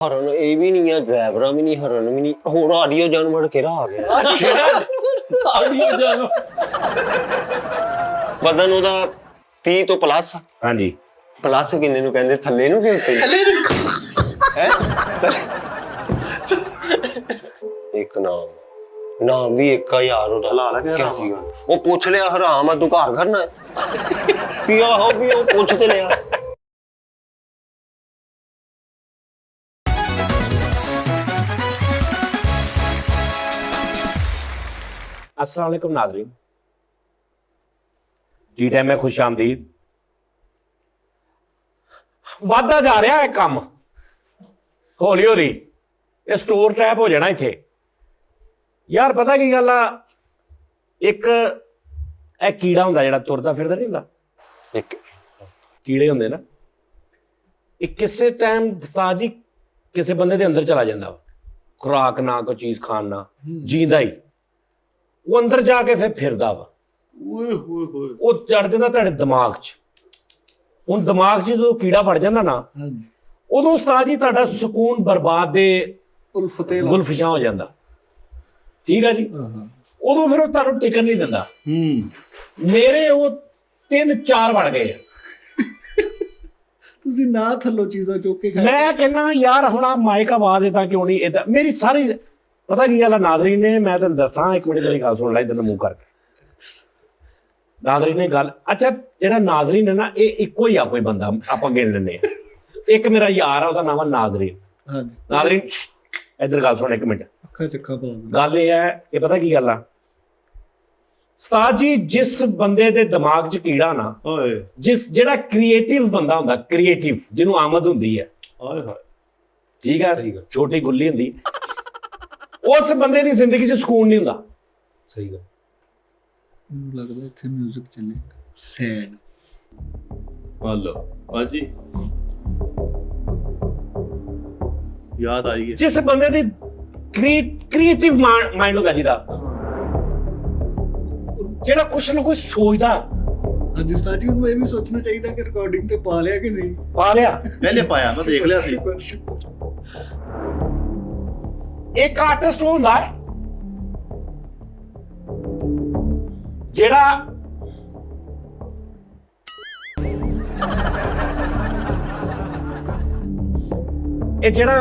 हरन ये भी नहीं है, ड्राइवर भी नहीं, हरन भी नहीं, हुण ऑडियो जानवर केड़ा आ गया। ऑडियो जानवर वजन ओदा 30 तो प्लस। हाँ जी प्लस किन्ने नु कहंदे, थल्ले नु कि उत्ते हैं? एक नाम भी एक का यार ओदा ला ला क्या सी गल ओ पूछ लिया हराम तू घर करना पिया हो भी ओ पूछ ते लिया। अस्सलाम वालेकुम नाज़रीन, टी टाइम में खुश आमदीद। वादा जा रहा है काम हौली हौली, ये स्टोर टैप हो जाना इत्थे। यार पता की गल आ, एक कीड़ा हुंदा जिहड़ा तुरदा फिरदा नहीं हुंदा, एक कीड़े हुंदे ना, एक किसी टाइम जी किसी बंदे दे अंदर चला जांदा, खुराक ना कोई चीज़ खान ना, जींदा ही वो अंदर जाके फिरदा वा, वो चढ़ जाता तुहाडे दिमाग च। हुण दिमाग च जो कीड़ा फड़ जांदा ना, उदों उस्ताद जी तुहाडा सुकून बर्बाद दे गुलफिशां हो जांदा। ठीक है जी, उदों फिर तुहानूं टिकन नहीं दिंदा। मेरे वो 3-4 वड़ गए। ਤੁਸੀਂ ਨਾ ਥੱਲੋਂ ਚੀਜ਼ਾਂ ਚੁੱਕ ਕੇ मैं कहना यार हुण आ माइक आवाज इदां क्यों नहीं, इदां मेरी सारी पता की गल नाज़रीन ने, मैं तेन दसा एक मिनट मेरी गल सुन ला इधर मूँह करके। नाज़रीन ने गल अच्छा जेड़ा नाज़रीन है ना, ये इक्को ही आ कोई बंदा आपां गिन लैंदे आ। एक मेरा यार है, उसदा नाम है नाज़रीन। नाज़रीन इधर गल सुन एक मिनट, ਅੱਖਾਂ ਚੱਖਾਂ ਪਾ गल ये है कि पता की गल आ उस्ताद जी, जिस बंदे दे दिमाग च कीड़ा ना, जिस जेड़ा क्रिएटिव बंदा हुंदा, क्रिएटिव जिन्हों आमद हुंदी है, ठीक है, छोटी गुल्ली हुंदी, उस बंदे दी जिंदगी च सुकून नहीं हुंदा। सही गल ਮੈਨੂੰ ਲੱਗਦਾ ਇੱਥੇ 뮤직 ਚੱਲੇ ਸੈਡ हेलो हाँ जी याद आई है जिस बंदे दी क्रिएटिव माइंड होगा जिहदा, जेड़ा कुछ ना कुछ सोचदा। ਹਾਂਜੀ ਉਸਤਾਦ ਜੀ ਉਹਨੂੰ ਇਹ ਵੀ ਸੋਚਣਾ ਚਾਹੀਦਾ ਕਿ ਰਿਕਾਰਡਿੰਗ ਤੇ ਪਾ ਲਿਆ ਕਿ ਨਹੀਂ। पा लिया पहले पाया मैं देख लिया सी एक आर्टिस्ट होंदा है जेड़ा ਇਹ ਜਿਹੜਾ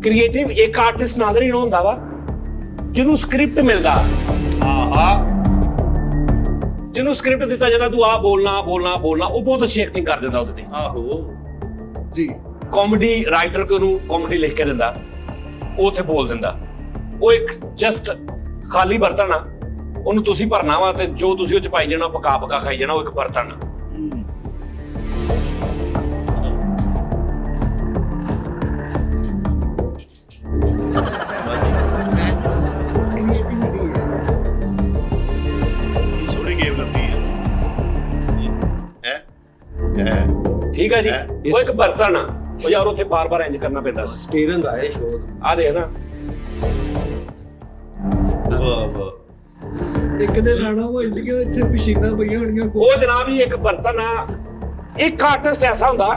ਕ੍ਰੀਏਟਿਵ ਇੱਕ ਆਰਟਿਸਟ ਨਾਜ਼ਰੀਨ ਹੁੰਦਾ ਵਾ, ਜਿਹਨੂੰ ਸਕ੍ਰਿਪਟ ਮਿਲਦਾ, ਜਿਹਨੂੰ ਸਕ੍ਰਿਪਟ ਦਿੱਤਾ ਜਾਂਦਾ, ਤੂੰ ਆ ਬੋਲਣਾ ਬੋਲਣਾ ਬੋਲਣਾ, ਉਹ ਬਹੁਤ ਅੱਛੀ ਐਕਟਿੰਗ ਕਰ ਦਿੰਦਾ ਉਹਦੇ ਤੇ। आहो ਜੀ ਕਾਮੇਡੀ ਰਾਈਟਰ ਕੋ ਨੂੰ ਕਾਮੇਡੀ ਲਿਖ ਕੇ ਦਿੰਦਾ, ਉਹ ਉੱਥੇ ਬੋਲ ਦਿੰਦਾ। ਉਹ ਇੱਕ ਜਸਟ ਖਾਲੀ ਬਰਤਨ ਆ, ਉਹਨੂੰ ਤੁਸੀਂ ਭਰਨਾ ਵਾ ਤੇ ਜੋ ਤੁਸੀਂ ਉਹ ਚ ਪਾਈ ਜਾਣਾ, ਪਕਾ ਪਕਾ ਖਾਈ ਜਾਣਾ, ਉਹ ਇੱਕ ਬਰਤਨ ਆ। ਕ੍ਰੀਏਟਿਵਿਟੀ सोनी गेम लगती है है ਠੀਕ ਹੈ ਜੀ, ਉਹ ਇੱਕ ਬਰਤਨ ਆ, ਉਹ ਯਾਰ ਉੱਥੇ ਬਾਰ-ਬਾਰ ਇੰਜ ਕਰਨਾ ਪੈਂਦਾ। स्टीयरिंग है शो ਆ ਦੇਖ ਨਾ, वाह वाह ਇੱਕ ਦੇ ਲਾਣਾ ਉਹ ਇੰਡੀਆ ਇੱਥੇ ਮਸ਼ੀਨਾਂ ਪਈਆਂ ਹੋਣੀਆਂ ਉਹ ਜਨਾਬ ਹੀ ਇੱਕ ਬਰਤਨ ਆ। ਇੱਕ ਆਰਟਿਸਟ ਐਸਾ ਹੁੰਦਾ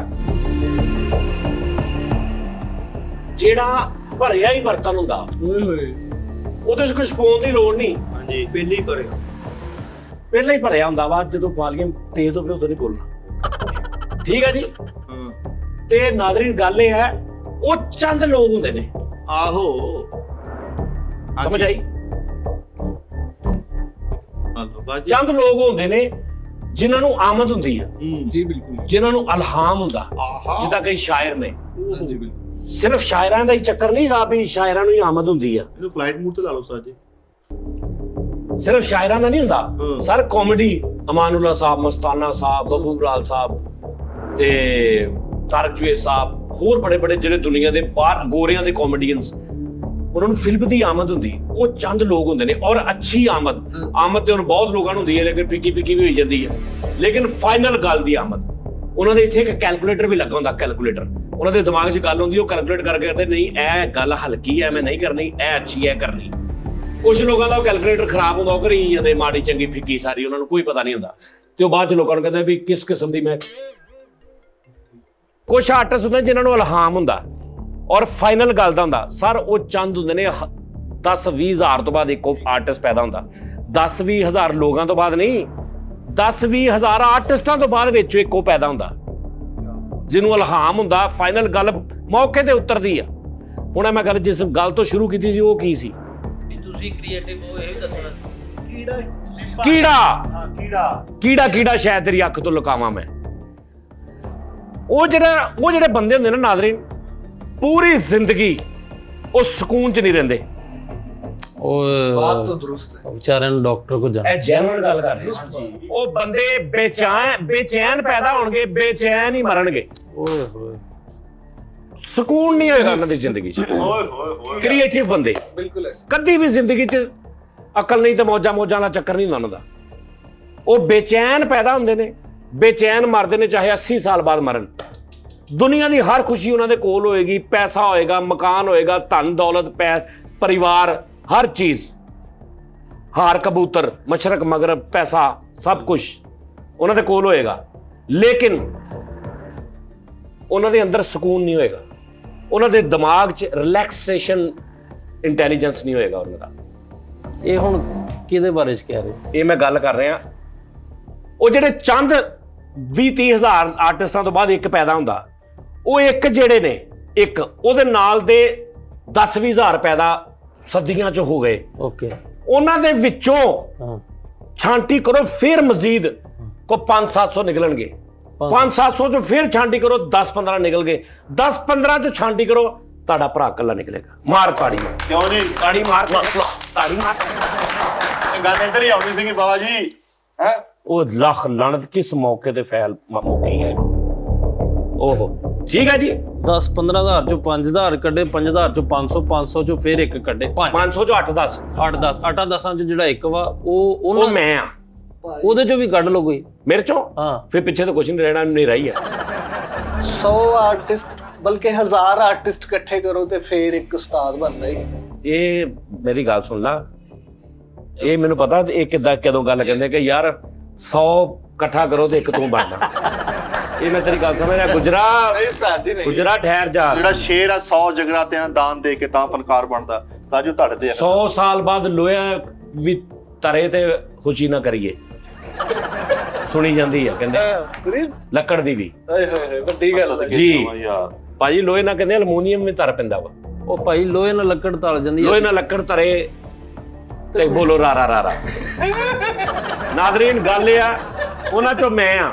ਜਿਹੜਾ ਭਰਿਆ ਹੀ ਬਰਤਨ ਹੁੰਦਾ, ਓਏ ਹੋਏ ਉਹਦੇ 'ਚ ਕੋਈ ਸਪੂਨ ਦੀ ਲੋੜ ਨਹੀਂ, हाँ जी पहले ही करेगा ਪਹਿਲਾਂ ਹੀ ਭਰਿਆ ਹੁੰਦਾ ਵਾ। ਜਦੋਂ ਵਾਲੀਅਮ ਤੇਜ਼ ਹੋਵੇ ਉਦੋਂ ਨਹੀਂ ਬੋਲਣਾ। ਠੀਕ ਹੈ ਜੀ, हाँ ਤੇ ਨਾਜ਼ਰੀਨ ਗੱਲ ਇਹ ਹੈ, ਉਹ ਚੰਦ ਲੋਕ ਹੁੰਦੇ ਨੇ, आहो ਸਮਝ ਆਈ? हेलो बाजी ਚੰਦ ਲੋਕ ਹੁੰਦੇ ਨੇ ਜਿਨ੍ਹਾਂ ਨੂੰ ਆਮਦ ਹੁੰਦੀ ਹੈ, ਜੀ ਬਿਲਕੁਲ ਜਿਨ੍ਹਾਂ ਨੂੰ ਅਲਹਾਮ ਹੁੰਦਾ, आहा ਜਿੱਦਾਂ ਕਈ ਸ਼ਾਇਰ ਨੇ। ਹਾਂਜੀ ਬਿਲਕੁਲ ਸਿਰਫ ਸ਼ਾਇਰਾਂ ਦਾ ਹੀ ਚੱਕਰ ਨਹੀਂ ਗਾ ਵੀ ਸ਼ਾਇਰਾਂ ਨੂੰ ਹੀ ਆਮਦ ਹੁੰਦੀ ਆ, इन्हें फ्लाइट मोड ते ला लो उस्ताद जी ਸਿਰਫ ਸ਼ਾਇਰਾਂ ਦਾ ਨਹੀਂ ਹੁੰਦਾ। ਹਾਂ। ਸਰ ਕਾਮੇਡੀ ਅਮਾਨੁੱਲਾ ਸਾਹਿਬ, ਮਸਤਾਨਾ ਸਾਹਿਬ, ਬੱਬੂ ਬਰਾਲ ਸਾਹਿਬ ਤੇ ਤਾਰਕ ਜੁਏ ਸਾਹਿਬ, ਹੋਰ ਬੜੇ ਬੜੇ ਜਿਹੜੇ ਦੁਨੀਆ ਦੇ ਬਾਹਰ ਗੋਰਿਆਂ ਦੇ ਕਾਮੇਡੀਅਨਸ, ਉਹਨਾਂ ਨੂੰ ਫਿਲਮ ਦੀ ਆਮਦ ਹੁੰਦੀ, ਉਹ ਚੰਦ ਲੋਕ ਹੁੰਦੇ ਨੇ। ਔਰ ਅੱਛੀ ਆਮਦ ਤੇ ਉਹਨੂੰ ਬਹੁਤ ਲੋਕਾਂ ਨੂੰ ਹੁੰਦੀ ਹੈ, ਲੇਕਿਨ ਫਿੱਕੀ ਫਿੱਕੀ ਵੀ ਹੋਈ ਜਾਂਦੀ ਹੈ। ਲੇਕਿਨ ਫਾਈਨਲ ਗੱਲ ਦੀ ਆਮਦ, ਉਹਨਾਂ ਦੇ ਇੱਥੇ ਇੱਕ ਕੈਲਕੂਲੇਟਰ ਵੀ ਲੱਗਾ ਹੁੰਦਾ। ਕੈਲਕੂਲੇਟਰ ਉਹਨਾਂ ਦੇ ਦਿਮਾਗ 'ਚ ਗੱਲ ਹੁੰਦੀ, ਉਹ ਕੈਲਕੂਲੇਟ ਕਰਕੇ ਕਰਦੇ, ਨਹੀਂ ਇਹ ਗੱਲ ਹਲਕੀ ਹੈ, ਮੈਂ ਨਹੀਂ ਕਰਨੀ, ਇਹ ਅੱਛੀ ਹੈ ਕਰਨੀ। ਕੁਝ ਲੋਕਾਂ ਦਾ ਉਹ ਕੈਲਕੂਲੇਟਰ ਖਰਾਬ ਹੁੰਦਾ, ਉਹ ਕਰੀ ਜਾਂਦੇ ਮਾੜੀ ਚੰਗੀ ਫਿੱਕੀ ਸਾਰੀ, ਉਹਨਾਂ ਨੂੰ ਕੋਈ ਪਤਾ ਨਹੀਂ ਹੁੰਦਾ, ਤੇ ਉਹ ਬਾਅਦ 'ਚ ਲੋਕਾਂ ਨੂੰ ਕਹਿੰਦੇ ਵੀ ਕਿਸ ਕਿਸਮ ਦੀ ਮੈਂ। ਕੁਝ ਆਰਟਿਸਟ ਹੁੰਦੇ ਜਿਨ੍ਹਾਂ ਨੂੰ ਇਲਹਾਮ ਹੁੰਦਾ, ਔਰ ਫਾਈਨਲ ਗੱਲ ਦਾ ਹੁੰਦਾ ਸਰ, ਉਹ ਚੰਦ ਹੁੰਦੇ ਨੇ 10-20 ਹਜ਼ਾਰ ਤੋਂ ਬਾਅਦ ਇੱਕੋ ਆਰਟਿਸਟ ਪੈਦਾ ਹੁੰਦਾ। 10-20 ਹਜ਼ਾਰ ਲੋਕਾਂ ਤੋਂ ਬਾਅਦ ਨਹੀਂ, 10-20 ਹਜ਼ਾਰ ਆਰਟਿਸਟਾਂ ਤੋਂ ਬਾਅਦ ਵਿੱਚ ਇੱਕੋ ਪੈਦਾ ਹੁੰਦਾ ਜਿਹਨੂੰ ਇਲਹਾਮ ਹੁੰਦਾ। ਫਾਈਨਲ ਗੱਲ ਮੌਕੇ ਤੇ ਉਤਰਦੀ ਆ। ਹੁਣ ਮੈਂ ਗੱਲ ਜਿਸ ਗੱਲ ਤੋਂ ਸ਼ੁਰੂ ਕੀਤੀ ਸੀ ਉਹ ਕੀ ਸੀ? ਤੁਸੀਂ ਕ੍ਰੀਏਟਿਵ ਹੋ, ਇਹ ਵੀ ਦੱਸਣਾ ਸੀ। ਕੀੜਾ ਸ਼ਾਇਦ ਤੇਰੀ ਅੱਖ ਤੋਂ ਲੁਕਾਵਾਂ ਮੈਂ। ਉਹ ਜਿਹੜੇ ਬੰਦੇ ਹੁੰਦੇ ਨਾ ਨਾਜ਼ਰੀਨ, ਪੂਰੀ ਜ਼ਿੰਦਗੀ ਉਹ ਸਕੂਨ 'ਚ ਨਹੀਂ ਰਹਿੰਦੇ। ਬਾਤ ਤਾਂ ਦਰੁਸਤ ਹੈ। ਵਿਚਾਰਿਆਂ ਨੂੰ ਡਾਕਟਰ ਕੋ ਜਾਣਾ। ਇਹ ਜੈਨੂਇਨ ਗੱਲ ਕਰ ਰਹੇ। ਉਹ ਬੰਦੇ ਬੇਚੈਨ ਪੈਦਾ ਹੋਣਗੇ, ਬੇਚੈਨ ਹੀ ਮਰਨਗੇ। ਓਏ ਹੋਏ, ਸਕੂਨ ਨਹੀਂ ਹੋਏਗਾ ਉਹਨਾਂ ਦੀ ਜ਼ਿੰਦਗੀ 'ਚ। ਕ੍ਰੀਏਟਿਵ ਬੰਦੇ ਬਿਲਕੁਲ ਕਦੀ ਵੀ ਜ਼ਿੰਦਗੀ 'ਚ ਅਕਲ ਨਹੀਂ ਤੇ ਮੌਜਾਂ ਦਾ ਚੱਕਰ ਨਹੀਂ ਹੁੰਦਾ ਉਹਨਾਂ ਦਾ। ਉਹ ਬੇਚੈਨ ਪੈਦਾ ਹੁੰਦੇ ਨੇ, ਬੇਚੈਨ ਮਰਦੇ ਨੇ, ਚਾਹੇ 80 ਸਾਲ ਬਾਅਦ ਮਰਨ। ਦੁਨੀਆ ਦੀ ਹਰ ਖੁਸ਼ੀ ਉਹਨਾਂ ਦੇ ਕੋਲ ਹੋਏਗੀ, ਪੈਸਾ ਹੋਏਗਾ, ਮਕਾਨ ਹੋਏਗਾ, ਧਨ ਦੌਲਤ, ਪਰਿਵਾਰ, ਹਰ ਚੀਜ਼, ਹਾਰ ਕਬੂਤਰ, ਮਸ਼ਰਕ ਮਗਰਬ, ਪੈਸਾ, ਸਭ ਕੁਝ ਉਹਨਾਂ ਦੇ ਕੋਲ ਹੋਏਗਾ। ਲੇਕਿਨ ਉਹਨਾਂ ਦੇ ਅੰਦਰ ਸਕੂਨ ਨਹੀਂ ਹੋਏਗਾ। ਉਹਨਾਂ ਦੇ ਦਿਮਾਗ 'ਚ ਰਿਲੈਕਸੇਸ਼ਨ, ਇੰਟੈਲੀਜੈਂਸ ਨਹੀਂ ਹੋਏਗਾ ਉਹਨਾਂ ਦਾ। ਇਹ ਹੁਣ ਕਿਹਦੇ ਬਾਰੇ ਚ ਕਹਿ ਰਹੇ? ਇਹ ਮੈਂ ਗੱਲ ਕਰ ਰਿਹਾ, ਉਹ ਜਿਹੜੇ ਚੰਦ 20-30 ਹਜ਼ਾਰ ਆਰਟਿਸਟਾਂ ਤੋਂ ਬਾਅਦ ਇੱਕ ਪੈਦਾ ਹੁੰਦਾ, ਉਹ ਇੱਕ ਜਿਹੜੇ ਨੇ, ਇੱਕ ਉਹਦੇ ਨਾਲ ਦੇ 10-20 ਹਜ਼ਾਰ ਪੈਦਾ ਸਦੀਆਂ 'ਚ ਹੋ ਗਏ। ਓਕੇ, ਉਹਨਾਂ ਦੇ ਵਿੱਚੋਂ ਹਾਂ, ਛਾਂਟੀ ਕਰੋ, ਫਿਰ ਮਜ਼ੀਦ ਕੋ 500-700 ਨਿਕਲਣਗੇ। 500-700 ਚੋਂ ਫਿਰ ਛਾਂਟੀ ਕਰੋ, 10-15 ਨਿਕਲ ਗਏ। 10-15 ਚੋਂ ਛਾਂਟੀ ਕਰੋ, ਤੁਹਾਡਾ ਭਰਾ ਇਕੱਲਾ ਨਿਕਲੇਗਾ। ਮਾਰ ਤਾੜੀ ਮਾਰ, ਕਿਉਂ ਨਹੀਂ? ਤਾੜੀ ਮਾਰ, ਤਾੜੀ ਮਾਰ। ਇਹ ਗੱਲ ਇੱਧਰ ਹੀ ਆਉਣੀ ਸੀਗੀ ਬਾਬਾ ਜੀ। ਹੈ ਉਹ ਲੱਖ ਲਾਣਤ ਕਿਸ ਮੌਕੇ ਤੇ ਫੈਲ ਮੁੱਕੀ ਹੈ। ਓਹੋ ਠੀਕ ਹੈ ਜੀ। 10-15 ਹਜ਼ਾਰ ਚੋਂ 5,000 ਕੱਢੇ, 5,000 ਚੋਂ 500, 500 ਚੋਂ ਫਿਰ ਇੱਕ ਕੱਢੇ, 500 ਚੋਂ 8-10, 8-10, 8-10 ਚ ਜਿਹੜਾ ਇੱਕ ਵਾ ਉਹ ਉਹ ਮੈਂ ਆ। ਉਹਦੇ ਚੋਂ ਵੀ ਕੱਢ ਲਓ ਕੋਈ। ਮੇਰੇ ਚੋਂ ਹਾਂ, ਫਿਰ ਪਿੱਛੇ ਤਾਂ ਕੁਛ ਨਹੀਂ ਰਹਿਣਾ, ਹਨੇਰਾ ਹੀ ਹੈ। 100 ਆਰਟਿਸਟ ਬਲਕਿ 1000 ਆਰਟਿਸਟ ਇਕੱਠੇ ਕਰੋ ਤੇ ਫੇਰ ਇੱਕ ਉਸਤਾਦ ਬਣਦਾ ਹੀ। ਇਹ ਮੇਰੀ ਗੱਲ ਸੁਣ ਲਾ, ਇਹ ਮੈਨੂੰ ਪਤਾ ਇਹ ਕਿੱਦਾਂ ਕਦੋਂ ਗੱਲ ਕਹਿੰਦੇ ਕਿ ਯਾਰ 100 ਇਕੱਠਾ ਕਰੋ ਤੇ ਇੱਕ ਤੂੰ ਬਣਨਾ। ਇਹ ਮੈਂ ਤੇਰੀ ਗੱਲ ਸਮਝ ਰਿਹਾ। ਗੁਜਰਾ ਠਹਿਰ ਜਾ। ਜਿਹੜਾ ਸ਼ੇਰ ਆ 100 ਜਗਰਾਤਿਆਂ ਦਾਨ ਦੇ ਕੇ ਤਾਂ ਫਨਕਾਰ ਬਣਦਾ। ਸਾਜੂ ਤੁਹਾਡੇ ਤੇ 100 ਸਾਲ ਬਾਅਦ ਲੋਹਾ ਵੀ ਤਰੇ ਤੇ ਖੁਸ਼ੀ ਨਾ ਕਰੀਏ, ਸੁਣੀ ਜਾਂਦੀ ਆ ਕਹਿੰਦੇ ਲੱਕੜ ਦੀ ਵੀ। ਵੱਡੀ ਗੱਲ ਜੀ ਯਾਰ ਭਾਜੀ, ਲੋਹੇ ਨਾਲ ਕਹਿੰਦੇ ਅਲਮੂਨੀਅਮ ਵੀ ਤਰ ਪੈਂਦਾ ਵਾ। ਉਹ ਭਾਈ ਲੋਹੇ ਨਾਲ ਲੱਕੜ ਤਲ ਜਾਂਦੀ ਲੋਹੇ ਨਾਲ ਲੱਕੜ ਤਰੇ ਤੇ ਬੋਲੋ ਰਾਰਾ ਰਾਰਾ। ਨਾਜ਼ਰੀਨ ਗੱਲ ਇਹ ਆ, ਉਹਨਾਂ ਚੋਂ ਮੈਂ ਆ।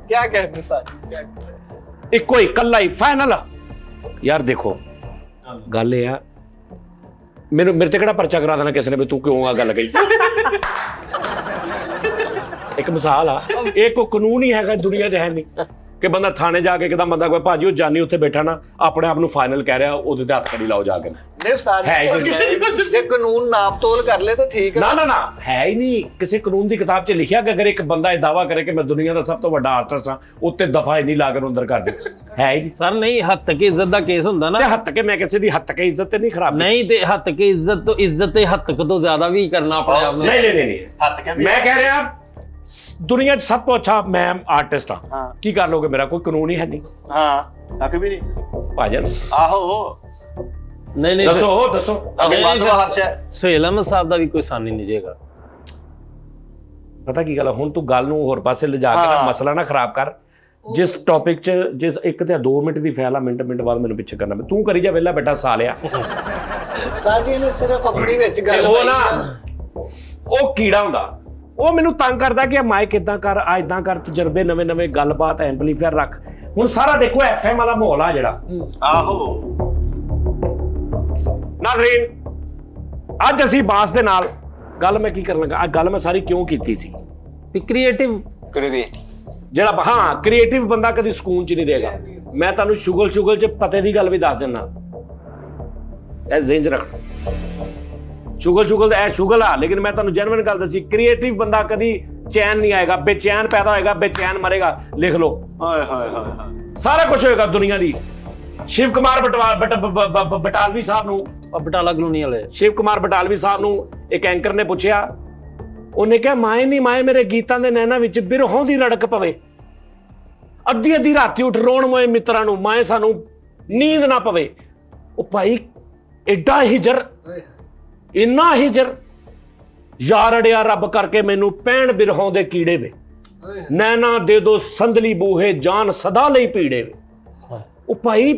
ਕੀ ਕਹਿੰਦੇ ਸਾਜੀ? ਇੱਕੋ ਹੀ ਕੱਲਾ ਹੀ ਫਾਈਨਲ। ਯਾਰ ਦੇਖੋ ਗੱਲ ਇਹ ਆ, ਮੇਰੇ ਤੇ ਕਿਹੜਾ ਪਰਚਾ ਕਰਾ ਦੇਣਾ ਕਿਸੇ ਨੇ ਵੀ ਤੂੰ ਕਿਉਂ ਆ ਗੱਲ ਕਹੀ। ਇੱਕ ਮਿਸਾਲ ਆ, ਇਹ ਕੋਈ ਕਾਨੂੰਨ ਹੀ ਹੈਗਾ ਦੁਨੀਆ 'ਚ, ਹੈ ਨਹੀਂ ਕਿ ਬੰਦਾ ਥਾਣੇ ਜਾ ਕੇ ਇੱਕਦਮ ਬੰਦਾ ਕੋਈ ਭਾਜੀ ਉਹ ਜਾਨੀ ਉੱਥੇ ਬੈਠਾ ਨਾ ਆਪਣੇ ਆਪ ਨੂੰ ਫਾਈਨਲ ਕਹਿ ਰਿਹਾ, ਉਹਦੇ ਤੇ ਹੱਥ ਕੜੀ ਲਾਓ ਜਾ ਕੇ। ਨਹੀਂ ਉਸਤਾਦ ਹੈ ਹੀ ਜੇ ਕਾਨੂੰਨ ਨਾਪ ਤੋਲ ਕਰ ਲੈ ਤਾਂ ਠੀਕ ਹੈ। ਨਾ ਹੈ ਹੀ ਨਹੀਂ ਕਿਸੇ ਕਾਨੂੰਨ ਦੀ ਕਿਤਾਬ 'ਚ ਲਿਖਿਆ ਕਿ ਅਗਰ ਇੱਕ ਬੰਦਾ ਇਹ ਦਾਵਾ ਕਰੇ ਕਿ ਮੈਂ ਦੁਨੀਆ ਦਾ ਸਭ ਤੋਂ ਵੱਡਾ ਆਰਟਿਸਟ ਹਾਂ, ਉੱਤੇ ਦਫਾ ਹੀ ਨਹੀਂ ਲਾ ਕੇ ਅੰਦਰ ਕਰ ਦੇ। ਹੈ ਹੀ ਨਹੀਂ ਸਰ। ਨਹੀਂ, ਹੱਥ ਕੇ ਇੱਜ਼ਤ ਦਾ ਕੇਸ ਹੁੰਦਾ ਨਾ। ਤੇ ਹੱਥ ਕੇ ਮੈਂ ਕਿਸੇ ਦੀ ਹੱਥ ਕੇ ਇੱਜ਼ਤ ਤੇ ਨਹੀਂ ਖਰਾਬ। ਨਹੀਂ ਤੇ ਹੱਥ ਕੇ ਇੱਜ਼ਤ ਤੇ ਹੱਥ ਤੋਂ ਜ਼ਿਆਦਾ ਵੀ ਕਰਨਾ ਆਪਣੇ ਆਪ ਨੂੰ। ਨਹੀਂ ਹੱਥ ਕੇ ਮੈਂ ਕਹਿ ਰਿਹਾ ਦੁਨੀਆ 'ਚ ਸਭ ਤੋਂ ਅੱਛਾ ਮੈਂ ਆਰਟਿਸਟ ਹਾਂ। ਕੀ ਕਰ ਲੋਗੇ? ਮੇਰਾ ਕੋਈ ਕਾਨੂੰਨ ਹੀ ਹੈ ਨਹੀਂ। ਹਾਂ ਅੱਖ ਵੀ ਨਹੀਂ ਭਾਜਨ ਆਹੋ। ਨਹੀਂ ਦੱਸੋ ਸੁਹੇਲ ਅਹਿਮਦ ਸਾਹਿਬ ਦਾ ਵੀ ਕੋਈ ਸਾਨੀ ਨਹੀਂ ਜੇਗਾ। ਪਤਾ ਕੀ ਗੱਲ, ਹੁਣ ਤੂੰ ਗੱਲ ਨੂੰ ਹੋਰ ਪਾਸੇ ਲਿਜਾ ਕੇ ਨਾ ਮਸਲਾ ਨਾ ਖਰਾਬ ਕਰ। ਜਿਸ ਟੌਪਿਕ 'ਚ ਜਿਸ ਇੱਕ ਤੇ 2 ਮਿੰਟ ਦੀ ਫੈਲਾ ਮਿੰਟ ਬਾਅਦ ਮੈਨੂੰ ਪਿੱਛੇ ਕਰਨਾ ਤੂੰ ਕਰੀ ਜਾ, ਵਿਹਲਾ ਬੈਠਾ ਸਾਲਿਆ। ਉਸਤਾਦ ਜੀ ਨੇ ਸਿਰਫ ਆਪਣੀ ਵਿੱਚ ਗੱਲ ਉਹ ਨਾ ਉਹ ਕੀੜਾ ਹੁੰਦਾ, ਉਹ ਮੈਨੂੰ ਤੰਗ ਕਰਦਾ ਕਿ ਮਾਈਕ ਇਦਾਂ ਕਰ, ਆ ਇਦਾਂ ਕਰ, ਤਜਰਬੇ ਨਵੇਂ ਗੱਲਬਾਤ, ਐਂਪਲੀਫਾਇਰ ਰੱਖ। ਹੁਣ ਸਾਰਾ ਦੇਖੋ FM ਵਾਲਾ ਮਾਹੌਲ ਆ ਜਿਹੜਾ। ਆਹੋ ਨਾਜ਼ਰੀਨ, ਅੱਜ ਅਸੀਂ ਬਾਸ ਦੇ ਨਾਲ ਗੱਲ ਮੈਂ ਕੀ ਕਰਨ ਲੱਗਾ, ਆ ਗੱਲ ਮੈਂ ਸਾਰੀ ਕਿਉਂ ਕੀਤੀ ਸੀ ਵੀ ਕ੍ਰੀਏਟਿਵ ਜਿਹੜਾ ਹਾਂ ਕ੍ਰੀਏਟਿਵ ਬੰਦਾ ਕਦੀ ਸਕੂਨ 'ਚ ਨਹੀਂ ਰਹੇਗਾ। ਮੈਂ ਤੁਹਾਨੂੰ ਸ਼ੁਗਲ 'ਚ ਪਤੇ ਦੀ ਗੱਲ ਵੀ ਦੱਸ ਦਿੰਦਾ, ਇਹ ਜ਼ਿਹਨ 'ਚ ਰੱਖ। ਸ਼ੁਗਲ ਦਾ ਇਹ ਸ਼ੁਗਲ ਆ, ਲੇਕਿਨ ਮੈਂ ਤੁਹਾਨੂੰ ਜੈਨੂਇਨ ਗੱਲ ਦੱਸੀ, ਕ੍ਰੀਏਟਿਵ ਬੰਦਾ ਕਦੀ ਚੈਨ ਨਹੀਂ ਆਏਗਾ, ਬੇਚੈਨ ਪੈਦਾ ਹੋਏਗਾ, ਬੇਚੈਨ ਮਰੇਗਾ। ਲਿਖ ਲਓ, ਹਾਏ ਸਾਰਾ ਕੁਝ ਹੋਏਗਾ ਦੁਨੀਆ ਦੀ। ਸ਼ਿਵ ਕੁਮਾਰ ਬਟਾਲਵੀ ਸਾਹਿਬ ਨੂੰ, ਬਟਾਲਾ ਕਲੋਨੀ ਵਾਲੇ ਸ਼ਿਵ ਕੁਮਾਰ ਬਟਾਲਵੀ ਸਾਹਿਬ ਨੂੰ ਇੱਕ ਐਂਕਰ ਨੇ ਪੁੱਛਿਆ, ਉਹਨੇ ਕਿਹਾ ਮਾਏ ਨਹੀਂ ਮਾਏ ਮੇਰੇ ਗੀਤਾਂ ਦੇ ਨੈਣਾ ਵਿੱਚ ਬਿਰਹੋਂ ਦੀ ਰੜਕ ਪਵੇ, ਅੱਧੀ ਰਾਤੀ ਉੱਠ ਰੋਣ ਮੋਏ ਮਿੱਤਰਾਂ ਨੂੰ, ਮਾਏ ਸਾਨੂੰ ਨੀਂਦ ਨਾ ਪਵੇ। ਉਹ ਭਾਈ ਐਡਾ ਹਿਜਰ, ਇੰਨਾ ਹਿਜਰ, ਯਾਰ ਅੜਿਆ ਰੱਬ ਕਰਕੇ ਮੈਨੂੰ 65 ਬਿਰਹੋਂ ਦੇ ਕੀੜੇ ਵੇ, ਨੈਣਾ ਦੇ ਦੋ ਸੰਦਲੀ ਬੂਹੇ ਜਾਨ ਸਦਾ ਲਈ ਪੀੜੇ ਵੇ। ਉਹ ਭਾਈ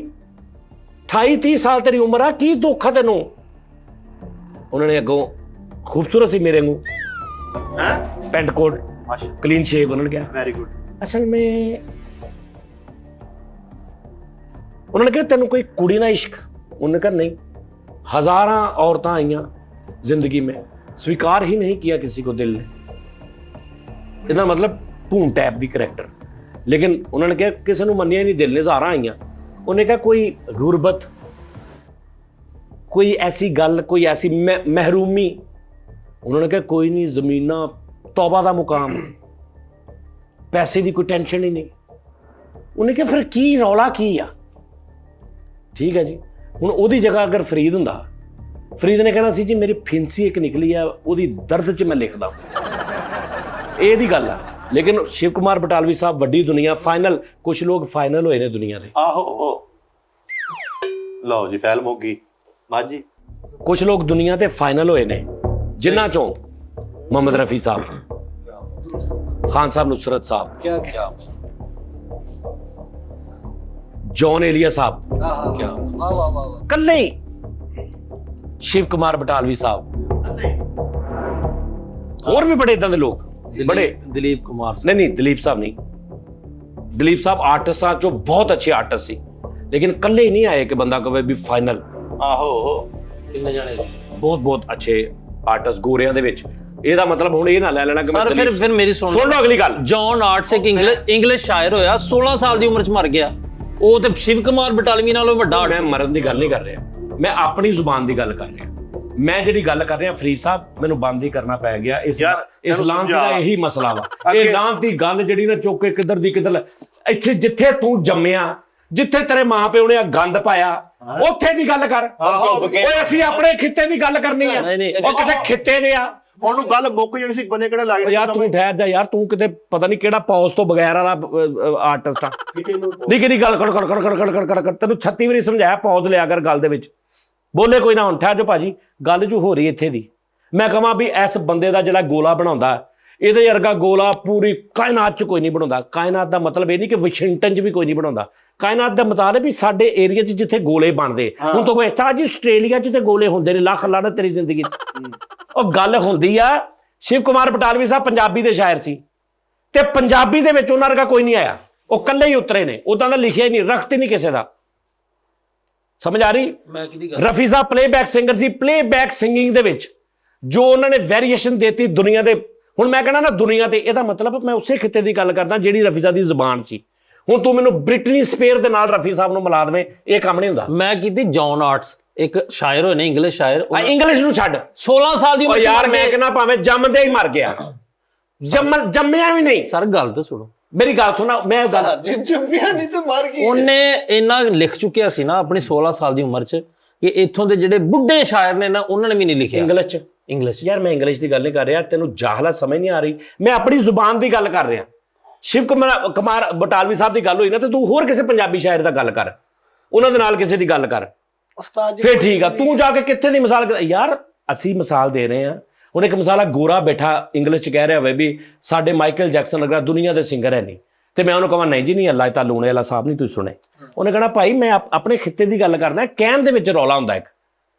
28-30 ਸਾਲ ਤੇਰੀ ਉਮਰ ਆ, ਕੀ ਦੁੱਖ ਆ ਤੈਨੂੰ? ਉਹਨਾਂ ਨੇ ਅੱਗੋਂ ਖੂਬਸੂਰਤ ਸੀ ਮੇਰੇ ਨੂੰ ਪੈਂਟ ਕੋਟ क्लीन शेव, उन्होंने क्या वेरी गुड। असल में उन्होंने कहा तेन कोई कुड़ी ना इश्क? उन्होंने कहा नहीं, 1000 औरतां आईयां जिंदगी में, स्वीकार ही नहीं किया किसी को दिल ने। इसका मतलब भून टैप भी करैक्टर, लेकिन उन्होंने कहा किसी को मनिया नहीं दिल ने, 1000 आईयां। उन्हें कहा कोई गुरबत, कोई ऐसी गल, कोई ऐसी महरूमी? उन्होंने कहा कोई नहीं, जमीना तौबा का मुकाम, पैसे की कोई टेंशन ही नहीं। उन्हें कहा फिर की रौला की आ? ठीक है जी, हुण ओदी जगह अगर फरीद हुंदा, फरीद ने कहना सी जी मेरी फिंसी एक निकली है, ओदी दर्द च मैं लिखदा, ये दी गल है। लेकिन शिव कुमार बटालवी साहब वड्डी दुनिया, फाइनल, कुछ लोग फाइनल होए ने दुनिया दे। आहो लो जी फैल मुक्की माजी। कुछ लोग दुनिया दे फाइनल होए ने, जिन्हां चों मोहम्मद रफी साहब, खान साहब नुसरत साहब, क्या क्या जॉन एलिया साहब, क्या वाह वाह वाह वाह। कल्ले ही शिव कुमार बटालवी साहब, और भी बड़े इदां दे लोग, बड़े दिलीप कुमार नहीं दिलीप साहब नहीं, दिलीप साहब आर्टिस्ट आ जो बहुत अच्छे आर्टिस्ट सी, लेकिन कल्ले ही नहीं आए कि बंदा कहे भी फाइनल। आहो किन्ने जाने बहुत अच्छे आर्टिस्ट गोरियां दे विच। ਇਹਦਾ ਮਤਲਬ ਹੁਣ ਇਹ ਨਾ ਲੈ ਲੈਣਾ ਕਿ सर फिर मेरी सुन ਲਓ ਅਗਲੀ ਗੱਲ। जॉन आर्ट्स एक इंग्लिश शायर होया, 16 साल ਦੀ ਉਮਰ ਚ ਮਰ ਗਿਆ। ਉਹ ਤੇ ਸ਼ਿਵ ਕੁਮਾਰ ਬਟਾਲਵੀ ਨਾਲੋਂ ਵੱਡਾ। ਮੈਂ ਮਰਨ ਦੀ ਗੱਲ ਨਹੀਂ ਕਰ ਰਿਹਾ, ਮੈਂ ਆਪਣੀ ਜ਼ੁਬਾਨ ਦੀ ਗੱਲ ਕਰ ਰਿਹਾ। ਮੈਂ ਜਿਹੜੀ ਗੱਲ ਕਰ ਰਿਹਾ ਫਰੀਦ ਸਾਹਿਬ, ਮੈਨੂੰ ਬੰਦ ਹੀ ਕਰਨਾ ਪੈ ਗਿਆ। ਇਸਲਾਮ ਦਾ ਇਹੀ ਮਸਲਾ ਵਾ। ਇਹ ਲਾਂਤ ਦੀ ਗੱਲ ਜਿਹੜੀ ਨਾ ਚੁੱਕ ਕੇ ਕਿੱਧਰ ਦੀ ਕਿੱਧਰ, ਇੱਥੇ ਜਿੱਥੇ ਤੂੰ ਜੰਮਿਆ, ਜਿੱਥੇ ਤੇਰੇ ਮਾਂ ਪਿਓ ਨੇ ਗੰਦ ਪਾਇਆ, ਉੱਥੇ ਦੀ ਗੱਲ ਕਰ। ਓਏ ਅਸੀਂ ਆਪਣੇ ਖਿੱਤੇ ਦੀ ਗੱਲ ਕਰਨੀ ਆ, ਉਹ ਕਿਸੇ ਖਿੱਤੇ ਦੇ ਆ। ਉਹਨੂੰ ਗੱਲ ਮੁੱਕ ਜਾਣੀ ਸੀ, ਬੰਨੇ ਕਿਹੜਾ ਲੱਗ ਯਾਰ ਤੂੰ ਠਹਿਰ ਜਾ ਯਾਰ, ਤੂੰ ਕਿਤੇ ਪਤਾ ਨਹੀਂ ਕਿਹੜਾ ਪੌਜ਼ ਤੋਂ ਬਗੈਰ ਵਾਲਾ ਆਰਟਿਸਟ ਆ। ਨਹੀਂ ਕਿਹੜੀ ਗੱਲ ਕੜ ਕੜ ਕੜ ਕੜ ਕੜ ਕੜ ਕੜ, ਤੈਨੂੰ 36 ਵਾਰੀ ਸਮਝਾਇਆ ਪੌਜ਼ ਲਿਆ ਕਰ ਗੱਲ ਦੇ ਵਿੱਚ। ਬੋਲੇ ਕੋਈ ਨਾ, ਹੁਣ ਠਹਿਰ ਜਾ ਭਾਜੀ, ਗੱਲ ਜੋ ਹੋ ਰਹੀ ਇੱਥੇ ਦੀ। ਮੈਂ ਕਹਾਂ ਵੀ ਇਸ ਬੰਦੇ ਦਾ ਜਿਹੜਾ ਗੋਲਾ ਬਣਾਉਂਦਾ, ਇਹਦੇ ਵਰਗਾ ਗੋਲਾ ਪੂਰੀ ਕਾਇਨਾਤ 'ਚ ਕੋਈ ਨਹੀਂ ਬਣਾਉਂਦਾ। ਕਾਇਨਾਤ ਦਾ ਮਤਲਬ ਇਹ ਨਹੀਂ ਕਿ ਵਾਸ਼ਿੰਗਟਨ 'ਚ ਵੀ ਕੋਈ ਨਹੀਂ ਬਣਾਉਂਦਾ। ਕਾਇਨਾਤ ਦਾ ਮਤਲਬ ਵੀ ਸਾਡੇ ਏਰੀਆ 'ਚ ਜਿੱਥੇ ਗੋਲੇ ਬਣਦੇ, ਹੁਣ ਤੂੰ ਵੇਖਦਾ ਜੀ ਆਸਟ੍ਰੇਲੀਆ 'ਚ ਤੇ ਗੋਲੇ ਹੁੰਦੇ ਨੇ, ਲੱਖ ਲਾਣਾ ਤੇਰੀ ਜ਼ਿੰਦਗੀ। ਉਹ ਗੱਲ ਹੁੰਦੀ ਆ, शिव कुमार बटालवी साहब पंजाबी दे शायर सी, ते पंजाबी दे विच उन्हां वर्गा कोई नहीं आया, वो कल्ले ही उतरे ने, उदां दा लिखिया ही नहीं, रखत ही नहीं किसी दा। समझ आ रही? रफी साहब प्लेबैक सिंगर सी, प्लेबैक सिंगिंग दे विच जो उन्होंने वेरीएशन देती दुनिया दे, हुण मैं कहना ना दुनिया ते, इहदा मतलब मैं उसे खिते दी गल करदा जिहड़ी रफी साहब दी जुबान सी। हुण तू मैनूं ब्रिटनी स्पेयर दे नाल रफी साहब नूं मिला देवें, इह काम नहीं हुंदा। मैं कीती जॉन आर्ट्स, एक शायर होए ने इंग्लिश शायर, इंग्लिश नूं छड्ड, 16 साल दी उम्र यार मैं कहना भावें जम्मदे ही मर गया, जम्मिया भी नहीं। सर गल तो सुनो, मेरी गल सुना, मैं जम्मिया नहीं ते मर गई। ਉਹਨੇ ਇੰਨਾ ਲਿਖ ਚੁੱਕਿਆ ਸੀ ਨਾ ਆਪਣੀ 16 ਸਾਲ ਦੀ ਉਮਰ 'ਚ ਕਿ ਇੱਥੋਂ ਦੇ ਜਿਹੜੇ ਬੁੱਢੇ ਸ਼ਾਇਰ ਨੇ ਨਾ, ਉਹਨਾਂ ਨੇ ਵੀ ਨਹੀਂ ਲਿਖਿਆ ਇੰਗਲਿਸ਼ 'ਚ। ਇੰਗਲਿਸ਼ ਯਾਰ, ਮੈਂ ਇੰਗਲਿਸ਼ ਦੀ ਗੱਲ ਨਹੀਂ ਕਰ ਰਿਹਾ, ਤੈਨੂੰ ਜਾਹਲਤ ਸਮਝ ਨਹੀਂ ਆ ਰਹੀ। ਮੈਂ ਆਪਣੀ ਜ਼ੁਬਾਨ ਦੀ ਗੱਲ ਕਰ ਰਿਹਾ। शिव कुमार बटालवी साहब की गल हुई ना, तो तू होर किसी पंजाबी शायर का गल कर, उन्होंने नाल किसी की गल कर, फिर ठीक है। तू जाके कित्थे दी मिसाल यार, असी मिसाल दे रहे हैं। हुण एक मिसाल है, गोरा बैठा इंग्लिश च कह रहा होवे भी साडे माइकल जैक्सन लगा दुनिया के सिंगर है नहीं, तो मैं उन्होंने कहा नहीं जी नहीं, अल्लाह ताला लूणे वाला साहब नहीं तुसीं सुने। उन्हें कहना भाई मैं अपने खिते की गल करना, कहण दे विच रौला हुंदा, एक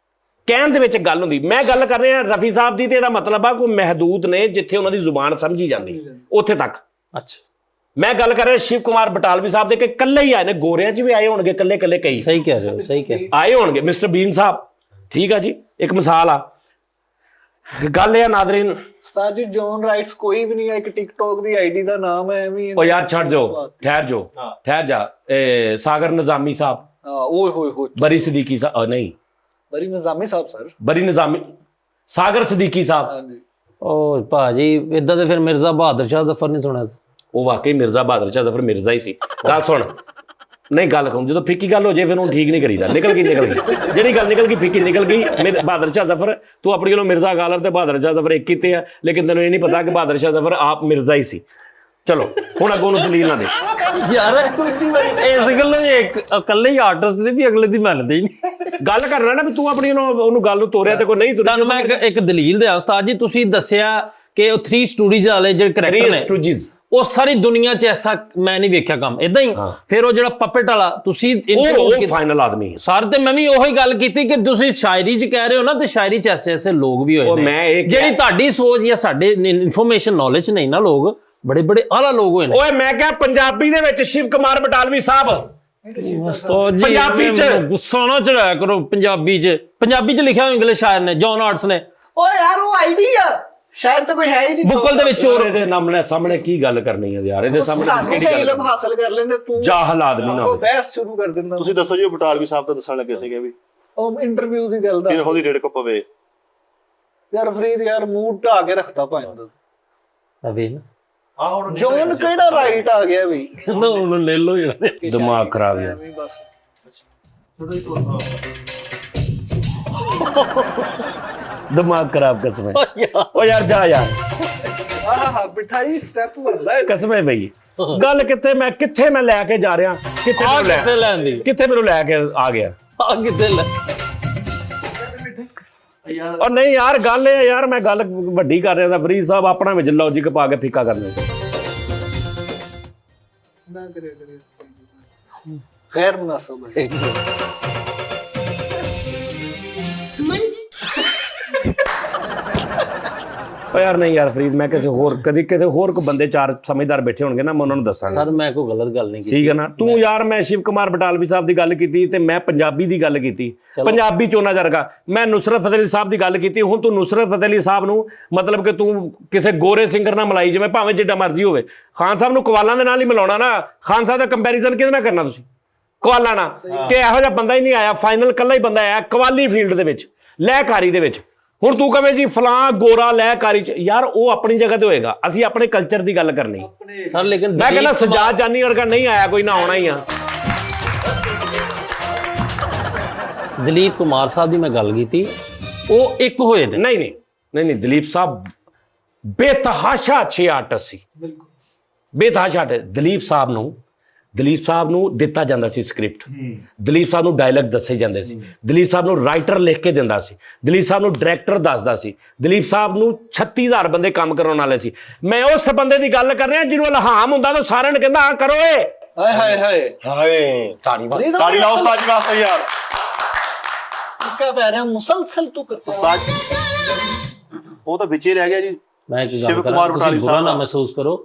कहण दे विच गल हुंदी। मैं गल कर रहा रफी साहब की, तो इहदा मतलब आ कोई महदूद ने जिथे उन्हां दी जुबान समझी जाती, उत्थे तक। अच्छा, मैं गल कर रहा शिव कुमार बटालवी साहब के कल्ले ही आए ने, गोरियां च भी आए होणगे कल्ले कल्ले, कई सही कह रहे हो, सही कह आए होणगे। मिस्टर बीन साहब, ठीक है जी, एक मिसाल आ। गल है नाज़रीन, उस्ताद जी जॉन राइट्स कोई भी नहीं है, एक टिकटॉक दी आईडी दा नाम है एवें। ओ यार छड़ दो, ठहर जा। सागर निजामी साहब, ओए होए होए, बरी सिद्दीकी साहब, नहीं बरी निजामी साहब सर, बरी निजामी, सागर सिद्दीकी साहब। हां जी। ओ भाजी इदां ते फिर मिर्जा बहादुर शाह जफर नहीं सुना? वो वाकई मिर्जा बहादुर शाह जफर मिर्जा ही सी। गल सुन, नहीं गल कहूँ जो फिक्की गल हो जाए फिर ठीक नहीं करीदा, निकल गई जी गल निकल गई, फिक्की निकल गई। मेरे बहादुर शाह जफर तू अपनी गलों मिर्जा गालर ते बहादुर शाह जफर एक कीते आ, लेकिन तेनों ये नहीं पता कि बहादुर शाह जफर आप मिर्जा ही सी। ਚਲੋ ਹੁਣ ਅੱਗੋਂ ਨੂੰ ਦਲੀਲ ਨਾ ਦੇ ਯਾਰ ਇਸ ਗੱਲੋਂ ਇੱਕ ਇਕੱਲੇ ਹੀ ਆਰਟਿਸਟ ਨੇ ਵੀ ਅਗਲੇ ਦੀ ਮੰਨਦੇ ਹੀ ਨਹੀਂ। ਗੱਲ ਕਰਨਾ ਨਾ ਵੀ ਤੂੰ ਆਪਣੀ ਉਹਨੂੰ ਗੱਲ ਨੂੰ ਤੋਰਿਆ ਤੇ ਕੋਈ ਨਹੀਂ ਤੋਰਿਆ। ਤੁਹਾਨੂੰ ਮੈਂ ਇੱਕ ਦਲੀਲ ਦਿਆਂ ਉਸਤਾਦ ਜੀ, ਤੁਸੀਂ ਦੱਸਿਆ ਕਿ ਉਹ 3 ਸਟੂਡੀਜ਼ ਵਾਲੇ ਜਿਹੜੇ ਕਰੈਕਟਰ ਨੇ ਉਹ ਸਾਰੀ ਦੁਨੀਆ 'ਚ ਐਸਾ ਮੈਂ ਨਹੀਂ ਵੇਖਿਆ ਕੰਮ ਇਦਾਂ ਹੀ। ਫਿਰ ਉਹ ਜਿਹੜਾ ਪਪਟ ਵਾਲਾ ਤੁਸੀਂ ਉਹ ਫਾਈਨਲ ਆਦਮੀ ਸਰ ਤੇ ਮੈਂ ਵੀ ਉਹੀ ਗੱਲ ਕੀਤੀ ਕਿ ਤੁਸੀਂ ਸ਼ਾਇਰੀ 'ਚ ਕਹਿ ਰਹੇ ਹੋ ਨਾ, ਤੇ ਸ਼ਾਇਰੀ 'ਚ ਐਸੇ ਲੋਕ ਵੀ ਹੋਏ ਨੇ ਜਿਹੜੀ ਤੁਹਾਡੀ ਸੋਚ ਜਾਂ ਸਾਡੇ ਇਨਫੋਰਮੇਸ਼ਨ ਨੌਲੇਜ ਨਹੀਂ ਨਾ, ਲੋਕ ਬੜੇ ਬੜੇ ਆਲਾ ਲੋਕ ਹੋਏ ਨੇ। ਓਏ ਮੈਂ ਕਿਹਾ ਪੰਜਾਬੀ ਦੇ ਵਿੱਚ ਸ਼ਿਵ ਕੁਮਾਰ ਬਟਾਲਵੀ ਸਾਹਿਬ ਪੰਜਾਬੀ 'ਚ ਗੁੱਸਾ ਨਾ ਚੜਾਇਆ ਕਰੋ। ਪੰਜਾਬੀ 'ਚ ਲਿਖਿਆ ਹੋਇਆ ਇੰਗਲਿਸ਼ ਸ਼ਾਇਰ ਨੇ, ਜੌਨ ਆਰਟਸ ਨੇ। ਓਏ ਯਾਰ ਉਹ ਆਈਡੀਆ ਸ਼ਾਇਰ ਤਾਂ ਕੋਈ ਹੈ ਹੀ ਨਹੀਂ ਬੁੱਕਲ ਦੇ ਵਿੱਚ ਚੋਰ ਇਹਦੇ ਸਾਹਮਣੇ ਕੀ ਗੱਲ ਕਰਨੀ ਹੈ ਯਾਰ, ਇਹਦੇ ਸਾਹਮਣੇ ਇਲਮ ਹਾਸਲ ਕਰ ਲੈਂਦੇ ਤੂੰ ਜਾਹਲ ਆਦਮੀ ਨਾ ਉਹ ਬਹਿਸ ਸ਼ੁਰੂ ਕਰ ਦਿੰਦਾ। ਤੁਸੀਂ ਦੱਸੋ ਜੀ, ਬਟਾਲਵੀ ਸਾਹਿਬ ਤਾਂ ਦੱਸਣ ਲੱਗੇ ਸੀਗੇ ਵੀ ਉਹ ਇੰਟਰਵਿਊ ਦੀ ਗੱਲ ਦੱਸ। ਫਿਰ ਉਹਦੀ ਰੇੜ ਕੋ ਪਵੇ ਯਾਰ ਫਰੀਦ ਯਾਰ ਮੂਡ ਢਾ ਕੇ ਰੱਖਤਾ ਭਾਵੇਂ ਅਵੇ ਨਾ ਜੋਨ ਕਿਹੜਾ ਰਾਈਟ ਆ ਗਿਆ ਵੀ ਕਹਿੰਦਾ ਹੁਣ ਲੈ ਲੋ ਜਿਹੜਾ ਦਿਮਾਗ ਖਰਾਬ ਹੈ ਬਸ। ਦਿਮਾਗ ਖਰਾਬ ਕਸਮ ਹੈ। ਓ ਯਾਰ ਜਾ ਯਾਰ ਆਹ ਬਿਠਾਈ ਸਟੈਪ ਹੁੰਦਾ ਹੈ। ਕਸਮ ਹੈ ਬਈ, ਗੱਲ ਕਿੱਥੇ ਮੈਂ ਲੈ ਕੇ ਜਾ ਰਿਹਾ, ਕਿੱਥੇ ਲੈਂਦੀ ਕਿੱਥੇ ਮੈਨੂੰ ਲੈ ਕੇ ਆ ਗਿਆ ਆ ਕਿੱਥੇ ਲੈ ਔਰ ਨਹੀਂ ਯਾਰ ਗੱਲ ਇਹ ਯਾਰ ਮੈਂ ਗੱਲ ਵੱਡੀ ਕਰ ਰਿਹਾ ਤਾਂ ਫਰੀਦ ਸਾਹਿਬ ਆਪਣਾ ਵਿੱਚ ਲੌਜੀਕ ਪਾ ਕੇ ਫਿੱਕਾ ਕਰਨਾ ਨਾ ਕਰੇ ਖੈਰ ਮੁਨਾਸਬ ਹੈ। ਓ ਯਾਰ ਨਹੀਂ ਯਾਰ ਫਰੀਦ, ਮੈਂ ਕਿਸੇ ਹੋਰ ਕੋ ਬੰਦੇ 4 ਸਮਝਦਾਰ ਬੈਠੇ ਹੋਣਗੇ ਨਾ, ਮੈਂ ਉਹਨਾਂ ਨੂੰ ਦੱਸਾਂਗਾ। ਸਰ ਮੈਂ ਕੋਈ ਗਲਤ ਗੱਲ ਨਹੀਂ ਕੀਤੀ, ਠੀਕ ਹੈ ਨਾ। ਤੂੰ ਯਾਰ ਮੈਂ ਸ਼ਿਵ ਕੁਮਾਰ ਬਟਾਲਵੀ ਸਾਹਿਬ ਦੀ ਗੱਲ ਕੀਤੀ ਤੇ ਮੈਂ ਪੰਜਾਬੀ ਦੀ ਗੱਲ ਕੀਤੀ, ਪੰਜਾਬੀ ਚੋਣਾ ਜਰਗਾ। ਮੈਂ ਨੁਸਰਤ ਫਤਿਹ ਅਲੀ ਸਾਹਿਬ ਦੀ ਗੱਲ ਕੀਤੀ। ਹੁਣ ਤੂੰ ਨੁਸਰਤ ਫਤਿਹ ਅਲੀ ਸਾਹਿਬ ਨੂੰ ਮਤਲਬ ਕਿ ਤੂੰ ਕਿਸੇ ਗੋਰੇ ਸਿੰਗਰ ਨਾਲ ਮਿਲਾਈ ਜਿਵੇਂ, ਭਾਵੇਂ ਜਿੱਡਾ ਮਰਜ਼ੀ ਹੋਵੇ। ਖਾਨ ਸਾਹਿਬ ਨੂੰ ਕਵਾਲਾਂ ਦੇ ਨਾਲ ਹੀ ਮਿਲਾਉਣਾ ਨਾ। ਖਾਨ ਸਾਹਿਬ ਦਾ ਕੰਪੈਰੀਜ਼ਨ ਕਿਹਦੇ ਨਾਲ ਕਰਨਾ ਤੁਸੀਂ? ਕਵਾਲਾਂ ਨਾਲ। ਕਿ ਇਹੋ ਜਿਹਾ ਬੰਦਾ ਹੀ ਨਹੀਂ ਆਇਆ, ਫਾਈਨਲ ਕੱਲਾ ਹੀ ਬੰਦਾ ਆਇਆ ਕਵਾਲੀ ਫੀਲਡ ਦੇ ਵਿੱਚ, ਲੈਕਾਰੀ ਦੇ ਵਿੱਚ। ਹੁਣ ਤੂੰ ਕਹਵੇਂ ਜੀ ਫਲਾਂ ਗੋਰਾ ਲੈਕਾਰੀ ਚ, ਯਾਰ ਉਹ ਆਪਣੀ ਜਗ੍ਹਾ ਤੇ ਹੋਏਗਾ, ਅਸੀਂ ਆਪਣੇ ਕਲਚਰ ਦੀ ਗੱਲ ਕਰਨੀ ਸਰ। ਲੇਕਿਨ ਮੈਂ ਕਹਿੰਦਾ ਸਜਾਦ ਜਾਨੀ ਵਰਗਾ ਨਹੀਂ ਆਇਆ ਕੋਈ, ਨਾ ਆਉਣਾ ਹੀ ਆ। ਦਲੀਪ ਕੁਮਾਰ ਸਾਹਿਬ ਦੀ ਮੈਂ ਗੱਲ ਕੀਤੀ, ਉਹ ਇੱਕ ਹੋਏ ਨੇ। ਨਹੀਂ ਦਲੀਪ ਸਾਹਿਬ ਬੇਤਹਾਸ਼ਾ ਅੱਛੇ ਆਰਟਿਸਟ ਸੀ, ਬੇਤਹਾਸ਼ਾ। ਦਲੀਪ ਸਾਹਿਬ ਨੂੰ ਦਿੱਤਾ ਜਾਂਦਾ ਸੀ ਸਕ੍ਰਿਪਟ, ਦਲੀਪ ਸਾਹਿਬ ਨੂੰ ਡਾਇਲੌਗ ਦੱਸੇ ਜਾਂਦੇ ਸੀ, ਦਲੀਪ ਸਾਹਿਬ ਨੂੰ ਰਾਈਟਰ ਲਿਖ ਕੇ ਦਿੰਦਾ ਸੀ, ਦਲੀਪ ਸਾਹਿਬ ਨੂੰ ਡਾਇਰੈਕਟਰ ਦੱਸਦਾ ਸੀ, ਦਲੀਪ ਸਾਹਿਬ ਨੂੰ 36000 ਬੰਦੇ ਕੰਮ ਕਰਾਉਣ ਵਾਲੇ ਸੀ। ਮੈਂ ਉਸ ਬੰਦੇ ਦੀ ਗੱਲ ਕਰ ਰਿਹਾ ਜਿਹਨੂੰ ਇਲਹਾਮ ਹੁੰਦਾ ਤਾਂ ਸਾਰਿਆਂ ਨੇ ਕਹਿੰਦਾ ਆ ਕਰੋ ਏ। ਹਾਏ ਹਾਏ ਹਾਏ ਹਾਏ ਤਾੜੀ ਲਾਓ ਉਸਤਾਦ ਜੀ ਵਾਸਤੇ ਯਾਰ। क्या कह रहे हैं मुसलसल तू करता ਉਸਤਾਦ ਉਹ ਤਾਂ ਵਿੱਚ ਹੀ ਰਹਿ ਗਿਆ ਜੀ। ਮੈਂ ਇੱਕ ਗੱਲ ਕਰਾਂ, ਤੁਸੀਂ ਬੁਰਾ ਨਾ ਮਹਿਸੂਸ ਕਰੋ।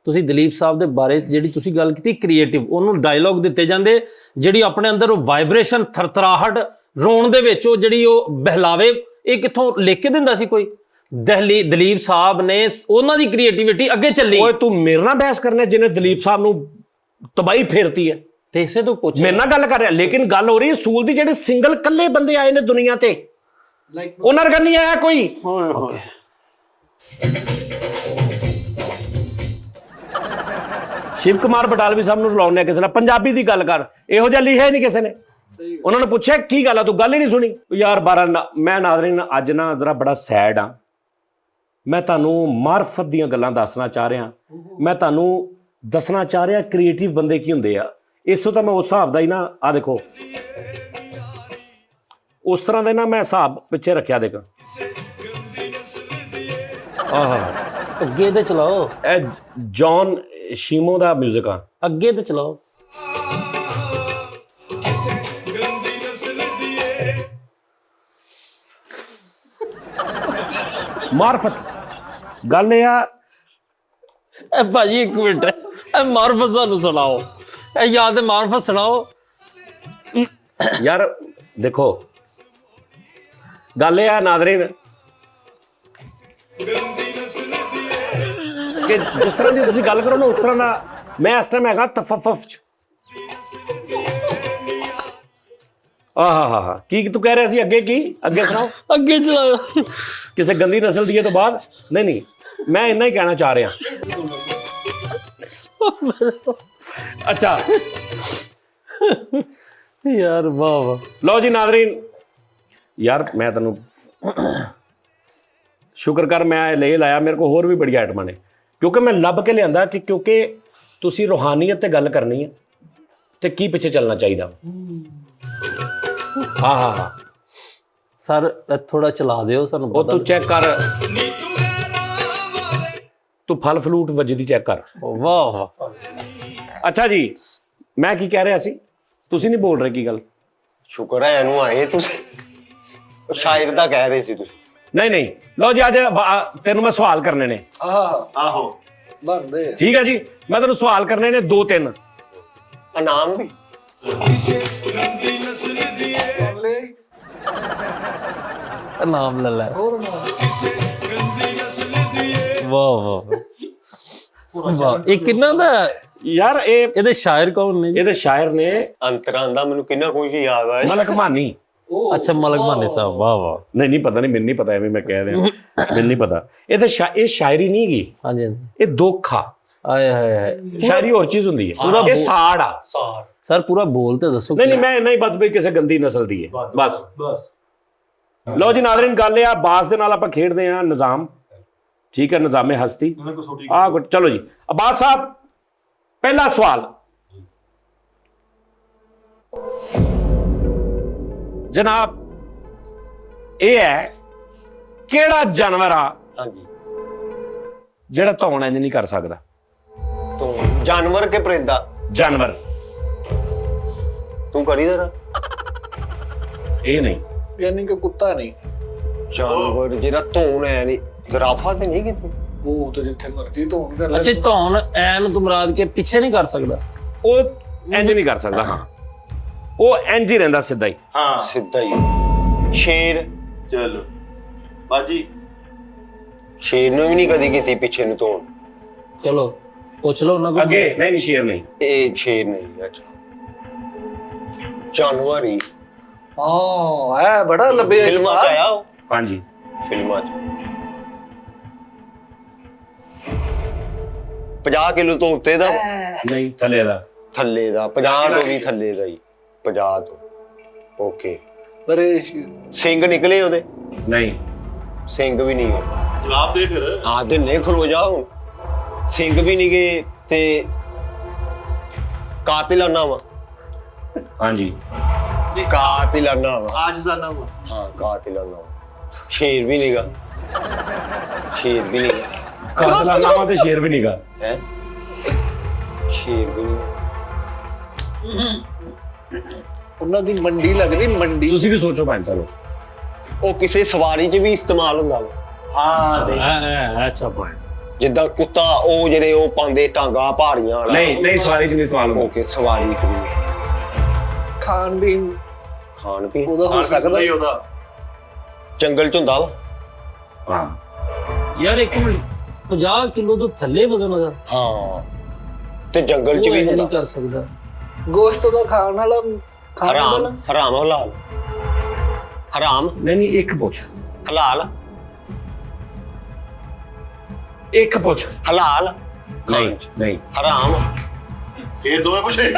ਤੁਸੀਂ ਦਲੀਪ ਸਾਹਿਬ ਦੇ ਬਾਰੇ ਜਿਹੜੀ ਤੁਸੀਂ ਗੱਲ ਕੀਤੀ ਕ੍ਰੀਏਟਿਵ, ਉਹਨੂੰ ਡਾਇਲੌਗ ਦਿੱਤੇ ਜਾਂਦੇ ਜਿਹੜੀ ਆਪਣੇ ਅੰਦਰ ਉਹ ਵਾਈਬ੍ਰੇਸ਼ਨ, ਥਰਥਰਾਹਟ, ਰੋਣ ਦੇ ਵਿੱਚ ਉਹ ਜਿਹੜੀ ਉਹ ਬਹਿਲਾਵੇ, ਇਹ ਕਿੱਥੋਂ ਲਿਖ ਕੇ ਦਿੰਦਾ ਸੀ ਕੋਈ? ਦਲੀਪ ਸਾਹਿਬ ਨੇ ਉਹਨਾਂ ਦੀ ਕ੍ਰੀਏਟੀਵਿਟੀ ਅੱਗੇ ਚੱਲੀ। ਓਏ ਤੂੰ ਮੇਰੇ ਨਾਲ ਬਹਿਸ ਕਰਨਾ ਜਿਹਨੇ ਦਲੀਪ ਸਾਹਿਬ ਨੂੰ ਤਬਾਹੀ ਫੇਰਤੀ ਹੈ? ਤੇ ਇਸੇ ਤੋਂ ਪੁੱਛ ਮੇਰੇ ਨਾਲ ਗੱਲ ਕਰ ਰਿਹਾ, ਲੇਕਿਨ ਗੱਲ ਹੋ ਰਹੀ ਸੂਲ ਦੀ। ਜਿਹੜੇ ਸਿੰਗਲ ਕੱਲੇ ਬੰਦੇ ਆਏ ਨੇ ਦੁਨੀਆ ਤੇ, ਉਹਨਾਂ ਵਰਗਾ ਨਹੀਂ ਆਇਆ ਕੋਈ। ਸ਼ਿਵ ਕੁਮਾਰ ਬਟਾਲਵੀ ਸਾਹਿਬ ਨੂੰ ਰਲਾਉਣੇ ਕਿਸੇ ਨਾਲ, ਪੰਜਾਬੀ ਦੀ ਗੱਲ ਕਰ, ਇਹੋ ਜਿਹਾ ਲਿਖਿਆ ਨਹੀਂ ਕਿਸੇ ਨੇ। ਉਹਨਾਂ ਨੂੰ ਪੁੱਛਿਆ ਕੀ ਗੱਲ ਆ, ਤੂੰ ਗੱਲ ਹੀ ਨਹੀਂ ਸੁਣੀ ਯਾਰ। ਮੈਂ ਨਾਜ਼ਰੀਨ ਅੱਜ ਨਾ ਜ਼ਰਾ ਬੜਾ ਸੈਡ ਆ। ਮੈਂ ਤੁਹਾਨੂੰ ਮਾਰਫਤ ਦੀਆਂ ਗੱਲਾਂ ਦੱਸਣਾ ਚਾਹ ਰਿਹਾ। ਮੈਂ ਤੁਹਾਨੂੰ ਦੱਸਣਾ ਚਾਹ ਰਿਹਾ ਕ੍ਰੀਏਟਿਵ ਬੰਦੇ ਕੀ ਹੁੰਦੇ ਆ। ਇਸੋ ਤਾਂ ਮੈਂ ਉਸ ਹਿਸਾਬ ਦਾ ਹੀ ਨਾ, ਆ ਦੇਖੋ ਉਸ ਤਰ੍ਹਾਂ ਦਾ ਨਾ ਮੈਂ ਹਿਸਾਬ ਪਿੱਛੇ ਰੱਖਿਆ। ਦੇਖ ਆਹ ਅੱਗੇ ਤੇ ਚਲਾਓ, ਇਹ ਜੌਨ ਸ਼ੀਮੋ ਦਾ ਮਿਊਜ਼ਿਕ ਆ। ਅੱਗੇ ਤੇ ਚਲਾਓ। ਮਾਰਫਤ ਗੱਲ ਇਹ ਆ। ਇਹ ਭਾਜੀ ਇੱਕ ਮਿੰਟ, ਇਹ ਮਾਰਫਤ ਸਾਨੂੰ ਸੁਣਾਓ, ਇਹ ਯਾਦ ਹੈ ਮਾਰਫਤ ਸੁਣਾਓ ਯਾਰ। ਦੇਖੋ ਗੱਲ ਇਹ ਆ ਨਾਜ਼ਰੀਨ ਕਿ ਜਿਸ ਤਰ੍ਹਾਂ ਦੀ ਤੁਸੀਂ ਗੱਲ ਕਰੋ ਨਾ, ਉਸ ਤਰ੍ਹਾਂ ਦਾ ਮੈਂ ਇਸ ਟਾਈਮ ਹੈਗਾ ਤਫਫਫ ਚ। ਆਹਾ ਕੀ ਤੂੰ ਕਹਿ ਰਿਹਾ ਸੀ? ਅੱਗੇ ਸੁਣਾਓ। ਅੱਗੇ ਚਲਾਓ। ਕਿਸੇ ਗੰਦੀ ਨਸਲ ਦੀ ਤੋਂ ਬਾਅਦ ਨਹੀਂ ਮੈਂ ਇੰਨਾ ਹੀ ਕਹਿਣਾ ਚਾਹ ਰਿਹਾ। ਅੱਛਾ ਯਾਰ ਵਾਹ ਵਾਹ। ਲਓ ਜੀ ਨਾਜ਼ਰੀਨ, ਯਾਰ ਮੈਂ ਤੈਨੂੰ ਸ਼ੁਕਰ ਕਰ ਮੈਂ ਲੈ ਲਾਇਆ, ਮੇਰੇ ਕੋਲ ਹੋਰ ਵੀ ਬੜੀਆਂ ਆਈਟਮਾਂ ਨੇ। ਕਿਉਂਕਿ ਮੈਂ ਲੱਭ ਕੇ ਲਿਆਂਦਾ ਕਿ ਕਿਉਂਕਿ ਤੁਸੀਂ ਰੂਹਾਨੀਅਤ ਤੇ ਗੱਲ ਕਰਨੀ ਹੈ ਤੇ ਕੀ ਪਿੱਛੇ ਚੱਲਣਾ ਚਾਹੀਦਾ। ਹਾਂ ਸਰ ਥੋੜਾ ਚਲਾ ਦਿਓ ਸਾਨੂੰ ਉਹ ਪਤਾ ਤੂੰ ਚੈੱਕ ਕਰ, ਤੂੰ ਫਲ ਫਲੂਟ ਵੱਜਦੀ ਚੈੱਕ ਕਰ। ਵਾਹ ਵਾਹ। ਅੱਛਾ ਜੀ, ਮੈਂ ਕੀ ਕਹਿ ਰਿਹਾ ਸੀ, ਤੁਸੀਂ ਨਹੀਂ ਬੋਲ ਰਹੇ ਕੀ ਗੱਲ? ਸ਼ੁਕਰ ਹੈ ਇਹਨੂੰ ਆਏ ਤੁਸੀਂ। ਉਹ ਸ਼ਾਇਰ ਦਾ ਕਹਿ ਰਹੇ ਸੀ ਤੁਸੀਂ। ਨਹੀਂ ਲਓ ਜੀ, ਅੱਜ ਤੈਨੂੰ ਮੈਂ ਸਵਾਲ ਕਰਨੇ ਨੇ। ਆਹੋ ਬਣਦੇ ਠੀਕ ਹੈ ਜੀ, ਮੈਂ ਤੁਹਾਨੂੰ ਸਵਾਲ ਕਰਨੇ ਨੇ 2-3। ਇਨਾਮ ਵੀ ਨਾਮ ਲੈ ਲੈ। ਹੋਰ ਨਾ ਵਾਹ ਵਾਹ ਵਾਹ। ਇਹ ਕਿੰਨਾ ਦਾ ਯਾਰ ਇਹਦੇ ਸ਼ਾਇਰ ਕੌਣ ਨੇ ਜੀ? ਇਹਦੇ ਸ਼ਾਇਰ ਨੇ ਅੰਤਰਾਂ ਦਾ ਮੈਨੂੰ ਕਿੰਨਾ ਕੁਝ ਯਾਦ ਆਇਆ। ਮਲਕ ਮਾਨੀ। ਅੱਛਾ ਮਲਕ ਮਾਨੇ ਸਾਹਿਬ। ਵਾਹ ਵਾਹ। ਨਹੀਂ ਪਤਾ, ਨਹੀਂ ਮੈਨੂੰ ਨਹੀਂ ਪਤਾ, ਐਵੇਂ ਮੈਂ ਕਹਿ ਰਿਹਾ, ਮੈਨੂੰ ਨਹੀਂ ਪਤਾ। ਇਹ ਤਾਂ ਇਹ ਸ਼ਾਇਰੀ ਨਹੀਂ ਗਈ, ਹਾਂਜੀ ਹਾਂਜੀ। ਇਹ ਦੁੱਖ ਆ। ਆਏ ਹਾਏ ਹਾਏ। ਸ਼ਾਇਰੀ ਹੋਰ ਚੀਜ਼ ਹੁੰਦੀ ਹੈ, ਇਹ ਸਾੜ ਆ। ਸਰ ਪੂਰਾ ਬੋਲ ਤੇ ਦੱਸੋ। ਨਹੀਂ ਮੈਂ ਨਹੀਂ, ਬਸ ਬਈ ਕਿਸੇ ਗੰਦੀ ਨਸਲ ਦੀ ਹੈ ਬਸ। ਲਓ ਜੀ ਨਾਜ਼ਰੀਨ, ਗੱਲ ਇਹ ਆ, ਬਾਸ ਦੇ ਨਾਲ ਆਪਾਂ ਖੇਡਦੇ ਆ ਨਿਜ਼ਾਮ। ਠੀਕ ਹੈ, ਨਿਜ਼ਾਮੇ ਹਸਤੀ। ਚਲੋ ਜੀ ਅਬਾਸ ਸਾਹਿਬ, ਪਹਿਲਾ ਸਵਾਲ। ਜਨਾਬ ਇਹ ਹੈ, ਕਿਹੜਾ ਜਾਨਵਰ ਆ ਹਾਂਜੀ, ਜਿਹੜਾ ਧੌਣ ਇੰਜ ਨਹੀਂ ਕਰ ਸਕਦਾ? ਤੂੰ ਜਾਨਵਰ ਕੇ ਪਰਿੰਦਾ? ਜਾਨਵਰ। ਤੂੰ ਕਰੀ ਜਰਾ। ਇਹ ਨਹੀਂ, ਯਾਨੀ ਕਿ ਕੁੱਤਾ ਨਹੀਂ। ਜਾਨਵਰ ਜਿਹੜਾ ਧੌਣ ਹੈ ਨਹੀਂ, ਜ਼ਰਾਫਾ ਤੇ ਨਹੀਂ ਕਿਤੇ? ਉਹ ਤਾਂ ਜਿੱਥੇ ਮਰਜ਼ੀ ਧੋਣ ਕਰ ਲੈ। ਅੱਛਾ ਧੌਣ ਐਨ ਤੋਂ ਮੁਰਾਦ ਕੇ ਪਿੱਛੇ ਨਹੀਂ ਕਰ ਸਕਦਾ? ਉਹ ਇੰਜ ਨਹੀਂ ਕਰ ਸਕਦਾ। ਹਾਂ, ਉਹ ਇੰਜ ਹੀ ਰਹਿੰਦਾ ਸਿੱਧਾ ਹੀ। ਹਾਂ ਸਿੱਧਾ ਹੀ। ਸ਼ੇਰ? ਚਲੋ ਬਾਜੀ, ਸ਼ੇਰ ਨੂੰ ਵੀ ਨਹੀਂ ਕਦੀ ਕੀਤੀ ਪਿੱਛੇ ਨੂੰ ਧੌਣ। ਚਲੋ ਪੁੱਛ ਲਓ ਉਹਨਾਂ ਕੋਲ। ਅੱਗੇ ਨਹੀਂ, ਸ਼ੇਰ ਨਹੀਂ। ਇਹ ਸ਼ੇਰ ਨਹੀਂ। ਅੱਛਾ, ਜਾਨਵਰ ਹੀ। ਹਾਂ ਹੈ ਬੜਾ ਲੱਭਿਆ। ਫਿਲਮਾਂ ਚ ਆਇਆ ਉਹ? ਹਾਂਜੀ, ਫਿਲਮਾਂ ਚ। 50 ਕਿਲੋ ਤੋਂ ਉੱਤੇ ਦਾ? ਨਹੀਂ ਥੱਲੇ ਦਾ। ਥੱਲੇ ਦਾ? 50 ਤੋਂ ਵੀ ਥੱਲੇ ਦਾ ਹੀ? 50 ਤੋਂ। ਓਕੇ। ਪਰ ਸਿੰਘ ਨਿਕਲੇ ਉਹਦੇ? ਨਹੀਂ, ਸਿੰਘ ਵੀ ਨਹੀਂ। ਜਵਾਬ ਦੇ ਫਿਰ। ਹਾਂ ਦਿਨੇ ਖਲੋ ਜਾ ਹੁਣ। ਸਿੰਘ ਵੀ ਨਹੀਂ ਗਏ ਤੇ ਕਾਤਿਲਾਨਾ ਵਾ? ਹਾਂਜੀ, ਕਾਤਿਲਾਨਾ ਵਾ। ਅੱਜ ਸਾਡਾ ਵਾ। ਹਾਂ ਕਾਤਿਲਾਨਾ ਵਾ। ਸ਼ੇਰ ਵੀ ਨਹੀਂਗਾ। ਸ਼ੇਰ ਵੀ ਨਹੀਂਗਾ। ਕਾਤਲਾਨਾਮਾ ਤੇ ਸ਼ੇਰ ਵੀ ਨਹੀਂਗਾ। ਹੈ ਸ਼ੇਰ ਵੀ ਨਹੀਂ। ਉਹਨਾਂ ਦੀ ਮੰਡੀ ਲੱਗਦੀ, ਮੰਡੀ। ਤੁਸੀਂ ਵੀ ਸੋਚੋ ਭਾਈ ਚਲੋ। ਉਹ ਕਿਸੇ ਸਵਾਰੀ 'ਚ ਵੀ ਇਸਤੇਮਾਲ ਹੁੰਦਾ ਵਾ? ਹਾਂ ਦੇ ਅੱਛਾ ਪੁਆਇੰਟ। ਜਿੱਦਾਂ ਕੁੱਤਾ, ਉਹ ਜਿਹੜੇ ਉਹ ਪਾਉਂਦੇ ਟਾਂਗਾ ਪਹਾੜੀਆਂ ਵਾਲਾ? ਨਹੀਂ ਸਵਾਰੀ ਚ ਨਹੀਂ ਸਵਾਲ ਹੁੰਦਾ। ਓਕੇ, ਸਵਾਰੀ 'ਚ ਵੀ। ਖਾਣ ਪੀਣ ਖਾਣ ਪੀਣ ਉਹਦਾ ਹੋ ਸਕਦਾ। ਨਹੀਂ ਉਹਦਾ ਜੰਗਲ 'ਚ ਹੁੰਦਾ ਵਾ? ਹਾਂ ਯਾਰ ਇੱਕ ਮਿੰਟ, 50 ਕਿਲੋ ਤੋਂ ਥੱਲੇ ਵਜ਼ਨ ਹੈਗਾ? ਹਾਂ, ਤੇ ਜੰਗਲ 'ਚ ਉਹ ਵੀ ਇਹ ਨਹੀਂ ਹੁੰਦਾ। ਕਰ ਸਕਦਾ। ਗੋਸ਼ਤ ਦਾ ਖਾਣ ਵਾਲਾ, ਖਾਣ ਵਾਲਾ। ਹਰਾਮ? ਹਰਾਮ ਹਲਾਲ? ਹਰਾਮ ਨਹੀਂ ਇੱਕ ਪੁੱਛ, ਹਲਾਲ? ਇੱਕ ਪੁੱਛ। ਹਲਾਲ ਨਹੀਂ ਹਰਾਮ? ਇਹ ਦੋਵੇਂ ਪੁੱਛੇ।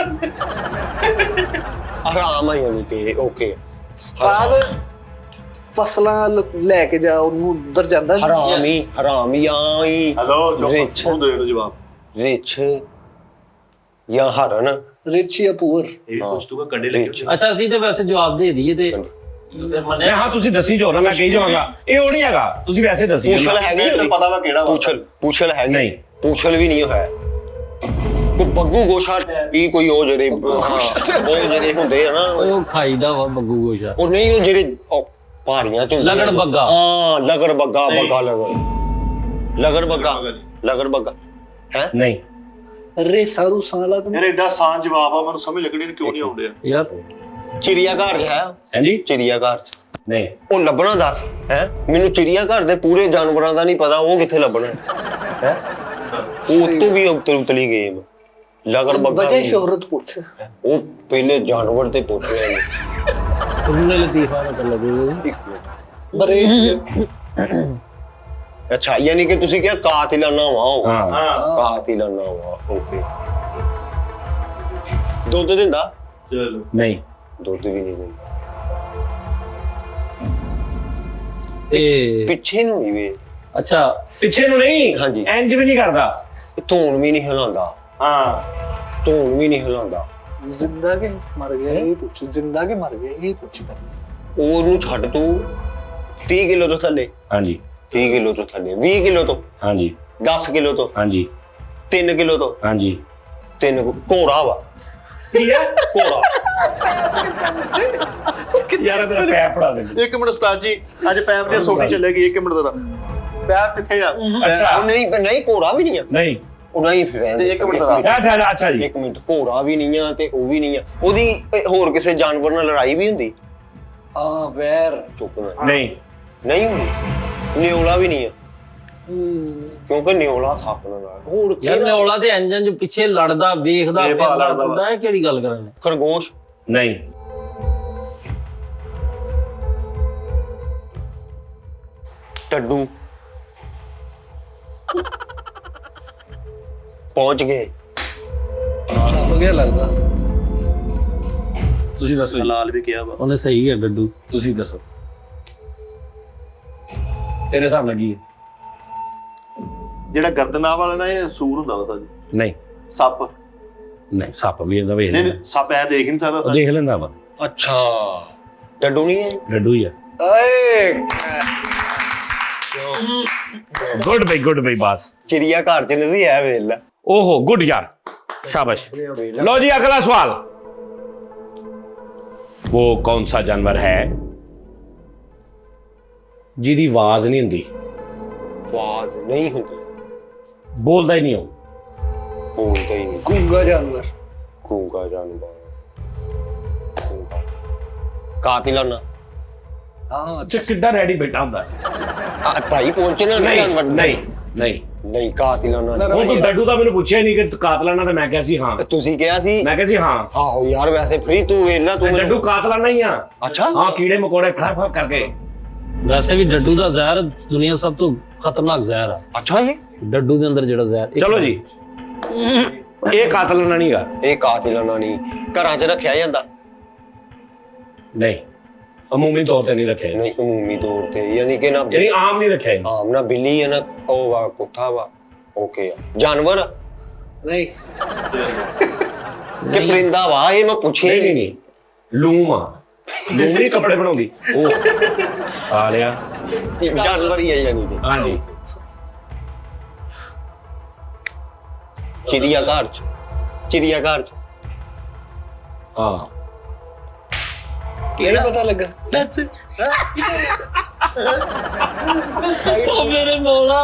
ਹਰਾਮ ਹੈ ਯਾਨੀ ਕਿ। ਓਕੇ, ਸਤਾਦ ਫਸਲਾਂ ਲੈ ਕੇ ਜਾ, ਉਹਨੂੰ ਉਧਰ ਜਾਂਦਾ। ਹਰਾਮ ਹੀ, ਹਰਾਮ ਹੀ ਆਈ। Hello rich? ਹੁਣ ਦੇ ਦਿਓ ਜਵਾਬ। ਰਿਚ ਜਾਂ ਹਰਨ? ਰਿਚ ਜਾਂ ਪੂਰ? ਇਹ ਹਾਂ। ਪੁੱਛ ਦੂਗਾ ਕੰਡੇ ਲੈ ਕੇ। ਅੱਛਾ ਅਸੀਂ ਤੇ ਵੈਸੇ ਜਵਾਬ ਦੇ ਦਈਏ ਤੇ ਫਿਰ ਮੰਨਿਆ। ਹਾਂ ਤੁਸੀਂ ਦੱਸੀ ਜਾਓ ਨਾ, ਮੈਂ ਕਹੀ ਜਾਵਾਂਗਾ। ਇਹ ਉਹ ਨਹੀਂ ਹੈਗਾ, ਤੁਸੀਂ ਵੈਸੇ ਦੱਸੀ ਪੂਛਲ ਜਾਓ। ਹੈਗੀ? ਮੈਨੂੰ ਪਤਾ ਵਾ ਕਿਹੜਾ ਵਾ। ਪੂਛਲ ਹੈਗੀ? ਨਹੀਂ। ਪੂਛਲ ਵੀ ਨਹੀਂ ਹੈ। ਕੋਈ ਬੱਗੂ ਗੋਸ਼ਾ ਵੀ ਕੋਈ ਉਹ ਜਿਹੜੇ ਉਹ ਜਿਹੜੇ ਹੁੰਦੇ ਆ ਨਾ, ਓਏ ਉਹ ਖਾਈਦਾ ਵਾ ਬੱਗੂ ਗੋਸ਼ਾ। ਉਹ ਨਹੀਂ, ਉਹ ਜਿਹੜੇ ਪਹਾੜੀਆਂ ਚ ਹੁੰਦੇ ਆ। ਲਗੜ ਬੱਗਾ। ਹਾਂ ਲਗੜ ਬੱਗਾ। ਬੱਗਾ ਲਗੜ ਬੱਗਾ। ਲਗੜ ਬੱਗਾ ਹੈ? ਨਹੀਂ ਰੇਸਾ ਰੂਸਾਂ ਵਾਲਾ ਤਾਂ ਯਾਰ ਐਡਾ ਆਸਾਨ ਜਵਾਬ ਆ, ਮੈਨੂੰ ਸਮਝ ਲੱਗਣੀ ਕਿਉਂ ਨਹੀਂ ਆਉਂਦੇ ਆ। ਯਾਰ ਚਿੜੀਆ ਘਰ ਚ ਹੈ? ਹਾਂਜੀ ਚਿੜੀਆ ਘਰ ਚ ਨਹੀਂ। ਉਹ ਲੱਭਣਾ ਦੱਸ ਹੈ ਮੈਨੂੰ। ਚਿੜੀਆ ਘਰ ਦੇ ਪੂਰੇ ਜਾਨਵਰਾਂ ਦਾ ਨਹੀਂ ਪਤਾ, ਉਹ ਕਿੱਥੇ ਲੱਭਣਾ ਹੈ? ਉਹ ਤੋਂ ਵੀ ਉਤਲੀ ਗੇਮ। ਲਗੜ ਬੱਗਾ ਵਜ੍ਹਾ ਸ਼ੋਹਰਤ ਪੁੱਛ। ਉਹ ਪਹਿਲੇ ਜਾਨਵਰ ਤੇ ਪੁੱਛ ਰਹੇ ਨੇ। ਫੁੱਲੇ ਲਤੀਫਾ ਨਾ ਕਰ ਲੱਗੂ। ਇੱਕ ਮਿੰਟ। ਬਰੇਸ। ਅੱਛਾ, ਯਾਨੀ ਕਿ ਤੁਸੀਂ ਕਿਹਾ ਕਾਤਿਲਾਨਾ ਵਾ ਉਹ? ਹਾਂ ਕਾਤਿਲਾਨਾ ਵਾ। ਓਕੇ। ਦੁੱਧ ਦਿੰਦਾ? ਚਲੋ ਨਹੀਂ। ਦੁੱਧ ਵੀ ਨਹੀਂ ਦਿੰਦਾ। ਤੇ ਪਿੱਛੇ ਨੂੰ ਨਹੀਂ ਵੇ। ਅੱਛਾ ਪਿੱਛੇ ਨੂੰ ਨਹੀਂ, ਹਾਂਜੀ। ਇੰਜ ਵੀ ਨਹੀਂ ਕਰਦਾ। ਧੂਣ ਵੀ ਨਹੀਂ ਹਿਲਾਉਂਦਾ, ਹਾਂ ਧੂਣ ਵੀ ਨਹੀਂ ਹਿਲਾਉਂਦਾ। जिंदा के मर गए यही पूछ, जिंदा के मर गए यही पूछ कर। ਉਹਨੂੰ ਛੱਡ ਤੂੰ 30 ਕਿਲੋ ਤੋਂ ਥੱਲੇ, ਹਾਂਜੀ 30 ਕਿਲੋ ਤੋਂ ਥੱਲੇ, 20 ਕਿਲੋ ਤੋਂ, ਹਾਂਜੀ 10 ਕਿਲੋ ਤੋਂ, ਹਾਂਜੀ 3 ਕਿਲੋ ਤੋਂ, ਹਾਂਜੀ 3 ਘੋੜਾ ਵਾ, ਕੀ ਹੈ ਘੋੜਾ। ਯਾਰ ਮੇਰਾ ਪੈਰ ਫੜਾ ਦੇ। ਇੱਕ ਮਿੰਟ ਉਸਤਾਦ ਜੀ, ਅੱਜ ਪੈਪ ਦੀ ਸੋਟੀ ਚੱਲੇਗੀ, ਇੱਕ ਮਿੰਟ ਜ਼ਰਾ। ਪੈਪ ਕਿੱਥੇ ਆ? ਅੱਛਾ ਉਹ ਨਹੀਂ ਨਹੀਂ ਘੋੜਾ ਵੀ ਨਹੀਂ ਆ, ਨਹੀਂ ਉਹ ਨਹੀਂ ਫਿਰ ਤੇ ਇੱਕ ਮਿੰਟ ਅੱਛਾ ਜੀ। ਇੱਕ ਮਿੰਟ, ਘੋੜਾ ਵੀ ਨਹੀਂ ਆ ਤੇ ਉਹ ਵੀ ਨਹੀਂ ਆ। ਉਹਦੀ ਹੋਰ ਕਿਸੇ ਜਾਨਵਰ ਨਾਲ ਲੜਾਈ ਵੀ ਹੁੰਦੀ? हाँ वैर। ਚੁੱਪ ਨਾ, ਨਹੀਂ ਨਹੀਂ ਹੁੰਦੀ। ਨਿਓਲਾ ਵੀ ਨਹੀਂ ਆ, ਕਿਉਂਕਿ ਨਿਓਲਾ ਸੱਪ ਨਾਲ ਲੜ। ਹੋਰ ਯਾਰ ਕਿਹੜਾ? ਨਿਓਲਾ ਤੇ ਇੰਜਨ ਚ ਪਿੱਛੇ ਲੜਦਾ ਵੇਖਦਾ ਇਹ ਭਾਅ ਲੜਦਾ ਵਾ। ਹੁੰਦਾ ਹੈ, ਕਿਹੜੀ ਗੱਲ ਕਰਾਂ ਖਰਗੋਸ਼, ਨਹੀਂ ਟੱਡੂ। ਪਹੁੰਚ ਗਏ। हो गया लगता। ਤੁਸੀਂ ਦੱਸੋ ਜੀ। ਹਲਾਲ ਵੀ ਕਿਹਾ ਵਾ। ਉਹਨੇ ਸਹੀ ਹੈ ਡੱਡੂ। ਤੁਸੀਂ ਦੱਸੋ ਤੇਰੇ ਹਿਸਾਬ ਨਾਲ ਕੀ ਹੈ? ਜਿਹੜਾ ਗਰਦਨਾ ਵਾਲਾ ਨਾ, ਇਹ ਸੂਰ ਹੁੰਦਾ ਵਾ ਸਾਜੀ। ਨਹੀਂ ਸੱਪ ਨਹੀਂ, ਸੱਪ ਵੀ ਇਹਦਾ ਵੇਖ ਨਹੀਂ ਲੈਂਦਾ। ਨਹੀਂ, ਸੱਪ ਐ ਦੇਖ ਨਹੀਂ ਸਕਦਾ ਉਹ ਸਾਜੀ। ਦੇਖ ਲੈਂਦਾ ਵਾ, ਅੱਛਾ, ਟੱਡੂ ਨਹੀਂ ਹੈ। ਡੱਡੂ ਹੀ ਆ। अरे ਗੁੱਡ ਬਈ ਬਾਸ। ਚਿੜੀਆ ਘਰ ਚ ਨਹੀਂ ਹੈ ਵੇਲਾ। ਓਹੋ ਗੁੱਡ ਯਾਰ, शाबाश। लो जी अगला सवाल। वो कौन सा जानवर है जिहदी आवाज नहीं हुंदी, ਆਵਾਜ਼ ਨਹੀਂ ਹੁੰਦੀ, बोलदा ही नहीं हो? ਬੋਲਦਾ ਹੀ ਨਹੀਂ। गूंगा जानवर। ਗੂੰਗਾ ਜਾਨਵਰ, ਗੂੰਗਾ। ਕਾਤਿਲਾਨਾ। हाँ अच्छा किड्डा रेडी बैठा हुंदा है। ਭਾਈ ਪਹੁੰਚਣਾ ਨਹੀਂ नहीं ਜਾਨਵਰ। नहीं नहीं, ਨਹੀਂ ਕਾਤਿਲਾਨਾ वो तो ਨਹੀਂ। डड्डू दा मैंने पूछा नहीं कि कातलाना, तो मैं कहा सी हाँ, ਤੁਸੀਂ ਕਿਹਾ ਸੀ। मैं कहा सी हाँ। ਆਹੋ ਯਾਰ, ਵੈਸੇ ਫ੍ਰੀ ਤੂੰ ਵੇਲਾ ਤੂੰ डड्डू ਮੈਨੂੰ। कातलाना ही हाँ। ਅੱਛਾ, हाँ कीड़े मकोड़े खा खा करके। ਵੈਸੇ ਵੀ ਡੱਡੂ ਦਾ ਜ਼ਹਿਰ ਦੁਨੀਆ ਸਭ ਤੋਂ ਖਤਰਨਾਕ ਜ਼ਹਿਰ ਆ। ਅੱਛਾ ਜੀ। ਡੱਡੂ ਦੇ ਅੰਦਰ ਜਿਹੜਾ ਜ਼ਹਿਰ चलो जी, ये कातलाना नहीं गा। ਇਹ ਕਾਤਿਲਾਨਾ ਨਹੀਂ, ਘਰਾਂ 'ਚ ਰੱਖਿਆ ਜਾਂਦਾ। नहीं, अमूमी तौर पर नहीं रखे, ਨਹੀਂ ਅਮੂਮੀ ਤੌਰ ਤੇ, ਯਾਨੀ ਕਿ ਨਾ यानी आम नहीं रखे। ਆਮ ਨਾ ਬਿੱਲੀ ਹੈ ਨਾ, ਉਹ ਵਾ ਕੁੱਤਾ ਵਾ। ਓਕੇ ਆ ਜਾਨਵਰ नहीं। ਕਿ ਪਰਿੰਦਾ ਵਾ? ਇਹ ਮੈਂ ਪੁੱਛਿਆ ਹੀ नहीं ਨਹੀਂ। नहीं, लूम आ। लूम नहीं कपड़े बनाउंदी ओ सालिया। ਜਾਨਵਰ ਹੀ ਹੈ ਯਾਨੀ ਕਿ। हाँ जी, ਚਿੜੀਆ ਘਰ 'ਚ, ਚਿੜੀਆ ਘਰ 'ਚ। हाँ केड़ा पता लगा? ਉਹ ਮੇਰੇ ਮੌਲਾ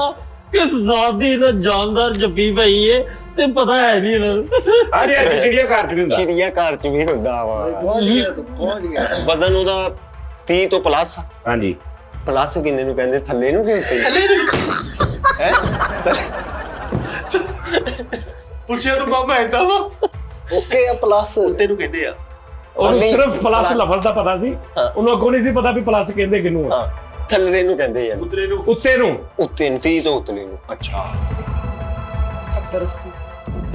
ਕਿਸ ਜ਼ਾਦੀ ਦਾ ਜਾਨਦਾਰ ਜੱਪੀ ਪਈ ਏ ਤੇ ਪਤਾ ਹੈ ਨਹੀਂ ਇਹਨਾਂ ਨੂੰ। अरे आज चिड़िया घर च नहीं हुंदा। ਚਿੜੀਆ ਘਰ 'ਚ ਵੀ ਹੁੰਦਾ ਵਾ। पहुंच गया तो पहुंच गया। ਵਜ਼ਨ ਉਹਦਾ 30 ਤੋਂ ਪਲੱਸ। हाँ जी, ਪਲੱਸ ਕਿੰਨੇ ਨੂੰ ਕਹਿੰਦੇ? ਥੱਲੇ ਨੂੰ ਕਿ ਉੱਤੇ ਨੂੰ? ਹੈ ਪੁੱਛਿਆ ਤੂੰ ਮਾਮਾ ਐਦਾਂ ਵਾ? ओके या प्लस। ਤੈਨੂੰ ਕਹਿੰਦੇ ਆ। ਉਹਨੂੰ ਨਹੀਂ, ਸਿਰਫ ਪਲੱਸ plus- ਲਫ਼ਜ਼ ਦਾ ਪਤਾ ਸੀ, ਹਾਂ। ਉਹਨੂੰ ਅੱਗੋਂ ਨਹੀਂ ਸੀ ਪਤਾ ਵੀ ਪਲੱਸ ਕਹਿੰਦੇ ਕਿਹਨੂੰ ਆ। ਹਾਂ, ਥੱਲੇ ਨੂੰ ਕਹਿੰਦੇ ਯਾਰ, ਉਤਰੇ ਨੂੰ ਉੱਤੇ ਨੂੰ। ਉੱਤੇ ਨੂੰ, 30 ਤੋਂ ਉੱਤਲੇ ਨੂੰ। ਅੱਛਾ 70-80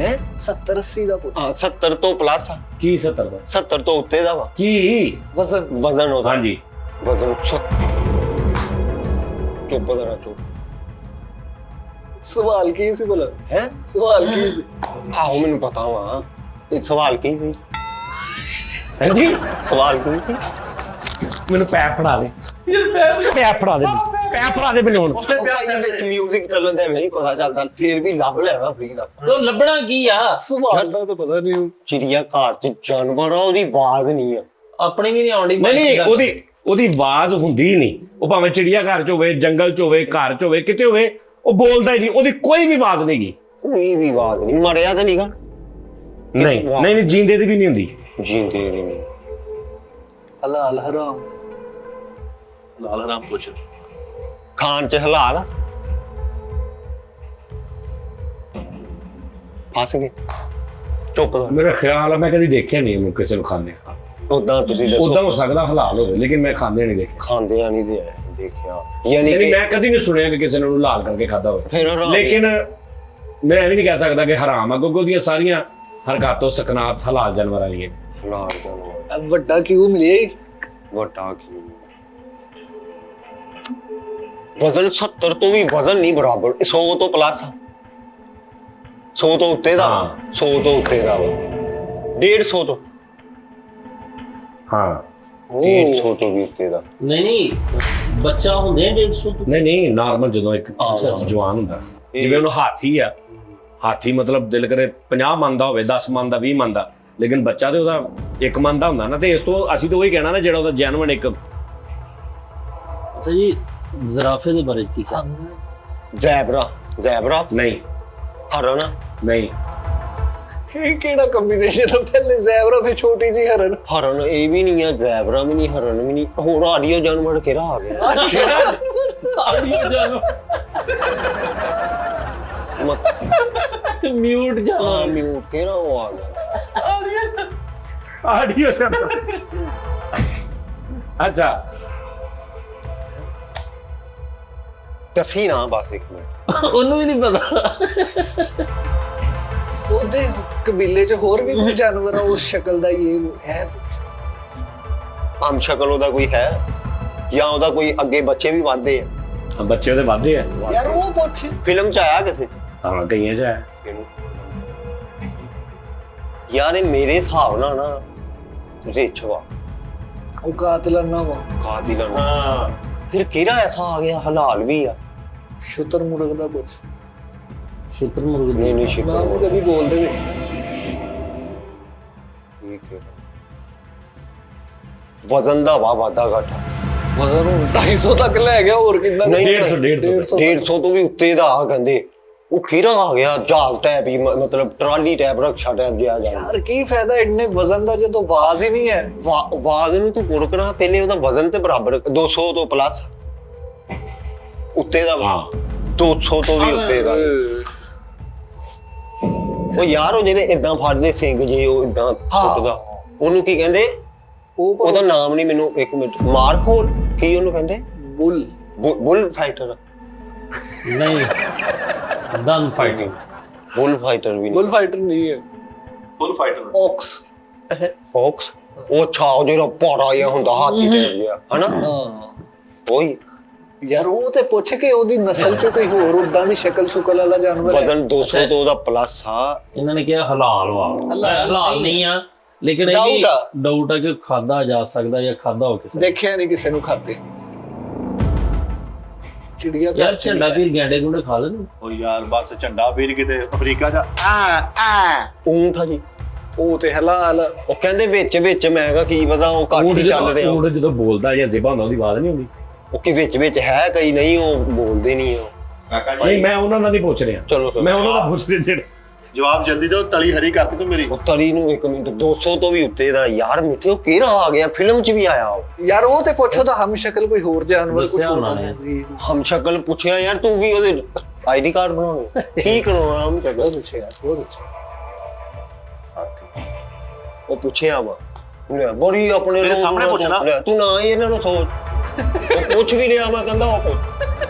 ਹੈ। 70-80 ਦਾ ਪੁੱਛ। ਹਾਂ 70 ਤੋਂ ਪਲੱਸ। ਕੀ 70 ਦਾ 70 ਤੋਂ ਉੱਤੇ ਦਾ ਵਾ ਕੀ? वजन। ਵਜ਼ਨ ਉਹਦਾ। हाँ जी, ਵਜ਼ਨ ਚੁੱਪ ਦਾ ਚੁੱਪ। सवाल की सी बोला ਹੈ सवाल की सी। ਆਹੋ ਮੈਨੂੰ ਪਤਾ ਵਾ। ਇਹ ਸਵਾਲ ਕੀ ਸੀ? हाँ जी, ਸਵਾਲ ਕੀ ਸੀ? ਮੈਨੂੰ ਪੈਪ ਫੜਾ ਦੇ, ਪੈਪ ਫੜਾ ਦੇ, ਪੈਪ ਫੜਾ ਦੇ ਮੈਨੂੰ ਹੁਣ। ਉਹ ਭਾਈ ਵਿੱਚ ਮਿਊਜ਼ਿਕ ਚੱਲਣ ਦਾ ਨਹੀਂ ਪਤਾ ਚੱਲਦਾ, ਫਿਰ ਵੀ ਲੱਭ ਲੈਣਾ ਫ੍ਰੀ ਦਾ। ਤੋ ਲੱਭਣਾ ਕੀ ਆ? सवाल का तो पता नहीं। ਚਿੜੀਆ ਘਰ ਚ ਜਾਨਵਰ ਆ, ਉਹਦੀ ਆਵਾਜ਼ ਨਹੀਂ ਆ। ਆਪਣੀ ਵੀ ਨਹੀਂ ਆਉਂਦੀ। ਨਹੀਂ ਉਹਦੀ ਆਵਾਜ਼ ਹੁੰਦੀ ਨਹੀਂ। ਉਹ ਭਾਵੇਂ ਚਿੜੀਆ ਘਰ ਚ ਹੋਵੇ, ਜੰਗਲ ਚ ਹੋਵੇ, ਘਰ ਚ ਹੋਵੇ, ਕਿਤੇ ਹੋਵੇ, ਉਹ ਬੋਲਦਾ ਹੀ ਨਹੀਂ। ਉਹਦੀ ਕੋਈ ਵੀ ਆਵਾਜ਼ ਨਹੀਂ ਗੀ। ਕੋਈ ਵੀ ਆਵਾਜ਼ ਨਹੀਂ। ਮਰਿਆ ਤਾਂ ਨਹੀਂਗਾ? ਨਹੀਂ ਜੀਂਦੇ ਦੀ ਵੀ ਨਹੀਂ ਹੁੰਦੀ। ਜੀਂਦੇ ਦੀ ਨਹੀਂ। हलाल हराम। ਲਾਲ ਹਰਾਮ ਪੁੱਛ। ਖਾਣ ਚ ਹਲਾਲ ਫਸ ਗਏ। ਚੁੱਪ ਕਰ। ਮੇਰਾ ਖਿਆਲ ਆ ਮੈਂ ਕਦੀ ਦੇਖਿਆ ਨਹੀਂ ਇਹਨੂੰ ਕਿਸੇ ਨੂੰ ਖਾਂਦੇ। ਉਦਾਂ ਤੁਸੀਂ ਉਦਾਂ ਦੱਸੋ। ਹੋ ਸਕਦਾ ਹਲਾਲ ਹੋਵੇ, ਲੇਕਿਨ ਮੈਂ ਖਾਂਦੇ ਨਹੀਂ ਦੇਖਿਆ। ਖਾਂਦੇ ਆ ਨਹੀਂ ਦੇ ਦੇਖਿਆ, ਯਾਨੀ ਯਾਨੀ ਕਿ ਮੈਂ ਕਦੀ ਨਹੀਂ ਸੁਣਿਆ ਕਿ ਕਿਸੇ ਨੇ ਉਹਨੂੰ ਲਾਲ ਕਰਕੇ ਖਾਦਾ ਹੋਵੇ। ਫਿਰ ਹਰਾਮ। ਲੇਕਿਨ ਮੈਂ ਇਹ ਵੀ ਨਹੀਂ ਕਹਿ ਸਕਦਾ ਕਿ ਹਰਾਮ ਆ, ਕਿਉਂਕਿ ਉਹਦੀਆਂ ਸਾਰੀਆਂ ਹਰਕਤਾਂ ਸਕਨਾਤ ਹਲਾਲ ਜਾਨਵਰਾਂ ਦੀਆਂ। ਹਲਾਲ ਜਾਨਵਰ ਵੱਡਾ ਕਿਉਂ ਮਿਲੇ? ਵੱਡਾ ਕੀ ਵਜ਼ਨ 70 ਤੋਂ ਵੀ ਵਜ਼ਨ ਨਹੀਂ ਬਰਾਬਰ 100 ਤੋਂ ਪਲੱਸ 100 ਤੋਂ ਉੱਤੇ ਦਾ ਹਾਂ। 100 ਤੋਂ ਉੱਤੇ ਦਾ ਵਾ 150 ਤੋਂ ਹਾਂ 150 ਤੋਂ ਵੀ ਉੱਤੇ ਦਾ ਨਹੀਂ ਬੱਚਾ ਹੁੰਦੇ ਆ 150 ਤੋਂ ਨਹੀਂ ਨਾਰਮਲ ਜਦੋਂ ਇੱਕ ਜਵਾਨ ਹੁੰਦਾ ਜਿਵੇਂ ਉਹਨੂੰ ਹਾਥੀ ਆ ਹਾਥੀ ਮਤਲਬ ਦਿਲ ਕਰੇ 50 ਮਨ ਦਾ ਹੋਵੇ 10 ਮਨ ਦਾ 20 ਮਨ ਦਾ ਲੇਕਿਨ ਬੱਚਾ ਤੇ ਉਹਦਾ 1 ਮਨ ਦਾ ਹੁੰਦਾ ਨਾ ਤੇ ਇਸ ਤੋਂ ਅਸੀਂ ਤਾਂ ਉਹੀ ਕਹਿਣਾ ਨਾ ਜਿਹੜਾ ਉਹਦਾ ਜੈਨੂਇਨ ਇੱਕ ਅੱਛਾ ਜੀ ਜ਼ਰਾਫੇ ਦੇ ਬਾਰੇ ਕੀ ਕਹਾਂ ਜ਼ੈਬਰਾ ਨਹੀਂ ਹਰਨ ਨਹੀਂ ਇਹ ਕਿਹੜਾ ਕੰਬੀਨੇਸ਼ਨ ਹੈ? ਪਹਿਲੇ ਜ਼ੈਬਰਾ ਫਿਰ ਛੋਟੀ ਜੀ ਹਰਨ। ਹਰਨ ਇਹ ਵੀ ਨਹੀਂ ਆ ਜ਼ੈਬਰਾ ਵੀ ਨਹੀਂ ਹਰਨ ਵੀ ਨਹੀਂ ਹੋਰ ਆਡੀਓ ਜਾਨਵਰ ਕਿਹੜਾ ਆ ਗਿਆ ਆਡੀਓ ਜਾਨਵਰ ਮਿਊਟ ਜਾਨਵਰ ਮਿਊਟ ਕਿਹੜਾ ਉਹ ਆ ਗਿਆ ਆਡੀਓ ਅੱਛਾ ਦੱਸੀ ਨਾ ਬਸ ਇੱਕ ਮਿੰਟ ਉਹਨੂੰ ਵੀ ਨਹੀਂ ਪਤਾ ਉਹਦੇ ਕਬੀਲੇ 'ਚ ਹੋਰ ਵੀ ਕੋਈ ਜਾਨਵਰ ਆ ਉਸ ਸ਼ਕਲ ਦਾ ਹੀ ਇਹ ਹੈ? ਆਮ ਸ਼ਕਲ ਉਹਦਾ ਕੋਈ ਹੈ ਜਾਂ ਉਹਦਾ ਕੋਈ ਅੱਗੇ ਬੱਚੇ ਵੀ ਵਾਧੇ ਆ ਬੱਚੇ ਉਹਦੇ ਵਾਧੇ ਆ ਯਾਰ ਉਹ ਪੁੱਛ। ਫਿਲਮ ਚ ਆਇਆ ਕਿਸੇ ਹਾਂ ਕਈਆਂ ਚ ਹੈ ਯਾਰ ਇਹ ਮੇਰੇ ਹਿਸਾਬ ਨਾਲ ਨਾ ਰੇਛਵਾ ਉਹ ਕਾਤਲਾਨਾ ਵਾ। ਕਾਤਿਲਾਂ ਫਿਰ ਕਿਹੜਾ ਐਸਾ ਆ ਗਿਆ ਹਲਾਲ ਵੀ ਆ ਸ਼ੁਤਰ ਮੁਰਗ ਦਾ ਕੁਛ ਸ਼ੁਤਰ ਮੁਰਗ ਨਹੀਂ ਨਾਮ ਸ਼ਿਕਰ ਕਦੀ ਬੋਲਦੇ ਵੀ ਠੀਕ ਹੈ ਵਜ਼ਨ ਦਾ ਵਾਧਾ ਘਾਟਾ ਵਜ਼ਨ ਨੂੰ 250 ਤੱਕ ਲੈ ਗਿਆ ਹੋਰ ਕਿੰਨਾ? ਨਹੀਂ 150 150 ਤੋਂ ਵੀ ਉੱਤੇ ਦਾ ਆ ਕਹਿੰਦੇ ਉਹ ਕਿਹੜਾ ਆ ਗਿਆ ਜਹਾਜ਼ ਟੈਪ ਹੀ ਮਤਲਬ ਟਰਾਲੀ ਟੈਪ ਰਕਸ਼ਾ ਟੈਪ ਜਿਹਾ ਜਾ ਯਾਰ ਕੀ ਫਾਇਦਾ ਇੰਨੇ ਵਜ਼ਨ ਦਾ ਜਦੋਂ ਆਵਾਜ਼ ਹੀ ਨਹੀਂ ਹੈ? ਆਵਾਜ਼ ਨੂੰ ਤੂੰ ਪੁਰ ਕਰਾ ਪਹਿਲੇ ਉਹਦਾ ਵਜ਼ਨ ਤੇ ਬਰਾਬਰ 200 ਤੋਂ ਪਲੱਸ ਉੱਤੇ ਦਾ ਹਾਂ 200 ਤੋਂ ਵੀ ਉੱਤੇ ਦਾ ਉਹ ਯਾਰ ਉਹ ਜਿਹੜੇ ਇਦਾਂ ਫੜਦੇ ਸਿੰਘ ਜੇ ਉਹ ਇਦਾਂ ਫੁੱਟਦਾ ਉਹਨੂੰ ਕੀ ਕਹਿੰਦੇ ਉਹਦਾ ਨਾਮ ਨਹੀਂ ਮੈਨੂੰ ਇੱਕ ਮਿੰਟ ਮਾਰਖੋਲ ਕੀ ਉਹਨੂੰ ਕਹਿੰਦੇ ਬੁੱਲ ਬੁੱਲ ਫਾਈਟਰ ਨਹੀਂ ਦਨ ਫਾਈਟਿੰਗ ਬੁੱਲ ਫਾਈਟਰ ਵੀ ਨਹੀਂ ਬੁੱਲ ਫਾਈਟਰ ਨਹੀਂ ਹੈ, ਫੁੱਲ ਫਾਈਟਰ ਔਕਸ। ਫੌਕਸ ਉਹ ਛਾਉ ਜਿਹੜਾ ਪਾੜਾ ਜਿਹਾ ਹੁੰਦਾ ਹਾਥੀ ਟੈਪ ਜਿਹਾ ਹਨਾ ਹਾਂ ਉਹੀ ਯਾਰ ਉਹ ਤੇ ਪੁੱਛ ਕੇ ਉਹਦੀ ਨਸਲ ਚੋਂ ਕੋਈ ਹੋਰ ਉਦਾਂ ਦੀ ਸ਼ਕਲ ਸ਼ੁਕਲ ਵਾਲਾ ਜਾਨਵਰ ਹੈ? ਵਜ਼ਨ 200 ਤੋਂ ਉਹਦਾ ਪਲੱਸ ਆ ਇਹਨਾਂ ਨੇ ਕਿਹਾ ਹਲਾਲ ਵਾ ਹਲਾਲ ਨਹੀਂ ਆ ਲੇਕਿਨ ਇਹ ਡਾਊਟ ਆ ਕਿ ਖਾਦਾ ਜਾ ਸਕਦਾ ਜਾਂ ਖਾਦਾ ਹੋ ਕਿਸੇ ਦੇਖਿਆ ਨਹੀਂ ਕਿਸੇ ਨੂੰ ਖਾਤੇ। ਚਿੜੀਆ ਯਾਰ ਝੰਡਾ ਵੀਰ ਗੈਂਡੇ ਗੁੰਡੇ ਖਾ ਲੈਣ ਉਹ ਯਾਰ ਬਸ ਝੰਡਾ ਵੀਰ ਕਿਤੇ ਅਫਰੀਕਾ ਜਾ ਊਂਠ ਆ ਜੀ ਉਹ ਤੇ ਹਲਾਲ। ਉਹ ਕਹਿੰਦੇ ਵਿੱਚ ਮੈਂ ਕਿਹਾ ਕੀ ਪਤਾ ਉਹ ਘੱਟ ਹੀ ਚੱਲ ਰਿਹਾ ਉਹ ਜਦੋਂ ਬੋਲਦਾ ਜਾਂ ਜ਼ਿਬਾ ਹੁੰਦਾ ਉਹਦੀ ਆਵਾਜ਼ ਨਹੀਂ ਹੁੰਦੀ ਉਹ ਕਿ ਵਿੱਚ ਹੈ ਕਈ ਨਹੀਂ ਉਹ ਬੋਲਦੇ ਨਹੀਂ ਉਹ ਕਾਕਾ ਜੀ ਨਹੀਂ ਮੈਂ ਉਹਨਾਂ ਦਾ ਨਹੀਂ ਪੁੱਛ ਰਿਹਾ ਚਲੋ ਮੈਂ ਉਹਨਾਂ ਦਾ ਪੁੱਛ ਰਿਹਾ ਜਿਹੜਾ ਜਵਾਬ ਜਲਦੀ ਦਿਓ, ਤਲੀ ਹਰੀ ਕਰਤੀ ਤੂੰ ਮੇਰੀ। ਉਹ ਤਲੀ ਨੂੰ ਇੱਕ ਮਿੰਟ 200 ਤੋਂ ਵੀ ਉੱਤੇ ਦਾ ਯਾਰ ਮਿੱਠੇ ਉਹ ਕਿਹੜਾ ਆ ਗਿਆ ਫਿਲਮ 'ਚ ਵੀ ਆਇਆ ਉਹ ਯਾਰ ਉਹ ਤੇ ਪੁੱਛੋ ਤਾਂ ਹਮ ਸ਼ਕਲ ਕੋਈ ਹੋਰ ਜਾਨਵਰ ਕੁਝ ਦੱਸਿਆ ਹੁੰਦਾ ਉਹਨਾਂ ਹੈ? ਹਮ ਸ਼ਕਲ ਪੁੱਛਿਆ ਯਾਰ ਤੂੰ ਵੀ ਉਹਦੇ ਆਈਡੀ ਕਾਰਡ ਬਣਾਉਣਾ ਕੀ ਕਰਾਉਣਾ ਹਮ ਸ਼ਕਲ ਪੁੱਛਿਆ ਉਹ ਪੁੱਛਿਆ ਉਹ ਪੁੱਛਿਆ ਵਾ ਲੈ ਬੜੀ ਆਪਣੇ ਮੇਰੇ ਸਾਹਮਣੇ ਪੁੱਛਣਾ। ਲੈ, ਤੂੰ ਨਾ ਹੀ ਇਹਨਾਂ ਨੂੰ ਸੋਚ ਉਹ ਪੁੱਛ ਵੀ ਲਿਆ ਮੈਂ ਕਹਿੰਦਾ ਉਹ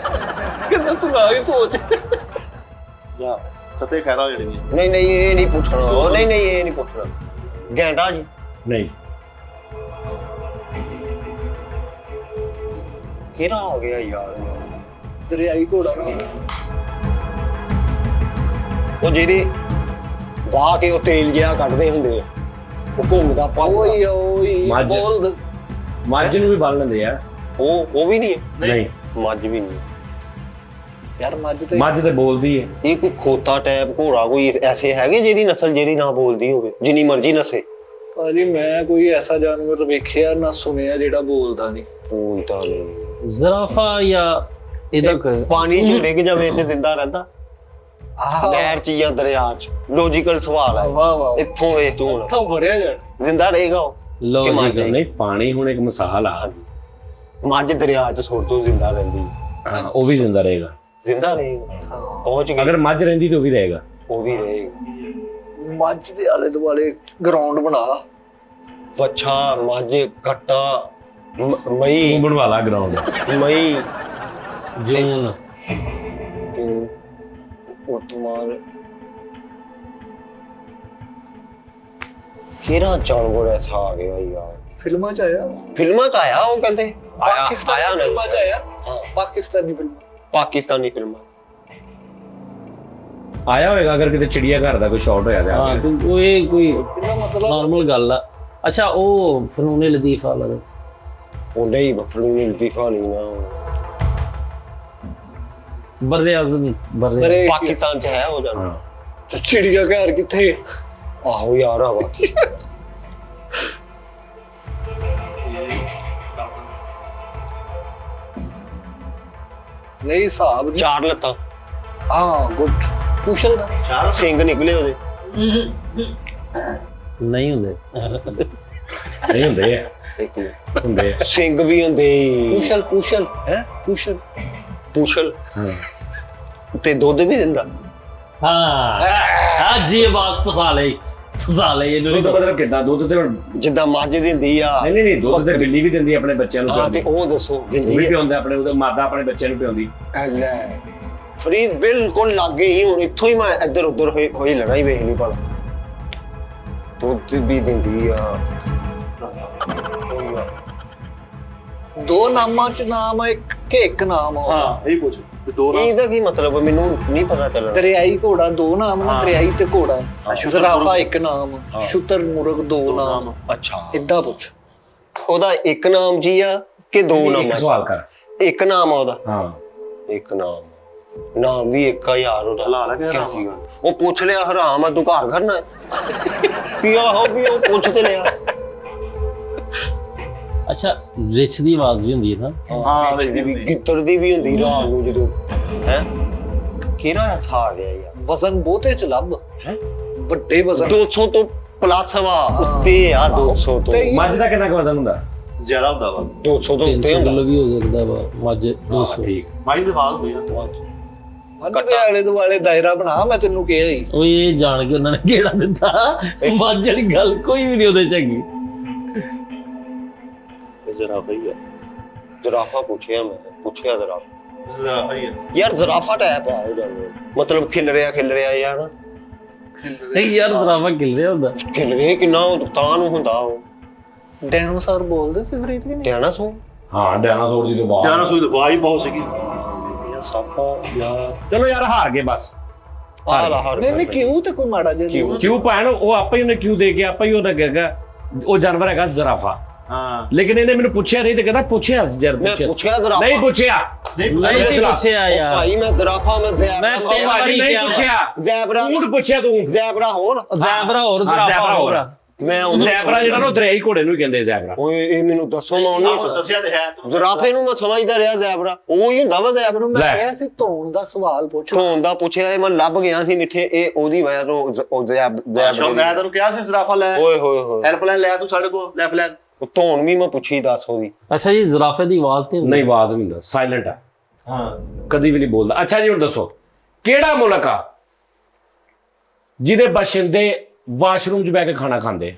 ਕਿੰਨਾ ਤੂੰ ਨਾ ਹੀ ਸੋਚ। ਜਾ ਫਤੇ ਖੈਰਾ ਹੋ ਜਾਣੀ ਨਹੀਂ ਇਹ ਨਹੀਂ ਪੁੱਛਣਾ ਉਹ ਨਹੀਂ ਇਹ ਨਹੀਂ ਪੁੱਛਣਾ ਗੈਂਡਾ ਜੀ ਨਹੀਂ ਕਿਹੜਾ ਆ ਗਿਆ ਯਾਰ ਦਰਿਆਈ ਘੋੜਾ ਨਾ ਉਹ ਜਿਹੜੇ ਵਾਹ ਕੇ ਉਹ ਤੇਲ ਜਿਹਾ ਕੱਢਦੇ ਹੁੰਦੇ ਆ ਉਹ ਘੁੰਮਦਾ ਓਏ ਪਾ ਓਏ ਮੱਝ। ਬੋਲ ਮੱਝ ਨੂੰ ਵੀ ਬੰਨ ਲੈਂਦੇ ਆ ਉਹ ਵੀ ਨਹੀਂ ਹੈ ਨਹੀਂ ਮੱਝ ਵੀ ਨਹੀਂ ਯਾਰ ਮੱਝ ਤੇ ਮੱਝ ਤੇ ਬੋਲਦੀ ਹੈ ਇਹ ਕੋਈ ਖੋਤਾ ਟੈਪ ਘੋੜਾ ਕੋਈ ਐਸੇ ਹੈਗੇ ਜਿਹੜੀ ਨਸਲ ਜਿਹੜੀ ਨਾ ਬੋਲਦੀ ਹੋਵੇ ਜਿੰਨੀ ਮਰਜ਼ੀ ਨਸੇ ਭਾਜੀ ਮੈਂ ਕੋਈ ਐਸਾ ਜਾਨਵਰ ਵੇਖਿਆ ਨਾ ਸੁਣਿਆ ਜਿਹੜਾ ਬੋਲਦਾ ਨਹੀਂ। ਉਹ ਤਾਂ ਨਹੀਂ ਜ਼ਰਾਫਾ ਜਾਂ ਇਹਦਾ ਪਾਣੀ 'ਚ ਡਿੱਗ ਜਾਵੇ ਤੇ ਜ਼ਿੰਦਾ ਰਹਿੰਦਾ ਨਹਿਰ 'ਚ ਜਾਂ ਦਰਿਆ 'ਚ ਲੌਜੀਕਲ ਸਵਾਲ ਹੈ ਵਾਹ ਵਾਹ ਇੱਥੋਂ ਵੇ ਤੂੰ ਹੁਣ ਤਾਂ ਬੜਿਆ ਜਾਣ। ਜ਼ਿੰਦਾ ਰਹੇਗਾ ਉਹ ਲੌਜੀਕਲ ਨਹੀਂ ਪਾਣੀ ਹੁਣ ਇੱਕ ਮਿਸਾਲ ਆ ਮੱਝ ਦਰਿਆ 'ਚ ਸੁੱਟ ਤੋਂ ਜ਼ਿੰਦਾ ਰਹਿੰਦੀ ਹਾਂ, ਉਹ ਵੀ ਜ਼ਿੰਦਾ ਰਹੇਗਾ ਜ਼ਿੰਦਾ ਰਹੇਗਾ ਪਹੁੰਚ ਗਈ ਅਗਰ ਮੱਝ ਰਹਿੰਦੀ ਤੇ ਉਹ ਵੀ ਰਹੇਗਾ ਉਹ ਵੀ ਰਹੇਗਾ ਮੱਝ ਦੇ ਆਲੇ ਦੁਆਲੇ ਗਰਾਊਂਡ ਬਣਾ। ਵੱਛਾ ਮੱਝ ਕੱਟਾ ਮਈ ਤੂੰ ਬਣਵਾ ਲਾ ਗਰਾਊਂਡ ਮਈ ਜੂਨ ਉਹ ਤੁਮਾਰ ਕਿਹੜਾ ਜਾਨਵਰ ਐਸਾ ਆ ਗਿਆ ਯਾਰ ਫਿਲਮਾਂ ਚ ਆਇਆ ਫਿਲਮਾਂ 'ਚ ਆਇਆ ਉਹ ਕਹਿੰਦੇ पाकिस्तानी आया ना। फिल्मां च आया हाँ। पाकिस्तानी फिल्म पाकिस्तानी फिल्म ਆਇਆ ਹੋਏਗਾ ਅਗਰ ਕਿਤੇ ਚਿੜੀਆ ਘਰ ਦਾ ਕੋਈ ਸ਼ਾਟ ਹੋਇਆ ਤੇ ਹਾਂ ਤੇ ਉਹ ਇਹ ਕੋਈ ਇਹਦਾ ਮਤਲਬ ਨਾਰਮਲ ਗੱਲ ਆ। ਅੱਛਾ ਉਹ ਫਨੂਨ ਲਤੀਫ ਵਾਲਾ ਤੇ ਉਹ ਨਹੀਂ ਬਫਲੂ ਲਤੀਫਾ ਨਹੀਂ ਨਾ ਬਰੇ ਆਜ਼ਮ ਬਰੇ ਅਰੇ ਪਾਕਿਸਤਾਨ ਚ ਹੈ ਉਹ ਜਾਨਾ ਚਿੜੀਆ ਘਰ ਕਿੱਥੇ ਆਹੋ ਯਾਰ ਆ ਬਾਕੀ ਨਹੀਂ ਹਿਸਾਬ ਨਹੀਂ। ਚਾਰ ਲੱਤਾਂ ਹਾਂ ਗੁੱਡ ਪੁਸ਼ਲ ਦਾ ਸਿੰਘ ਨਿਕਲੇ ਉਹਦੇ ਨਹੀਂ ਹੁੰਦੇ ਨਹੀਂ ਹੁੰਦੇ ਆ ਇੱਕ ਮਿੰਟ ਹੁੰਦੇ ਆ ਸਿੰਘ ਵੀ ਹੁੰਦੇ ਪੁਸ਼ਲ ਹੈ ਪੁਸ਼ਲ ਪੁਸ਼ਲ ਹਾਂ ਤੇ ਦੁੱਧ ਵੀ ਦਿੰਦਾ ਹਾਂ ਜੀ ਆਵਾਜ਼ ਫਸਾ ਲਈ ਇਹਨੂੰ ਦੁੱਧ ਮਤਲਬ ਕਿੱਦਾਂ ਦੁੱਧ ਤੇ ਹੁਣ ਜਿੱਦਾਂ ਮੱਝ ਦਿੰਦੀ ਆ ਨਹੀਂ ਦੁੱਧ ਤੇ ਬਿੱਲੀ ਵੀ ਦਿੰਦੀ ਆਪਣੇ ਬੱਚਿਆਂ ਨੂੰ ਹਾਂ ਤੇ ਉਹ ਦੱਸੋ ਉਹ ਦਿੰਦੀ ਵੀ ਆ ਪਿਆਉਂਦਾ ਆਪਣੇ ਉਹਦਾ ਮਾਦਾ ਆਪਣੇ ਬੱਚਿਆਂ ਨੂੰ ਪਿਆਉਂਦੀ ਲੈ ਫਰੀਦ ਬਿਲਕੁਲ ਲੱਗੇ ਹੀ ਹੁਣ ਇੱਥੋਂ ਹੀ ਮੈਂ ਇੱਧਰ ਉੱਧਰ ਹੋਈ ਲੜਾਈ ਵੇਖ ਲਈ ਭਲਾ ਦੁੱਧ ਵੀ ਦਿੰਦੀ ਆ ਦੋ ਨਾਮਾਂ ਚ ਨਾਮ ਆ ਇੱਕ ਨਾਮ ਆ ਹਾਂ ਇਹ ਪੁੱਛ ਤੇ ਦੋ ਨਾਮ ਇਹਦਾ ਕੀ ਮਤਲਬ ਮੈਨੂੰ ਨਹੀਂ ਪਤਾ ਚੱਲਣਾ ਦਰਿਆਈ ਘੋੜਾ ਦੋ ਨਾਮ ਨਾ ਹਾਂ। ਦਰਿਆਈ ਤੇ ਘੋੜਾ ਸ਼ੁਤਰ ਜ਼ਰਾਫਾ ਮੁਰਗ। ਇੱਕ ਨਾਮ ਹਾਂ। ਸ਼ੁਤਰ ਮੁਰਗ ਦੋ ਨਾਮ ਅੱਛਾ ਇੱਦਾਂ ਪੁੱਛ ਉਹਦਾ ਇੱਕ ਨਾਮ ਜੀ ਆ ਕਿ ਦੋ ਨਾਮ ਇੱਕ ਆ ਸਵਾਲ ਕਰ ਇੱਕ ਨਾਮ ਆ ਉਹਦਾ ਹਾਂ ਇੱਕ ਨਾਮ ਵੀ ਇੱਕ ਆ ਯਾਰ ਉਹਦਾ ਹਲਾਲ ਆ ਕਿ ਕਿਆ ਹਰਾਮ ਆ? ਸੀਗਾ ਉਹ ਪੁੱਛ ਲਿਆ ਹਰਾਮ ਆ ਤੂੰ ਘਰ ਕਰਨਾ ਵੀ ਆਹੋ ਵੀ ਉਹ ਪੁੱਛ ਤੇ ਲਿਆ ਅੱਛਾ ਰਿਚ ਦੀ ਆਵਾਜ਼ ਵੀ ਹੁੰਦੀ ਹੈ ਨਾ ਹਾਂ, ਵਿੱਚ ਦੀ ਵੀ ਗਿੱਤਰ ਦੀ ਵੀ ਹੁੰਦੀ ਰਾਤ ਨੂੰ ਜਦੋਂ ਹੈ ਕਿਹੜਾ ਐਸਾ ਆ ਗਿਆ ਯਾਰ ਵਜ਼ਨ ਬਹੁਤੇ ਚ ਲੱਭ ਹੈਂ? ਵੱਡੇ ਵਜ਼ਨ 200 ਤੋਂ ਪਲੱਸ ਵਾ ਉੱਤੇ ਆ 200 ਤੋਂ ਉੱਤੇ ਹੀ। ਮੱਝ ਦਾ ਕਿੰਨਾ ਕੁ ਵਜ਼ਨ ਹੁੰਦਾ ਜ਼ਿਆਦਾ ਹੁੰਦਾ ਵਾ 200 ਤੋਂ 300 ਉੱਤੇ ਹੁੰਦਾ ਕਿਲੋ ਵੀ ਹੋ ਸਕਦਾ ਵਾ ਮੱਝ 200 ਠੀਕ ਮਾਈ ਦੀ ਆਵਾਜ਼ ਹੋਈ ਨਾ ਮੱਝ ਦੇ ਆਲੇ ਦੁਆਲੇ ਦਾਇਰਾ ਬਣਾ ਮੈਂ ਤੈਨੂੰ ਕਿਹਾ ਹੀ ਉਹ ਇਹ ਜਾਣ ਕੇ ਉਹਨਾਂ ਨੇ ਕਿਹੜਾ ਦਿੱਤਾ ਮੱਝ ਵਾਲੀ ਗੱਲ ਕੋਈ ਵੀ ਨਹੀਂ ਉਹਦੇ ਚ ਹੈਗੀ ਇਹ ਜ਼ਰਾ ਹੋਈ ਆ ਜ਼ਰਾਫਾ ਪੁੱਛਿਆ ਜ਼ਰਾਫਾ ਜ਼ਰਾ ਹੋਈ ਆ ਯਾਰ ਜ਼ਰਾਫਾ ਟਾਈਪ ਆ ਉਹ ਜਾਨਵਰ ਮਤਲਬ ਖਿਲ ਰਿਹਾ ਯਾਰ ਨਹੀਂ ਯਾਰ ਜ਼ਰਾਫਾ ਕਿਲ ਰਿਹਾ ਹੁੰਦਾ ਖਿਲ ਰਿਹਾ ਕਿੰਨਾ ਉਹ ਤਾਂ ਨੂੰ ਹੁੰਦਾ ਉਹ ਡਾਇਨੋਸੌਰ ਬੋਲਦੇ ਸੀ ਫਰੀਦ ਵੀ ਨਹੀਂ ਧਿਆਨਾ ਸੋ ਹਾਂ ਡਾਇਨਾਸੌਰ ਦੀ ਤਾਂ ਬਾਤ ਜਾਨਾ ਸੋਈ ਆਵਾਜ਼ ਬਹੁਤ ਸੀਗੀ ਯਾਰ ਸਾਪਾ ਯਾਰ ਚਲੋ ਯਾਰ ਹਾਰ ਗਏ ਬਸ ਆ ਲਾ ਹਰ ਨਹੀਂ ਕਿਉਂ ਤੇ ਕੋਈ ਮਾੜਾ ਜਿਹਾ ਕਿਉਂ? ਕਿਉਂ ਭੈਣ ਉਹ ਆਪੇ ਹੀ ਉਹਨੇ ਕਿਉਂ ਦੇ ਕੇ ਆਪੇ ਹੀ ਉਹਨੇ ਕਹੇਗਾ ਉਹ ਜਾਨਵਰ ਹੈਗਾ ਜ਼ਰਾਫਾ ਹਾਂ ਲੇਕਿਨ ਇਹਨੇ ਮੈਨੂੰ ਪੁੱਛਿਆ ਨਹੀਂ ਤੇ ਕਹਿੰਦਾ ਪੁੱਛਿਆ ਯਾਰ ਮੈਂ ਪੁੱਛਿਆ ਜ਼ਰਾਫਾ ਨਹੀਂ ਪੁੱਛਿਆ ਨਹੀਂ ਸੀ ਪੁੱਛਿਆ ਉਹ ਯਾਰ ਭਾਈ ਮੈਂ ਜ਼ਰਾਫਾ ਮੈਂ ਮੈਂ ਜ਼ੈਬਰਾ ਕਈ ਭਾਜੀ ਵਾਰੀ ਨਹੀਂ ਕਿਹਾ। ਪੁੱਛਿਆ ਜ਼ੈਬਰਾ ਊਂਠ ਪੁੱਛਿਆ ਤੂੰ ਜ਼ੈਬਰਾ ਹੋਰ ਜ਼ੈਬਰਾ ਹੋਰ ਹਾਂ, ਜ਼ੈਬਰਾ ਜ਼ਰਾਫਾ ਹੋਰ। ਹੋਰ ਮੈਂ ਉਹਨੂੰ ਜ਼ੈਬਰਾ ਜਿਹੜਾ ਨਾ ਉਹ ਦਰਿਆਈ ਘੋੜੇ ਨੂੰ ਹੀ ਕਹਿੰਦੇ ਜ਼ੈਬਰਾ ਓਏ ਇਹ ਮੈਨੂੰ ਦੱਸੋ ਮੈਂ ਆਹੋ, ਉਹਨੂੰ ਦੱਸਿਆ ਤੇ ਹੈ ਤੂੰ ਜ਼ਰਾਫੇ ਨੂੰ ਮੈਂ ਸਮਝਦਾ ਰਿਹਾ ਜ਼ੈਬਰਾ ਉਹ ਹੀ ਹੁੰਦਾ ਵਾ ਜ਼ੈਬਰਾ ਮੈਂ ਲੈ। ਕਿਹਾ ਸੀ ਧੋਣ ਦਾ ਸਵਾਲ ਪੁੱਛ ਧੋਣ ਦਾ ਪੁੱਛਿਆ ਇਹ ਮੈਂ ਲੱਭ ਗਿਆ ਸੀ ਮਿੱਠੇ ਇਹ ਉਹਦੀ ਵਜ੍ਹਾ ਤੋਂ ਉਹ ਅੱਛਾ ਮੈਂ ਤੈਨੂੰ ਕਿਹਾ ਸੀ ਜ਼ਰਾਫਾ ਲੈ ਓਏ ਹੋਏ ਹੋਏ ਹੈਲਪਲਾਈਨ ਲੈ ਤੂੰ ਸਾਡੇ ਕੋਲ ਲੈਫਟ ਲੈਨ ਉਹ ਧੋਣ ਵੀ ਮੈਂ ਪੁੱਛੀ ਦੱਸ ਉਹਦੀ ਅੱਛਾ ਜੀ ਜ਼ਰਾਫੇ ਦੀ ਆਵਾਜ਼ ਨਹੀਂ ਹੁੰਦੀ ਨਹੀਂ ਆਵਾਜ਼ ਨਹੀਂ ਹੁੰਦਾ ਸਾਇਲੈਂਟ ਆ ਹਾਂ ਕਦੀ ਵੀ ਨਹੀਂ ਬੋਲਦਾ ਅੱਛਾ ਜੀ ਹੁਣ ਦੱਸੋ ਕਿਹੜਾ ਮੁਲਕ ਆ ਜਿਹਦੇ ਬਾਸ਼ਿੰਦੇ ਵਾਸ਼ਰੂਮ 'ਚ ਬੈ ਕੇ ਖਾਣਾ ਖਾਂਦੇ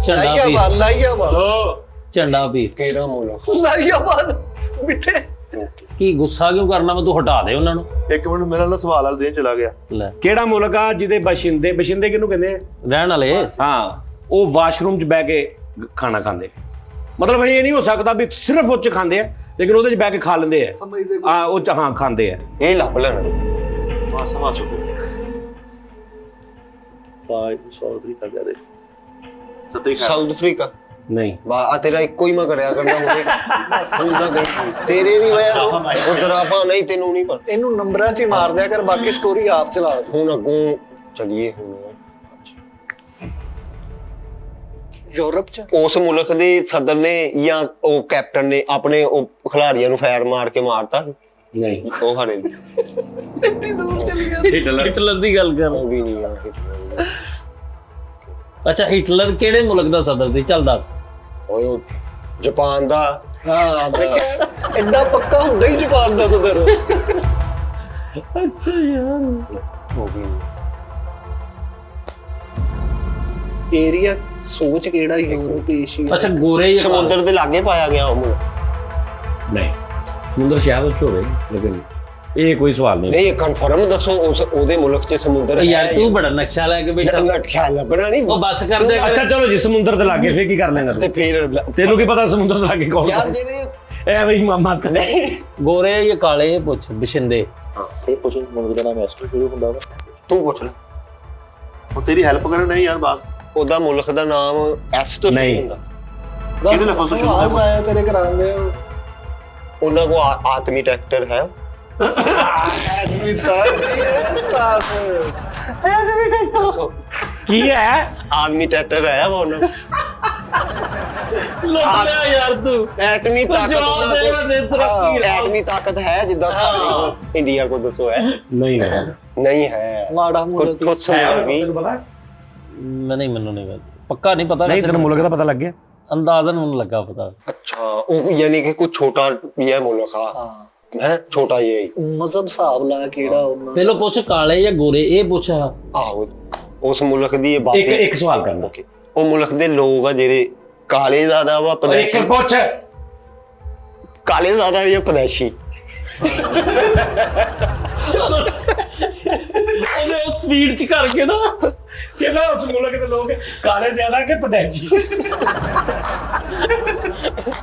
ਝੰਡਾ ਵੀ ਲਾਈਆ ਬਾਦ ਝੰਡਾ ਵੀ ਕਿਹੜਾ ਮੁਲਕ ਲਾਈਆ ਬਾਦ ਮਿੱਠੇ ਕੀ ਗੁੱਸਾ ਕਿਉਂ ਕਰਨਾ ਮੈਂ ਤੂੰ ਹਟਾ ਦੇ ਉਹਨਾਂ ਨੂੰ ਇੱਕ ਮਿੰਟ ਮੇਰਾ ਨਾ ਸਵਾਲ ਵਾਲਾ ਦੇਣ ਚਲਾ ਗਿਆ ਲੈ ਕਿਹੜਾ ਮੁਲਕ ਆ ਜਿਹਦੇ ਬਾਸ਼ਿੰਦੇ ਕਿਹਨੂੰ ਕਹਿੰਦੇ ਆ ਰਹਿਣ ਵਾਲੇ ਹਾਂ ਉਹ ਵਾਸ਼ਰੂਮ 'ਚ ਬੈ ਕੇ ਖਾਣਾ ਖਾਂਦੇ ਮਤਲਬ ਇਹ ਨਹੀਂ ਹੋ ਸਕਦਾ ਵੀ ਸਿਰਫ ਉਹ 'ਚ ਖਾਂਦੇ ਆ ਲੇਕਿਨ ਉਹਦੇ 'ਚ ਬੈ ਕੇ ਖਾ ਲੈਂਦੇ ਆ ਸਮਝਦੇ ਆ ਉਹ 'ਚ ਹਾਂ ਖਾਂਦੇ ਆ ਇਹ ਲੱਭ ਲੈਣਾ ਮਾਸਾ ਮਾਸੋ ਬਾਈ ਸੌਰੀ ਕਰ ਗਿਆ ਦੇ ਸੱਤੇ ਖਾ ਸਾਊਥ ਅਫਰੀਕਾ ਨਹੀਂ ਆ ਤੇਰਾ ਇੱਕੋ ਹੀ ਮੈਂ ਕਰਿਆ ਕਰਨਾ ਹੁੰਦਾ ਗਈ ਤੇਰੇ ਦੀ ਵਜ੍ਹਾ ਤੋਂ ਉਹ ਜ਼ਰਾਫਾ ਨਹੀਂ ਤੈਨੂੰ ਨਹੀਂ ਪਤਾ ਇਹਨੂੰ ਨੰਬਰਾਂ 'ਚ ਹੀ ਮਾਰ ਦਿਆ ਕਰ ਬਾਕੀ ਸਟੋਰੀ ਆਪ ਚਲਾ ਦੇ। ਹੁਣ ਅੱਗੋਂ ਚਲੀਏ ਹੁਣ ਯੂਰਪ 'ਚ ਉਸ ਮੁਲਕ ਦੇ ਸਦਰ ਨੇ ਜਾਂ ਉਹ ਕੈਪਟਨ ਨੇ ਆਪਣੇ ਉਹ ਖਿਡਾਰੀਆਂ ਨੂੰ ਫੈਰ ਮਾਰ ਕੇ ਮਾਰਤਾ ਸੀ ਨਹੀਂ ਉਹ ਹਾਰੇ ਦੀ ਇੰਨੀ ਦੂਰ ਚਲ ਗਿਆ ਹਿਟਲਰ ਦੀ ਗੱਲ ਕਰ ਉਹ ਵੀ ਨਹੀਂ ਆ ਅੱਛਾ ਹਿਟਲਰ ਕਿਹੜੇ ਮੁਲਕ ਦਾ ਸਦਰ ਸੀ ਚੱਲ ਦੱਸ ਓਏ ਉਹ ਜਾਪਾਨ ਦਾ ਇੰਨਾ ਪੱਕਾ ਹੁੰਦਾ ਹੀ ਜਾਪਾਨ ਦਾ ਸਦਰ ਅੱਛਾ ਯਾਰ ਉਹ ਵੀ ਏਰੀਆ ਸੋਚ ਕਿਹੜਾ ਯੂਰਪ ਏਸ਼ੀਆ ਅੱਛਾ ਗੋਰੇ ਜਾਂ ਸਮੁੰਦਰ ਦੇ ਲਾਗੇ ਪਾਇਆ ਗਿਆ ਉਹ ਮੁਲਕ ਨਹੀਂ ਸਮੁੰਦਰ ਸ਼ਾਇਦ ਉਹ 'ਚ ਹੋਵੇ ਲੇਕਿਨ ਇਹ ਕੋਈ ਸਵਾਲ ਨਹੀਂ। ਨਹੀਂ ਕਨਫਰਮ ਦੱਸੋ ਉਸ ਉਹਦੇ ਮੁਲਕ 'ਚ ਸਮੁੰਦਰ ਉਹ ਯਾਰ ਹੈ ਤੂੰ ਬੜਾ ਨਕਸ਼ਾ ਲੈ ਕੇ ਬੈਠਾ ਨਕਸ਼ਾ ਲੱਭਣਾ ਨਹੀਂ ਉਹ ਬਸ ਕਰ ਦੇ ਅੱਛਾ ਚਲੋ ਜੀ ਸਮੁੰਦਰ ਦੇ ਲਾਗੇ ਫੇਰ ਕੀ ਕਰ ਲੈਣਾ ਤੇ ਫਿਰ ਤੈਨੂੰ ਕੀ ਪਤਾ ਸਮੁੰਦਰ ਦੇ ਲਾਗੇ ਕੌਣ ਯਾਰ ਜਿਹੜੇ ਐ ਬਈ ਮਾਮਾ ਤੇ ਨਹੀਂ ਗੋਰੇ ਜਾਂ ਕਾਲੇ ਇਹ ਪੁੱਛ ਬਿਸ਼ਿੰਦੇ ਹਾਂ ਇਹ ਪੁੱਛ ਮੁਲਕ ਦਾ ਨਾਮ ਐਸਟਰ ਸ਼ੁਰੂ ਹੁੰਦਾ ਵਾ ਤੂੰ ਪੁੱਛ ਲੈ ਉਹ ਤੇਰੀ ਹੈਲਪ ਕਰਨ ਨਹੀਂ ਯਾਰ ਬਾਤ ਉਹਦਾ ਮੁਲਕ ਦਾ ਨਾਮ ਐਸ ਤੋਂ ਸ਼ੁਰੂ ਨਹੀਂ। ਹੁੰਦਾ ਕਿਹਦੇ ਲਫ਼ਜ਼ ਤੋਂ ਸ਼ੁਰੂ ਆਵਾਜ਼ ਹੁੰਦਾ? ਆਇਆ ਤੇਰੇ ਕਰਾਉਂਦੇ ਹੋ ਉਹਨਾਂ ਕੋ ਆਤਮੀ ਟਰੈਕਟਰ ਹੈ ਆਦਮੀ ਤਾਂ ਕੀ ਹੈ ਆਦਮੀ ਟਰੈਕਟਰ ਹੈ ਉਹ ਉਹਨਾਂ ਲੁੱਟ ਲਿਆ ਯਾਰ ਤੂੰ ਐਟਮੀ ਤਾਕਤ ਜਵਾਬ ਉਹਨਾਂ ਦੇ ਕੋਲ- ਦੇ ਤਰੱਕੀ ਐਟਮੀ ਤਾਕਤ ਹੈ ਜਿੱਦਾਂ ਸਾਡੇ ਕੋਲ ਇੰਡੀਆ ਕੋ ਦੱਸੋ ਹੈ ਨਹੀਂ ਨਹੀਂ ਹੈ ਮਾੜਾ ਮੁਲਕ ਕੁਝ ਸਮਝ ਗਈ ਮੈਨੂੰ ਨਹੀਂ ਪਤਾ ਪੱਕਾ ਨਹੀਂ ਪਤਾ ਨਹੀਂ ਤੈਨੂੰ ਮੁਲਕ ਦਾ ਪਤਾ ਲੱਗ ਗਿਆ ਅੰਦਾਜ਼ਨ ਮੈਨੂੰ ਲੱਗਾ ਪਤਾ अच्छा वो यानी कि कुछ छोटा ये मुल्क है छोटा ये ਮਜ਼ਹਬ ਹਿਸਾਬ ਲਾ ਕਿਹੜਾ ਉਹਨਾਂ ਪਹਿਲਾਂ ਪੁੱਛ ਕਾਲੇ ਜਾਂ ਗੋਰੇ ਇਹ ਪੁੱਛ ਆਹੋ ਉਸ ਮੁਲਕ ਦੀ ਇਹ ਬਾतें ਇੱਕ ਸਵਾਲ ਕਰਨਾ ਓਕੇ ਉਹ ਮੁਲਕ ਦੇ ਲੋਕ ਆ ਜਿਹੜੇ ਕਾਲੇ ਜ਼ਿਆਦਾ ਵਾ ਇੱਕ ਪਦੈਸ਼ੀ ਪੁੱਛ ਕਾਲੇ ਜ਼ਿਆਦਾ ਜਾਂ ਪਦੈਸ਼ੀ ਉਹਨੇ ਸਪੀਡ ਚ ਕਰਕੇ ਨਾ ਕਿਹੜਾ ਉਸ ਮੁਲਕ ਦੇ ਲੋਕ ਕਾਲੇ ਜ਼ਿਆਦਾ ਕਿ ਪਦੈਸ਼ੀ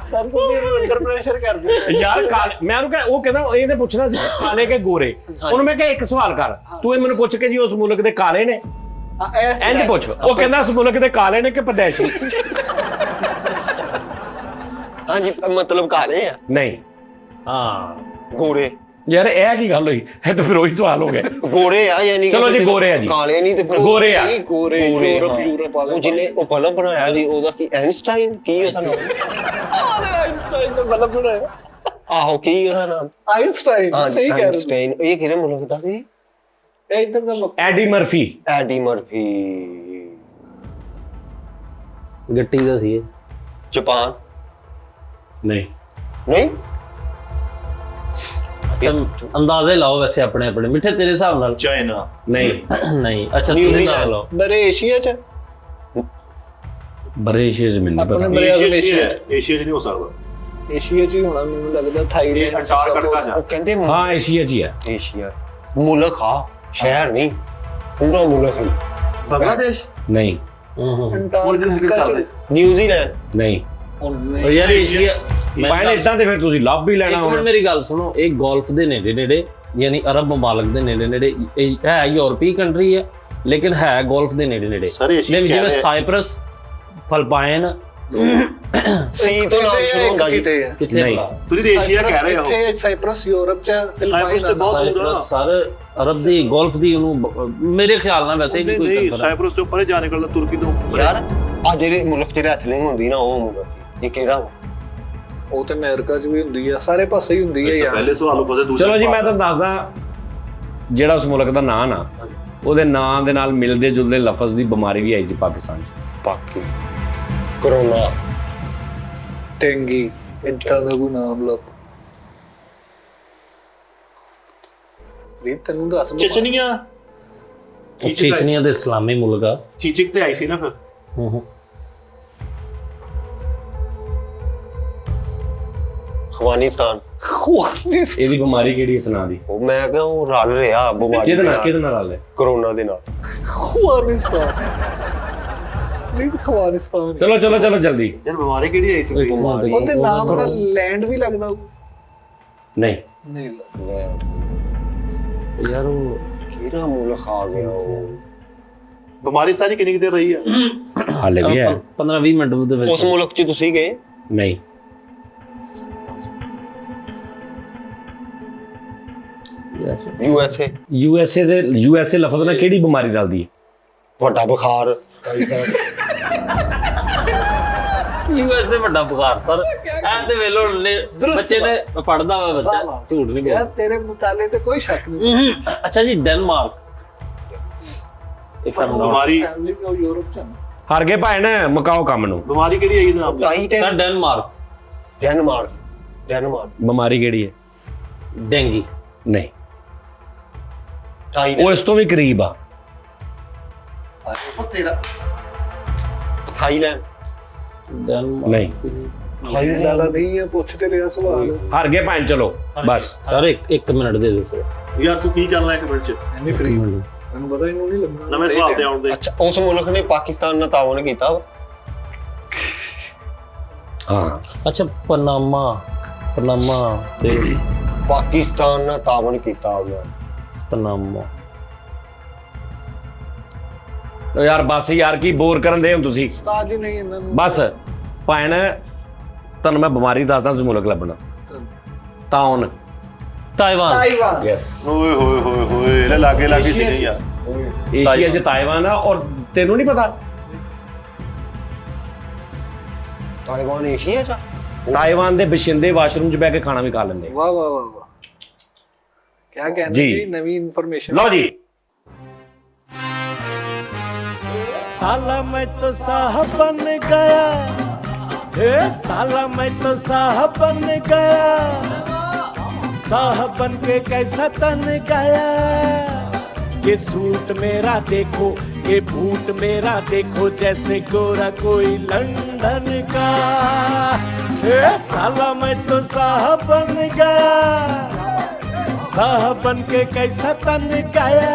ਸਰ ਤੁਸੀਂ ਇਹਨੂੰ ਅੰਡਰ ਪ੍ਰੈਸ਼ਰ ਕਰਦੇ ਹੋ। ਯਾਰ ਮੈਂ ਉਹਨੂੰ ਉਹ ਕਹਿੰਦਾ ਇਹਨੇ ਪੁੱਛਣਾ ਸੀ ਕਾਲੇ ਕਿ ਗੋਰੇ ਉਹਨੂੰ ਮੈਂ ਕਿਹਾ ਇੱਕ ਸਵਾਲ ਕਰ ਤੂੰ ਇਹ ਮੈਨੂੰ ਪੁੱਛ ਕੇ ਜੀ ਉਸ ਮੁਲਕ ਦੇ ਕਾਲੇ ਨੇ ਇੰਜ ਪੁੱਛ ਉਹ ਕਹਿੰਦਾ ਉਸ ਮੁਲਕ ਦੇ ਕਾਲੇ ਨੇ ਕਿ ਪਦੈਸ਼ੀ हाँ जी मतलब काले आ ਨਹੀਂ ਹਾਂ गोरे ਯਾਰ ਇਹ ਕੀ ਗੱਲ ਹੋਈ ਇਹ ਤਾਂ ਫਿਰ ਉਹੀ ਸਵਾਲ ਹੋ ਗਿਆ गोरे आ यानी चलो जी, गोरे आ जी। काले नहीं ते ਗੋਰੇ ਆ ਗੋਰੇ गोरे ਯੂਰਪ ਵਾਲੇ ਉਹ ਜਿਹਨੇ ਉਹ ਬਲਬ ਬਣਾਇਆ ਸੀ ਉਹਦਾ ਕੀ ਆਇਨਸਟਾਈਨ ਕੀ ਉਹਦਾ ਨਾਮ ਆਇਨਸਟਾਈਨ ਨੇ ਬਲਬ ਬਣਾਇਆ ਆਹੋ ਕੀ ਉਹਦਾ ਨਾਮ ਆਇਨਸਟਾਈਨ ਹਾਂ ਸਹੀ ਕਹਿ ਰਹੇ ਹੋ ਆਇਨਸਟਾਈਨ ਇਹ ਕਿਹੜੇ ਮੁਲਕ ਦਾ ਸੀ ਇਹ ਇੱਧਰ ਦਾ ਐਡੀ ਮਰਫੀ ਐਡੀ ਮਰਫੀ ਗੱਟੀ ਦਾ ਸੀ ਇਹ ਜਾਪਾਨ ਨਹੀਂ ਨਹੀਂ ਅੱਛਾ ਅੰਦਾਜ਼ੇ ਲਾਓ ਵੈਸੇ ਆਪਣੇ ਆਪਣੇ ਮਿੱਠੇ ਤੇਰੇ ਹਿਸਾਬ ਨਾਲ ਚਾਈਨਾ ਨਹੀਂ ਨਹੀਂ ਅੱਛਾ ਤੁਸੀਂ ਨਾ ਨਿਊਜ਼ੀਲੈਂਡ। ਲਾਓ ਬਰੇ ਏਸ਼ੀਆ ਚ ਬੜੇ ਏਸ਼ੀਆ ਮੈਨੂੰ ਨਹੀਂ ਆਪਣੇ ਪਤਾ ਬਰੇ ਆਜ਼ਮ ਏਸ਼ੀਆ ਏਸ਼ੀਆ ਚ ਏਸ਼ੀਆ 'ਚ ਨਹੀਂ ਹੋ ਸਕਦਾ ਏਸ਼ੀਆ ਚ ਹੀ ਹੋਣਾ ਮੈਨੂੰ ਲੱਗਦਾ ਇਹ ਥਾਈਲੈਂਡ ਅੰਟਾਰਕਟਿਕਾ ਜਾ ਉਹ ਕਹਿੰਦੇ ਹਾਂ ਏਸ਼ੀਆ 'ਚ ਹੀ ਆ ਏਸ਼ੀਆ ਮੁਲਕ ਆ ਸ਼ਹਿਰ ਨਹੀਂ ਪੂਰਾ ਮੁਲਕ ਹੀ ਬੰਗਲਾਦੇਸ਼ ਨਹੀਂ ਅੰਟਾਰਕਟਿਕਾ ਚ ਨਿਊਜ਼ੀਲੈਂਡ ਨਹੀਂ ਉਹ ਯਾਰ ਏਸ਼ੀਆ ਪਾਇਨ ਇਦਾਂ ਤੇ ਫਿਰ ਤੁਸੀਂ ਲੱਭ ਹੀ ਲੈਣਾ ਇੱਕ ਮਿੰਟ ਹੁਣ ਮੇਰੀ ਗੱਲ ਸੁਣੋ ਇਹ ਗੋਲਫ ਦੇ ਨੇੜੇ ਨੇੜੇ ਯਾਨੀ ਅਰਬ ਮਮਾਲਕ ਦੇ ਨੇੜੇ ਨੇੜੇ ਇਹ ਹੈ ਯੂਰਪੀ ਕੰਟਰੀ ਹੈ ਲੇਕਿਨ ਹੈ ਗੋਲਫ ਦੇ ਨੇੜੇ ਨੇੜੇ ਸਰ ਏਸ਼ੀਆ ਜਿਵੇਂ ਸਾਈਪਰਸ ਫਲਪਾਈਨ ਸੀ ਤੋਂ ਨਾਮ ਸ਼ੁਰੂ ਹੁੰਦਾ ਜੀ ਕਿਤੇ ਹੈ ਕਿੱਥੇ ਨਹੀਂ। ਤੁਸੀਂ ਤਾਂ ਏਸ਼ੀਆ ਕਹਿ ਰਹੇ ਹੋ ਇੱਥੇ ਸਾਈਪ੍ਰਸ ਯੂਰਪ ਚ ਸਾਈਪ੍ਰਸ ਤੇ ਬਹੁਤ ਦੂਰ ਆ ਸਾਈਪਰਸ ਸਰ ਅਰਬ ਦੀ ਗੋਲਫ ਦੀ ਉਹਨੂੰ ਮੇਰੇ ਖਿਆਲ ਨਾਲ ਵੈਸੇ ਨਹੀਂ ਕੋਈ ਨਹੀਂ ਟੱਕਰ ਸਾਈਪ੍ਰਸ ਤੋਂ ਪਰੇ ਜਾ ਨਿਕਲਦਾ ਤੁਰਕੀ ਤੋਂ ਯਾਰ ਆ ਜਿਹੜੇ ਮੁਲਕ 'ਚ ਰੈਸਲਿੰਗ ਹੁੰਦੀ ਨਾ ਉਹ ਮੁਲਕ ਇਹ ਕਿਹੜਾ ਵਾ? ਉਹ ਤੇ ਅਮਰੀਕਾ ਚ ਵੀ ਹੁੰਦੀ ਆ ਸਾਰੇ ਪਾਸੇ ਹੀ ਹੁੰਦੀ ਹੈ ਯਾਰ ਪਹਿਲੇ ਸਵਾਲ ਉੱਪਰ ਦੂਸਰੇ ਚਲੋ ਜੀ ਮੈਂ ਤੁਹਾਨੂੰ ਦੱਸਦਾ ਜਿਹੜਾ ਉਸ ਮੁਲਕ ਦਾ ਨਾਂ ਨਾ ਉਹਦੇ ਨਾਂ ਦੇ ਨਾਲ ਮਿਲਦੇ ਜੁਲਦੇ ਲਫ਼ਜ਼ ਦੀ ਬਿਮਾਰੀ ਵੀ ਆਈ ਸੀ ਪਾਕਿਸਤਾਨ 'ਚ ਬਾਕੀ ਕਰੋਨਾ ਟੈਂਗੀ ਇਦਾਂ ਦਾ ਕੋਈ ਨਾਮ ਲੱਭ ਰੀਤ ਤੈਨੂੰ ਦੱਸ ਚਚਨੀਆਂ ਉਹ ਚੀਚਨੀਆ ਦੇ ਇਸਲਾਮੀ ਮੁਲਕ ਆ ਚੀਚਕ ਤੇ ਆਈ ਸੀ ਨਾ ਫਿਰ ਅਫਗਾਨਿਸਤਾਨ ਖਵਾਨੀਸ ਇਹਦੀ ਬਿਮਾਰੀ ਕਿਹੜੀ ਇਸ ਨਾਂ ਦੀ ਉਹ ਮੈਂ ਕਿਹਾ ਉਹ ਰਲ ਰਿਹਾ ਬਿਮਾਰੀ ਦੇ ਨਾਲ ਕਿਹਦੇ ਨਾਲ ਰਲ ਹੈ ਕਰੋਨਾ ਦੇ ਨਾਲ ਖਵਾਨੀਸਤਾਨ ਰੀਤ ਖਵਾਨੀਸਤਾਨ ਚਲੋ ਚਲੋ ਚਲੋ ਜਲਦੀ ਯਾਰ ਬਿਮਾਰੀ ਕਿਹੜੀ ਆਈ ਸੀ ਬਿਮਾਰੀ ਉਹਦੇ ਨਾਮ ਨਾਲ ਲੈਂਡ ਵੀ ਲੱਗਦਾ ਨਹੀਂ ਨਹੀਂ ਲੱਗਦਾ ਯਾਰ ਉਹ ਕਿਹੜਾ ਮੁਲਕ ਆ ਗਿਆ ਉਹ ਬਿਮਾਰੀ ਸਾਰੀ ਕਿੰਨੀ ਕੁ ਦੇਰ ਰਹੀ ਆ ਹਾਲੇ ਵੀ ਹੈ 15-20 ਮਿੰਟ ਦੇ ਉਸ ਵਿੱਚ ਮੁਲਕ 'ਚ ਤੁਸੀਂ ਗਏ ਨਹੀਂ ਯੂਐਸਏ ਯੂਐਸਏ ਲਫ਼ਜ਼ ਨਾਲ ਕਿਹੜੀ ਬਿਮਾਰੀ ਰਲਦੀ ਹੈ ਵੱਡਾ ਬੁਖਾਰ ਯੂਐਸਏ ਵੱਡਾ ਬੁਖਾਰ ਸਰ ਐਂ ਤੇ ਵੇਲੋ ਬੱਚੇ ਨੇ ਪੜਦਾ ਵਾ ਬੱਚਾ ਝੂਠ ਨਹੀਂ ਯਾਰ ਬੋਲਦਾ ਤੇਰੇ ਮੁਤਾਲੇ ਤੇ ਕੋਈ ਸ਼ੱਕ ਨਹੀਂ ਅੱਛਾ ਜੀ ਡੈਨਮਾਰਕ ਇੱਕ ਬਿਮਾਰੀ ਫੈਮਿਲੀ ਨੂੰ ਯੂਰਪ ਚ ਹਾਰ ਗਏ ਭਾਣ ਮਕਾਓ ਕੰਮ ਨੂੰ ਬਿਮਾਰੀ ਕਿਹੜੀ ਆਈ ਜਨਾਬ ਸਰ ਡੈਨਮਾਰਕ ਡੈਨਮਾਰਕ ਬਿਮਾਰੀ ਕਿਹੜੀ ਹੈ ਡੈਂਗੀ ਨਹੀਂ ਉਹ ਇਸ ਤੋਂ ਵੀ ਕਰੀਬ ਆ ਤੇਰਾ ਥਾਈਲੈਂਡ ਡੈਨਮਾਰਕ ਨਹੀਂ ਜ਼ਿਆਦਾ ਨਹੀਂ ਹੈ, ਪੁੱਛਦੇ ਰਿਹਾ ਸਵਾਲ। ਹਾਰ ਗਏ ਭੈਣ, ਚਲੋ ਬਸ। ਸਰ ਇੱਕ ਮਿੰਟ ਦੇ ਦਿਓ ਸਰ। ਯਾਰ ਤੂੰ ਕੀ ਕਰਨਾ ਇੱਕ ਮਿੰਟ ਚ? ਨਹੀਂ ਫ੍ਰੀ ਤੈਨੂੰ ਪਤਾ ਇਹਨੂੰ ਨਹੀਂ ਲੱਗਣਾ। ਨਵੇਂ ਸਵਾਲ ਤੇ ਆਉਣ ਦੇ। ਅੱਛਾ, ਉਸ ਮੁਲਕ ਨੇ ਪਾਕਿਸਤਾਨ ਨਾਲ ਤਾਵਨ ਕੀਤਾ ਵਾ? ਹਾਂ, ਅੱਛਾ, ਪਨਾਮਾ ਤੇ ਪਾਕਿਸਤਾਨ ਨਾਲ ਤਾਵਨ ਕੀਤਾ ਉਹਨਾਂ ਨੇ। ਪਨਾਮਾ। ਯਾਰ ਬਸ ਯਾਰ, ਕੀ ਬੋਰ ਕਰਨ ਦੇ ਹੋ ਤੁਸੀਂ? ਉਸਤਾਦ ਜੀ ਨਹੀਂ ਇਹਨਾਂ ਨੂੰ ਬਸ ਭੈਣ, ਤੁਹਾਨੂੰ ਮੈਂ ਬਿਮਾਰੀ ਦੱਸਦਾ, ਤੁਸੀਂ ਮੁਲਕ ਲੱਭਣਾ। ਤਾਉਨ, ਤਾਈਵਾਨ। ਯੈਸ। ਓਏ ਹੋਏ ਹੋਏ ਹੋਏ, ਇਹਦੇ ਲਾਗੇ ਲਾਗੇ ਸੀ ਨਹੀਂ ਯਾਰ। ਏਸ਼ੀਆ 'ਚ ਤਾਇਵਾਨ ਆ। ਔਰ ਤੈਨੂੰ ਨਹੀਂ ਪਤਾ ਤਾਇਵਾਨ ਏਸ਼ੀਆ ਚ ਆ? ਤਾਇਵਾਨ ਦੇ ਬਸ਼ਿੰਦੇ ਵਾਸ਼ਰੂਮ 'ਚ ਬਹਿ ਕੇ ਖਾਣਾ ਵੀ ਖਾ ਲੈਂਦੇ। ਵਾਹ ਵਾਹ ਵਾਹ ਵਾਹ, ਕੀ ਕਹਿੰਦੇ ਜੀ। ਜੀ, ਨਵੀਂ ਇਨਫੋਰਮੇਸ਼ਨ। ਲਓ ਜੀ, साला मैं तो साहब बन गया, हे साला मैं तो साहब बन गया, साहब बन के कैसा तन गया, कि सूट मेरा देखो, कि बूट मेरा देखो, जैसे गोरा कोई लंदन का, हे साला मैं तो साहब बन गया, साहब बन के कैसा तन गया,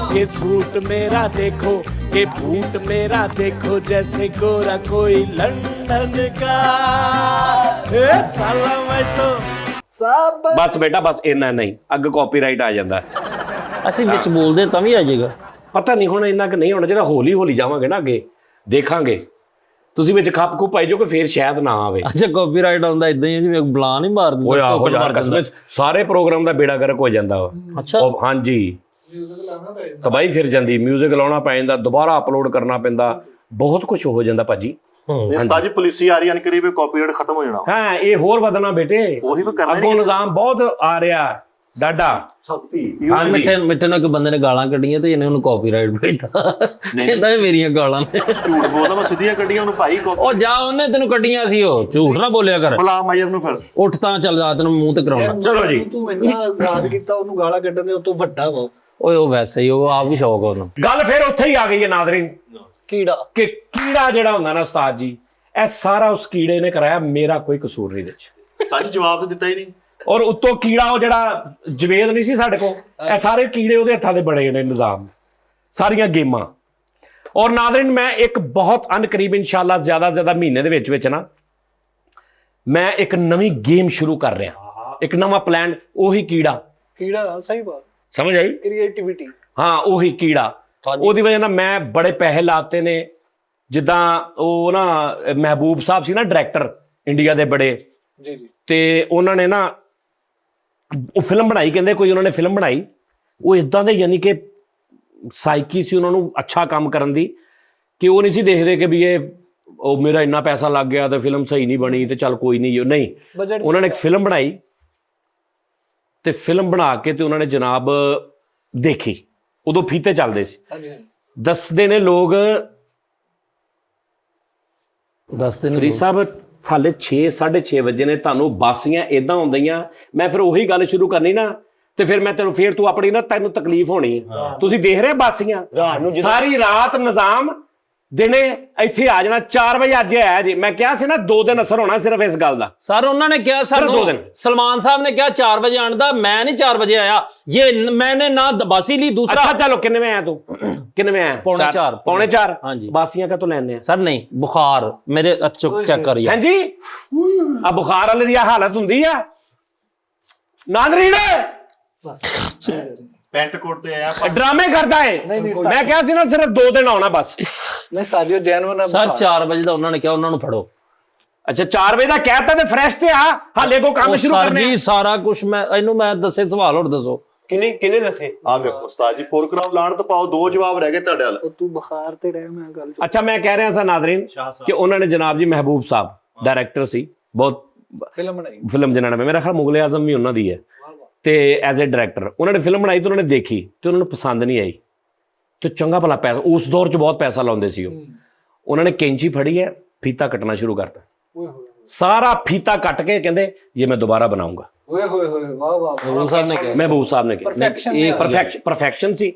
कि सूट मेरा देखो, कि बूट मेरा देखो, जैसे गोरा कोई लंदन का, ए साला मैं तो ਸਾਬ ਬਸ ਬੇਟਾ, ਬਸ ਇੰਨਾ ਨਹੀਂ, ਅੱਗ ਕਾਪੀਰਾਈਟ ਆ ਜਾਂਦਾ। ਅਸੀਂ ਵਿੱਚ ਬੋਲਦੇ ਤਾਂ ਵੀ ਆ ਜਾਏਗਾ। ਪਤਾ ਨਹੀਂ ਹੁਣ ਇੰਨਾ ਕਿ ਨਹੀਂ ਹੋਣਾ, ਜਿਹੜਾ ਹੌਲੀ ਹੌਲੀ ਜਾਵਾਂਗੇ ਨਾ ਅੱਗੇ ਦੇਖਾਂਗੇ। ਤੁਸੀਂ ਵਿੱਚ ਖੱਪ ਖੁੱਪ ਆਈ ਜੋ ਕਿ ਫੇਰ ਸ਼ਾਇਦ ਨਾ ਆਵੇ। ਅੱਛਾ, ਕਾਪੀਰਾਈਟ ਆਉਂਦਾ ਇਦਾਂ ਹੀ ਜਿਵੇਂ ਬਲਾ ਨਹੀਂ ਮਾਰ ਦਿੰਦਾ। ਓਏ ਆਹੋ ਟੋਕਨ ਯਾਰ, ਮਾਰ ਦਿੰਦਾ। ਕਸਮ ਸਾਰੇ ਪ੍ਰੋਗਰਾਮ ਦਾ ਬੇੜਾ ਗਰਕ ਹੋ ਜਾਂਦਾ ਵਾ। ਅੱਛਾ। ਉਹ ਹਾਂਜੀ, ਤਬਾਹੀ ਫਿਰ ਜਾਂਦੀ, ਮਿਊਜ਼ਿਕ ਲਾਉਣਾ ਪੈ ਜਾਂਦਾ, ਦੁਬਾਰਾ ਅਪਲੋਡ ਕਰਨਾ ਪੈਂਦਾ, ਬਹੁਤ ਕੁਝ ਹੋ ਜਾਂਦਾ ਭਾਜੀ। ਉਸਤਾਦ ਜੀ ਪੁਲਿਸ ਆ ਰਹੀ ਅਨ ਕਰੀਬ ਕਾਪੀਰਾਈਟ ਖਤਮ ਹੋ ਜਾਣਾ। ਹਾਂ, ਇਹ ਹੋਰ ਵਧਣਾ ਬੇਟੇ। ਉਹੀ ਵੀ ਕਰਨਾ ਅੱਗੋਂ ਨਿਜ਼ਾਮ ਬਹੁਤ ਆ ਰਿਹਾ ਡਾਡਾ। ਸਖਤੀ। ਹਾਂ, ਮਿੱਠੇ ਨਾਲ ਕੋਈ ਬੰਦੇ ਨੇ ਗਾਲਾਂ ਕੱਢੀਆਂ ਤੇ ਇਹਨੇ ਉਹਨੂੰ ਕਾਪੀਰਾਈਟ ਭੇਜਤਾ। ਕਹਿੰਦਾ ਇਹ ਮੇਰੀਆਂ ਗਾਲਾਂ ਨੇ। ਝੂਠ ਬੋਲਦਾ, ਮੈਂ ਸਿੱਧੀਆਂ ਕੱਢੀਆਂ ਉਹਨੂੰ ਭਾਈ। ਉਹ ਜਾ, ਉਹਨੇ ਤੈਨੂੰ ਕੱਢੀਆਂ ਸੀ, ਉਹ ਝੂਠ ਨਾ ਬੋਲਿਆ ਕਰ। ਬੁਲਾ ਮਾਇਰ ਨੂੰ ਫਿਰ। ਉੱਠ ਤਾਂ ਚੱਲ ਜਾ, ਤੈਨੂੰ ਮੂੰਹ ਤੇ ਕਰਾਉਣਾ। ਚਲੋ ਜੀ। ਤੂੰ ਇੰਨਾ ਆਜ਼ਾਦ ਕੀਤਾ ਉਹਨੂੰ, ਗਾਲਾਂ ਕੱਢਣ ਦੇ ਉਹ ਤੋਂ ਵੱਡਾ ਵਾ ਓਏ ਉਹ ਵੈਸੇ ਹੀ, ਉਹ ਆਪ ਵੀ ਸ਼ੌਕ ਆ ਉਹਨੂੰ। ਗੱਲ ਫਿਰ ਉੱਥੇ ਹੀ ਆ ਗਈ ਹੈ ਨਾਜ਼ਰੀਨ, ਕੀੜਾ। ਕਿ ਕੀੜਾ ਜਿਹੜਾ ਹੁੰਦਾ ਨਾ ਉਸਤਾਦ ਜੀ, ਇਹ ਸਾਰਾ ਉਸ ਕੀੜੇ ਨੇ ਕਰਾਇਆ, ਮੇਰਾ ਕੋਈ ਕਸੂਰ ਨਹੀਂ ਇਹਦੇ ਚ। ਉਸਤਾਦ ਜੀ ਜਵਾਬ ਤਾਂ ਦਿੱਤਾ ਹੀ ਨਹੀਂ। ਔਰ ਉੱਤੋਂ ਕੀੜਾ ਉਹ ਜਿਹੜਾ ਜਵੇਦ ਨਹੀਂ ਸੀ ਸਾਡੇ ਕੋਲ, ਇਹ ਸਾਰੇ ਕੀੜੇ ਉਹਦੇ ਹੱਥਾਂ ਦੇ ਬਣੇ ਨੇ ਨਿਜ਼ਾਮ, ਸਾਰੀਆਂ ਗੇਮਾਂ। ਔਰ ਨਾਜ਼ਰੀਨ, ਮੈਂ ਇੱਕ ਬਹੁਤ ਅਨਕਰੀਬ ਇਨਸ਼ਾਅੱਲਾ ਜ਼ਿਆਦਾ ਮਹੀਨੇ ਦੇ ਵਿੱਚ ਨਾ ਮੈਂ ਇੱਕ ਨਵੀਂ ਗੇਮ ਸ਼ੁਰੂ ਕਰ ਰਿਹਾ, ਇੱਕ ਨਵਾਂ ਪਲਾਨ। ਉਹੀ ਕੀੜਾ, ਕੀੜਾ ਸਹੀ ਬਾਤ, ਸਮਝ ਆਈ? ਕ੍ਰੀਏਟੀਵਿਟੀ। ਹਾਂ, ਉਹੀ ਕੀੜਾ। ਉਹਦੀ ਵਜ੍ਹਾ ਨਾਲ ਮੈਂ ਬੜੇ ਪੈਸੇ ਲਾਤੇ ਨੇ। ਜਿੱਦਾਂ ਉਹ ਨਾ ਮਹਿਬੂਬ ਸਾਹਿਬ ਸੀ ਨਾ ਡਾਇਰੈਕਟਰ ਇੰਡੀਆ ਦੇ ਬੜੇ, ਜੀ ਜੀ, ਤੇ ਉਹਨਾਂ ਨੇ ਨਾ ਉਹ ਫਿਲਮ ਬਣਾਈ, ਕਹਿੰਦੇ ਕੋਈ ਉਹਨਾਂ ਨੇ ਫਿਲਮ ਬਣਾਈ, ਉਹ ਇਦਾਂ ਦੇ ਯਾਨੀ ਕਿ ਸਾਈਕੀ ਸੀ ਉਹਨਾਂ ਨੂੰ ਅੱਛਾ ਕੰਮ ਕਰਨ ਦੀ, ਕਿ ਉਹ ਨਹੀਂ ਸੀ ਦੇਖਦੇ ਕਿ ਵੀ ਇਹ ਉਹ ਮੇਰਾ ਇੰਨਾ ਪੈਸਾ ਲੱਗ ਗਿਆ ਤੇ ਫਿਲਮ ਸਹੀ ਨਹੀਂ ਬਣੀ ਤੇ ਚੱਲ ਕੋਈ ਨਹੀਂ। ਨਹੀਂ, ਉਹਨਾਂ ਨੇ ਇੱਕ ਫਿਲਮ ਬਣਾਈ ਤੇ ਫਿਲਮ ਬਣਾ ਕੇ ਤੇ ਉਹਨਾਂ ਨੇ ਜਨਾਬ ਦੇਖੀ। ਉਦੋਂ ਫੀਤੇ ਚੱਲਦੇ ਸੀ। ਦੱਸਦੇ ਨੇ ਲੋਕ, ਦੱਸਦੇ ਨੇ ਫਰੀਦ ਸਾਹਿਬ, ਹਾਲੇ 6-6:30 ਵਜੇ ਨੇ, ਤੁਹਾਨੂੰ ਬਾਸੀਆਂ ਇਦਾਂ ਹੁੰਦੀਆਂ। ਮੈਂ ਫਿਰ ਉਹੀ ਗੱਲ ਸ਼ੁਰੂ ਕਰਨੀ ਨਾ, ਤੇ ਫਿਰ ਮੈਂ ਤੈਨੂੰ ਫੇਰ ਤੂੰ ਆਪਣੀ ਨਾ ਤੈਨੂੰ ਤਕਲੀਫ ਹੋਣੀ ਹੈ। ਤੁਸੀਂ ਦੇਖ ਰਹੇ ਬਾਸੀਆਂ ਸਾਰੀ ਰਾਤ, ਨਿਜ਼ਾਮ ਦਿਨੇ ਇੱਥੇ ਆ ਜਾਣਾ 4 ਵਜੇ। ਅੱਜ ਆਇਆ ਜੀ, ਮੈਂ ਕਿਹਾ ਸੀ ਨਾ 2 ਦਿਨ ਅਸਰ ਹੋਣਾ ਸਿਰਫ ਇਸ ਗੱਲ ਦਾ। ਸਰ ਉਹਨਾਂ ਨੇ ਕਿਹਾ ਸਾਨੂੰ, ਸਲਮਾਨ ਸਾਹਿਬ ਨੇ ਕਿਹਾ 4 ਵਜੇ ਆਣ ਦਾ, ਮੈਂ ਨਹੀਂ 4 ਵਜੇ ਆਇਆ। ਇਹ ਮੈंने ਨਾ ਦਬਾਸੀ ਲਈ ਦੂਸਰਾ। ਅੱਛਾ ਚਲੋ, ਕਿੰਨੇ ਵਜੇ ਆਇਆ ਤੂੰ? ਕਿੰਨੇ ਵਜੇ ਆਇਆ? 4:45। 4:45। ਹਾਂਜੀ। ਬਾਸੀਆਂ ਕਾ ਤੋਂ ਲੈਣੇ ਆ ਸਰ ਨਹੀਂ, ਬੁਖਾਰ ਮੇਰੇ ਅੱਛੋ ਚੈੱਕ ਕਰ ਯਾਰ। ਹਾਂਜੀ, ਆ ਬੁਖਾਰ ਵਾਲੇ ਦੀ ਆ ਹਾਲਤ ਹੁੰਦੀ ਆ ਨਾਜ਼ਰੀਨ। ਪੈਂਟ ਕੋਟ ਤੇ ਆਇਆ ਡਰਾਮੇ ਕਰਦਾ ਏ। ਮੈਂ ਕਿਹਾ ਸੀ ਨਾ ਸਿਰਫ 2 ਦਿਨ ਆਉਣਾ ਬਸ। ਨਹੀਂ ਸਾਜੋ ਜੈਨੂਨ ਸਰ 4 ਵਜੇ ਦਾ ਉਹਨਾਂ ਨੇ ਕਿਹਾ, ਉਹਨਾਂ ਨੂੰ ਫੜੋ। ਅੱਛਾ 4 ਵਜੇ ਦਾ ਕਹਿਤਾ ਤੇ ਫਰੈਸ਼ ਤੇ ਆ, ਹਾਲੇ ਕੋ ਕੰਮ ਸ਼ੁਰੂ ਸਰ ਕਰਨੇ ਜੀ ਸਾਰਾ ਕੁਝ ਮੈਂ ਦੱਸੇ ਸਵਾਲ ਹੋਰ ਦੱਸੋ। ਕਿਨੇ ਦੱਸੇ? ਆ ਵੇਖੋ ਉਸਤਾਦ ਜੀ, ਪ੍ਰੋਗਰਾਮ ਲਾਣ ਤੋਂ ਪਾਓ, 2 ਜਵਾਬ ਰਹਿ ਗਏ ਤੁਹਾਡੇ ਵੱਲ। ਤੂੰ ਬੁਖਾਰ ਤੇ ਰਹਿ, ਮੈਂ ਗੱਲ ਅੱਛਾ, ਮੈਂ ਕਹਿ ਰਿਹਾ ਸਾਂ ਨਾਜ਼ਰੀਨ ਕਿ ਉਹਨਾਂ ਨੇ ਜਨਾਬ ਜੀ ਮਹਿਬੂਬ ਸਾਹਿਬ ਡਾਇਰੈਕਟਰ ਸੀ, ਬਹੁਤ ਫਿਲਮ ਬਣਾਈ, ਫਿਲਮ ਜਿਨ੍ਹਾਂ ਨੇ, ਮੇਰਾ ਖਿਆਲ ਮੁਗਲ ਆਜ਼ਮ ਵੀ ਉਹਨਾਂ ਦੀ ਹੈ। ਤੇ ਐਜ਼ ਏ ਡਾਇਰੈਕਟਰ ਉਹਨਾਂ ਨੇ ਫਿਲਮ ਬਣਾਈ ਤੇ ਉਹਨਾਂ ਨੇ ਦੇਖੀ ਤੇ ਉਹਨਾਂ ਨੂੰ ਪਸੰਦ ਨਹੀਂ ਆਈ। ਤੇ ਚੰਗਾ ਭਲਾ ਪੈਸਾ, ਉਸ ਦੌਰ 'ਚ ਬਹੁਤ ਪੈਸਾ ਲਾਉਂਦੇ ਸੀ ਉਹ। ਉਹਨਾਂ ਨੇ ਕੈਂਚੀ ਫੜੀ ਹੈ, ਫੀਤਾ ਕੱਟਣਾ ਸ਼ੁਰੂ ਕਰਤਾ। ਸਾਰਾ ਫੀਤਾ ਕੱਟ ਕੇ ਕਹਿੰਦੇ ਇਹ ਮੈਂ ਦੁਬਾਰਾ ਬਣਾਉਂਗਾ। ਓਏ ਹੋਏ ਹੋਏ, ਵਾਹ ਵਾਹ। ਮਹਿਬੂਬ ਸਾਹਿਬ ਨੇ ਕਿਹਾ, ਮਹਿਬੂਬ ਸਾਹਿਬ ਨੇ ਕਿਹਾ ਇਹ ਪਰਫੈਕਸ਼ਨ ਸੀ।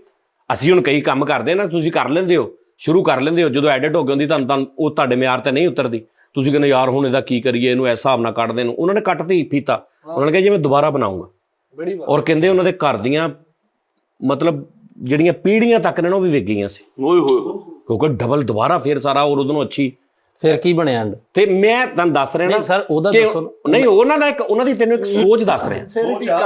ਅਸੀਂ ਹੁਣ ਕਈ ਕੰਮ ਕਰਦੇ ਨਾ, ਤੁਸੀਂ ਕਰ ਲੈਂਦੇ ਹੋ, ਸ਼ੁਰੂ ਕਰ ਲੈਂਦੇ ਹੋ, ਜਦੋਂ ਐਡਿਟ ਹੋ ਗਈ ਹੁੰਦੀ ਤੁਹਾਨੂੰ ਉਹ ਤੁਹਾਡੇ ਮਿਆਰ ਤੇ ਨਹੀਂ ਉਤਰਦੀ, ਤੁਸੀਂ ਕਹਿੰਦੇ ਯਾਰ ਹੁਣ ਇਹਦਾ ਕੀ ਕਰੀਏ, ਇਹਨੂੰ ਇਸ ਹਿਸਾਬ ਨਾਲ ਕੱਢ ਦੇਣ। ਉਹਨਾਂ ਨੇ ਕੱਟਤੀ ਫੀਤਾ, ਉਹਨਾਂ ਨੇ ਕਿਹਾ ਜੀ ਮੈਂ ਦੁਬਾਰਾ ਬਣਾਉਂਗਾ। ਬੜੀ ਬਾਤ। ਔਰ ਕਹਿੰਦੇ ਉਹਨਾਂ ਦੇ ਘਰ ਦੀਆਂ ਮਤਲਬ ਜਿਹੜੀਆਂ ਪੀੜ੍ਹੀਆਂ ਤੱਕ ਨੇ ਨਾ ਉਹ ਵੀ ਵਿਕ ਗਈਆਂ ਸੀ, ਓਏ ਹੋਏ ਕਿਉਂਕਿ ਡਬਲ ਦੁਬਾਰਾ ਫਿਰ ਸਾਰਾ ਔਰ ਉਹਦੋਂ ਅੱਛੀ। ਫਿਰ ਕੀ ਬਣਿਆ ਐਂਡ? ਤੇ ਮੈਂ ਤੁਹਾਨੂੰ ਦੱਸ ਰਿਹਾ ਨਾ ਨਹੀਂ ਸਰ ਉਹਦਾ ਕਿ ਦੱਸੋ। ਨਹੀਂ ਉਹਨਾਂ ਦਾ ਇੱਕ ਉਹਨਾਂ ਦੀ ਤੈਨੂੰ ਇੱਕ ਸੋਚ ਦੱਸ ਰਿਹਾ।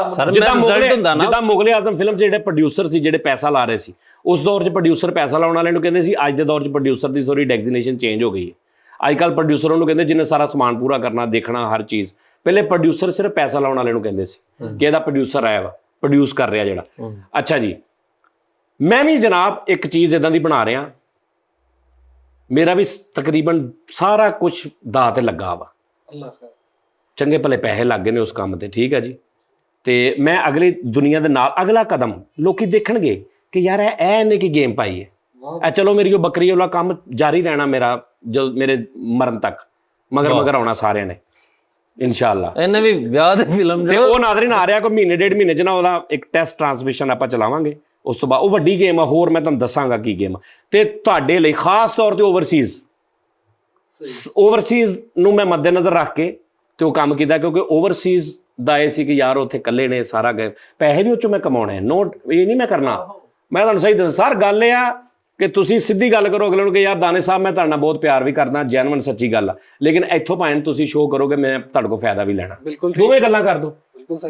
ਸਰ ਜਿੱਦਾਂ ਰਿਜ਼ਲਟ ਹੁੰਦਾ ਨਾ, ਜਿੱਦਾਂ ਮੁਗਲੇ ਆਜ਼ਮ ਫਿਲਮ 'ਚ ਜਿਹੜੇ ਪ੍ਰੋਡਿਊਸਰ ਸੀ, ਜਿਹੜੇ ਪੈਸਾ ਲਾ ਰਹੇ ਸੀ, ਉਸ ਦੌਰ 'ਚ ਪ੍ਰੋਡਿਊਸਰ ਪੈਸਾ ਲਾਉਣ ਵਾਲਿਆਂ ਨੂੰ ਕਹਿੰਦੇ ਸੀ। ਅੱਜ ਦੇ ਦੌਰ 'ਚ ਪ੍ਰੋਡਿਊਸਰ ਦੀ ਥੋੜੀ ਡੈਗਜ਼ੀਨੇਸ਼ਨ ਚੇਂਜ ਹੋ ਗਈ ਹੈ। ਅੱਜ ਕੱਲ੍ਹ ਪ੍ਰੋਡਿਊਸਰ ਉਹਨੂੰ ਕਹਿੰਦੇ ਜਿਹਨੇ ਸਾਰਾ ਸਮਾਨ ਪੂਰਾ ਕਰਨਾ, ਦੇਖਣਾ ਹਰ ਚੀਜ਼। ਪਹਿਲੇ ਪ੍ਰੋਡਿਊਸਰ ਸਿਰਫ ਪੈਸਾ ਲਾਉਣ ਵਾਲੇ ਨੂੰ ਕਹਿੰਦੇ ਸੀ ਕਿ ਇਹਦਾ ਪ੍ਰੋਡਿਊਸਰ ਆਇਆ ਵਾ, ਪ੍ਰੋਡਿਊਸ ਕਰ ਰਿਹਾ ਜਿਹੜਾ। ਅੱਛਾ ਜੀ, ਮੈਂ ਵੀ ਜਨਾਬ ਇੱਕ ਚੀਜ਼ ਇਦਾਂ ਦੀ ਬਣਾ ਰਿਹਾ, ਮੇਰਾ ਵੀ ਤਕਰੀਬਨ ਸਾਰਾ ਕੁਝ ਦਾਅ ਤੇ ਲੱਗਾ ਵਾ, ਚੰਗੇ ਭਲੇ ਪੈਸੇ ਲੱਗ ਗਏ ਨੇ ਉਸ ਕੰਮ ਤੇ, ਠੀਕ ਹੈ ਜੀ। ਤੇ ਮੈਂ ਅਗਲੀ ਦੁਨੀਆ ਦੇ ਨਾਲ ਅਗਲਾ ਕਦਮ ਲੋਕੀ ਦੇਖਣਗੇ ਕਿ ਯਾਰ ਇਹਨੇ ਕੀ ਗੇਮ ਪਾਈ ਹੈ। ਇਹ ਚਲੋ ਮੇਰੀ ਉਹ ਬੱਕਰੀ ਵਾਲਾ ਕੰਮ ਜਾਰੀ ਰਹਿਣਾ ਮੇਰਾ, ਜੋ ਮੇਰੇ ਮਰਨ ਤੱਕ ਮਗਰ ਆਉਣਾ ਸਾਰਿਆਂ ਨੇ ਇਨਸ਼ਾਅੱਲਾ। ਇਹਨੇ ਵੀ ਵਿਆਹ ਦੀ ਫਿਲਮ ਤੇ ਉਹ ਨਾਜ਼ਰੀਨ ਆ ਰਿਹਾ ਕੋਈ ਮਹੀਨੇ ਡੇਢ ਮਹੀਨੇ 'ਚ ਨਾ ਉਹਦਾ ਇੱਕ ਟੈਸਟ ਟ੍ਰਾਂਸਮਿਸ਼ਨ ਆਪਾਂ ਚਲਾਵਾਂਗੇ। ਉਸ ਤੋਂ ਬਾਅਦ ਉਹ ਵੱਡੀ ਗੇਮ ਆ, ਹੋਰ ਮੈਂ ਤੁਹਾਨੂੰ ਦੱਸਾਂਗਾ ਕੀ ਗੇਮ ਆ। ਤੇ ਤੁਹਾਡੇ ਲਈ ਖਾਸ ਤੌਰ ਤੇ ਓਵਰਸੀਜ਼ ਨੂੰ ਮੈਂ ਮੱਦੇਨਜ਼ਰ ਰੱਖ ਕੇ ਤੇ ਉਹ ਕੰਮ ਕੀਤਾ, ਕਿਉਂਕਿ ਓਵਰਸੀਜ਼ ਦਾ ਇਹ ਸੀ ਕਿ ਯਾਰ ਉੱਥੇ ਇਕੱਲੇ ਨੇ, ਸਾਰਾ ਗਏ ਪੈਸੇ ਵੀ ਉਹ 'ਚੋਂ ਮੈਂ ਕਮਾਉਣੇ, ਨੋਟ ਇਹ ਨਹੀਂ ਮੈਂ ਕਰਨਾ। ਮੈਂ ਤੁਹਾਨੂੰ ਸਹੀ ਦੱਸਾਂ ਸਰ, ਗੱਲ ਇਹ ਆ ਕਿ ਤੁਸੀਂ ਸਿੱਧੀ ਗੱਲ ਕਰੋ ਅਗਲੇ ਨੂੰ ਕਿ ਯਾਰ ਦਾਨੇ ਸਾਹਿਬ ਮੈਂ ਤੁਹਾਡੇ ਨਾਲ ਬਹੁਤ ਪਿਆਰ ਵੀ ਕਰਦਾ, ਜੈਨੂਇਨ ਸੱਚੀ ਗੱਲ ਆ, ਲੇਕਿਨ ਇੱਥੋਂ ਭਾਵੇਂ ਤੁਸੀਂ ਸ਼ੋਅ ਕਰੋਗੇ ਮੈਂ ਤੁਹਾਡੇ ਕੋਲ ਫਾਇਦਾ ਵੀ ਲੈਣਾ। ਦੋਵੇਂ ਗੱਲਾਂ ਕਰ ਦੋ,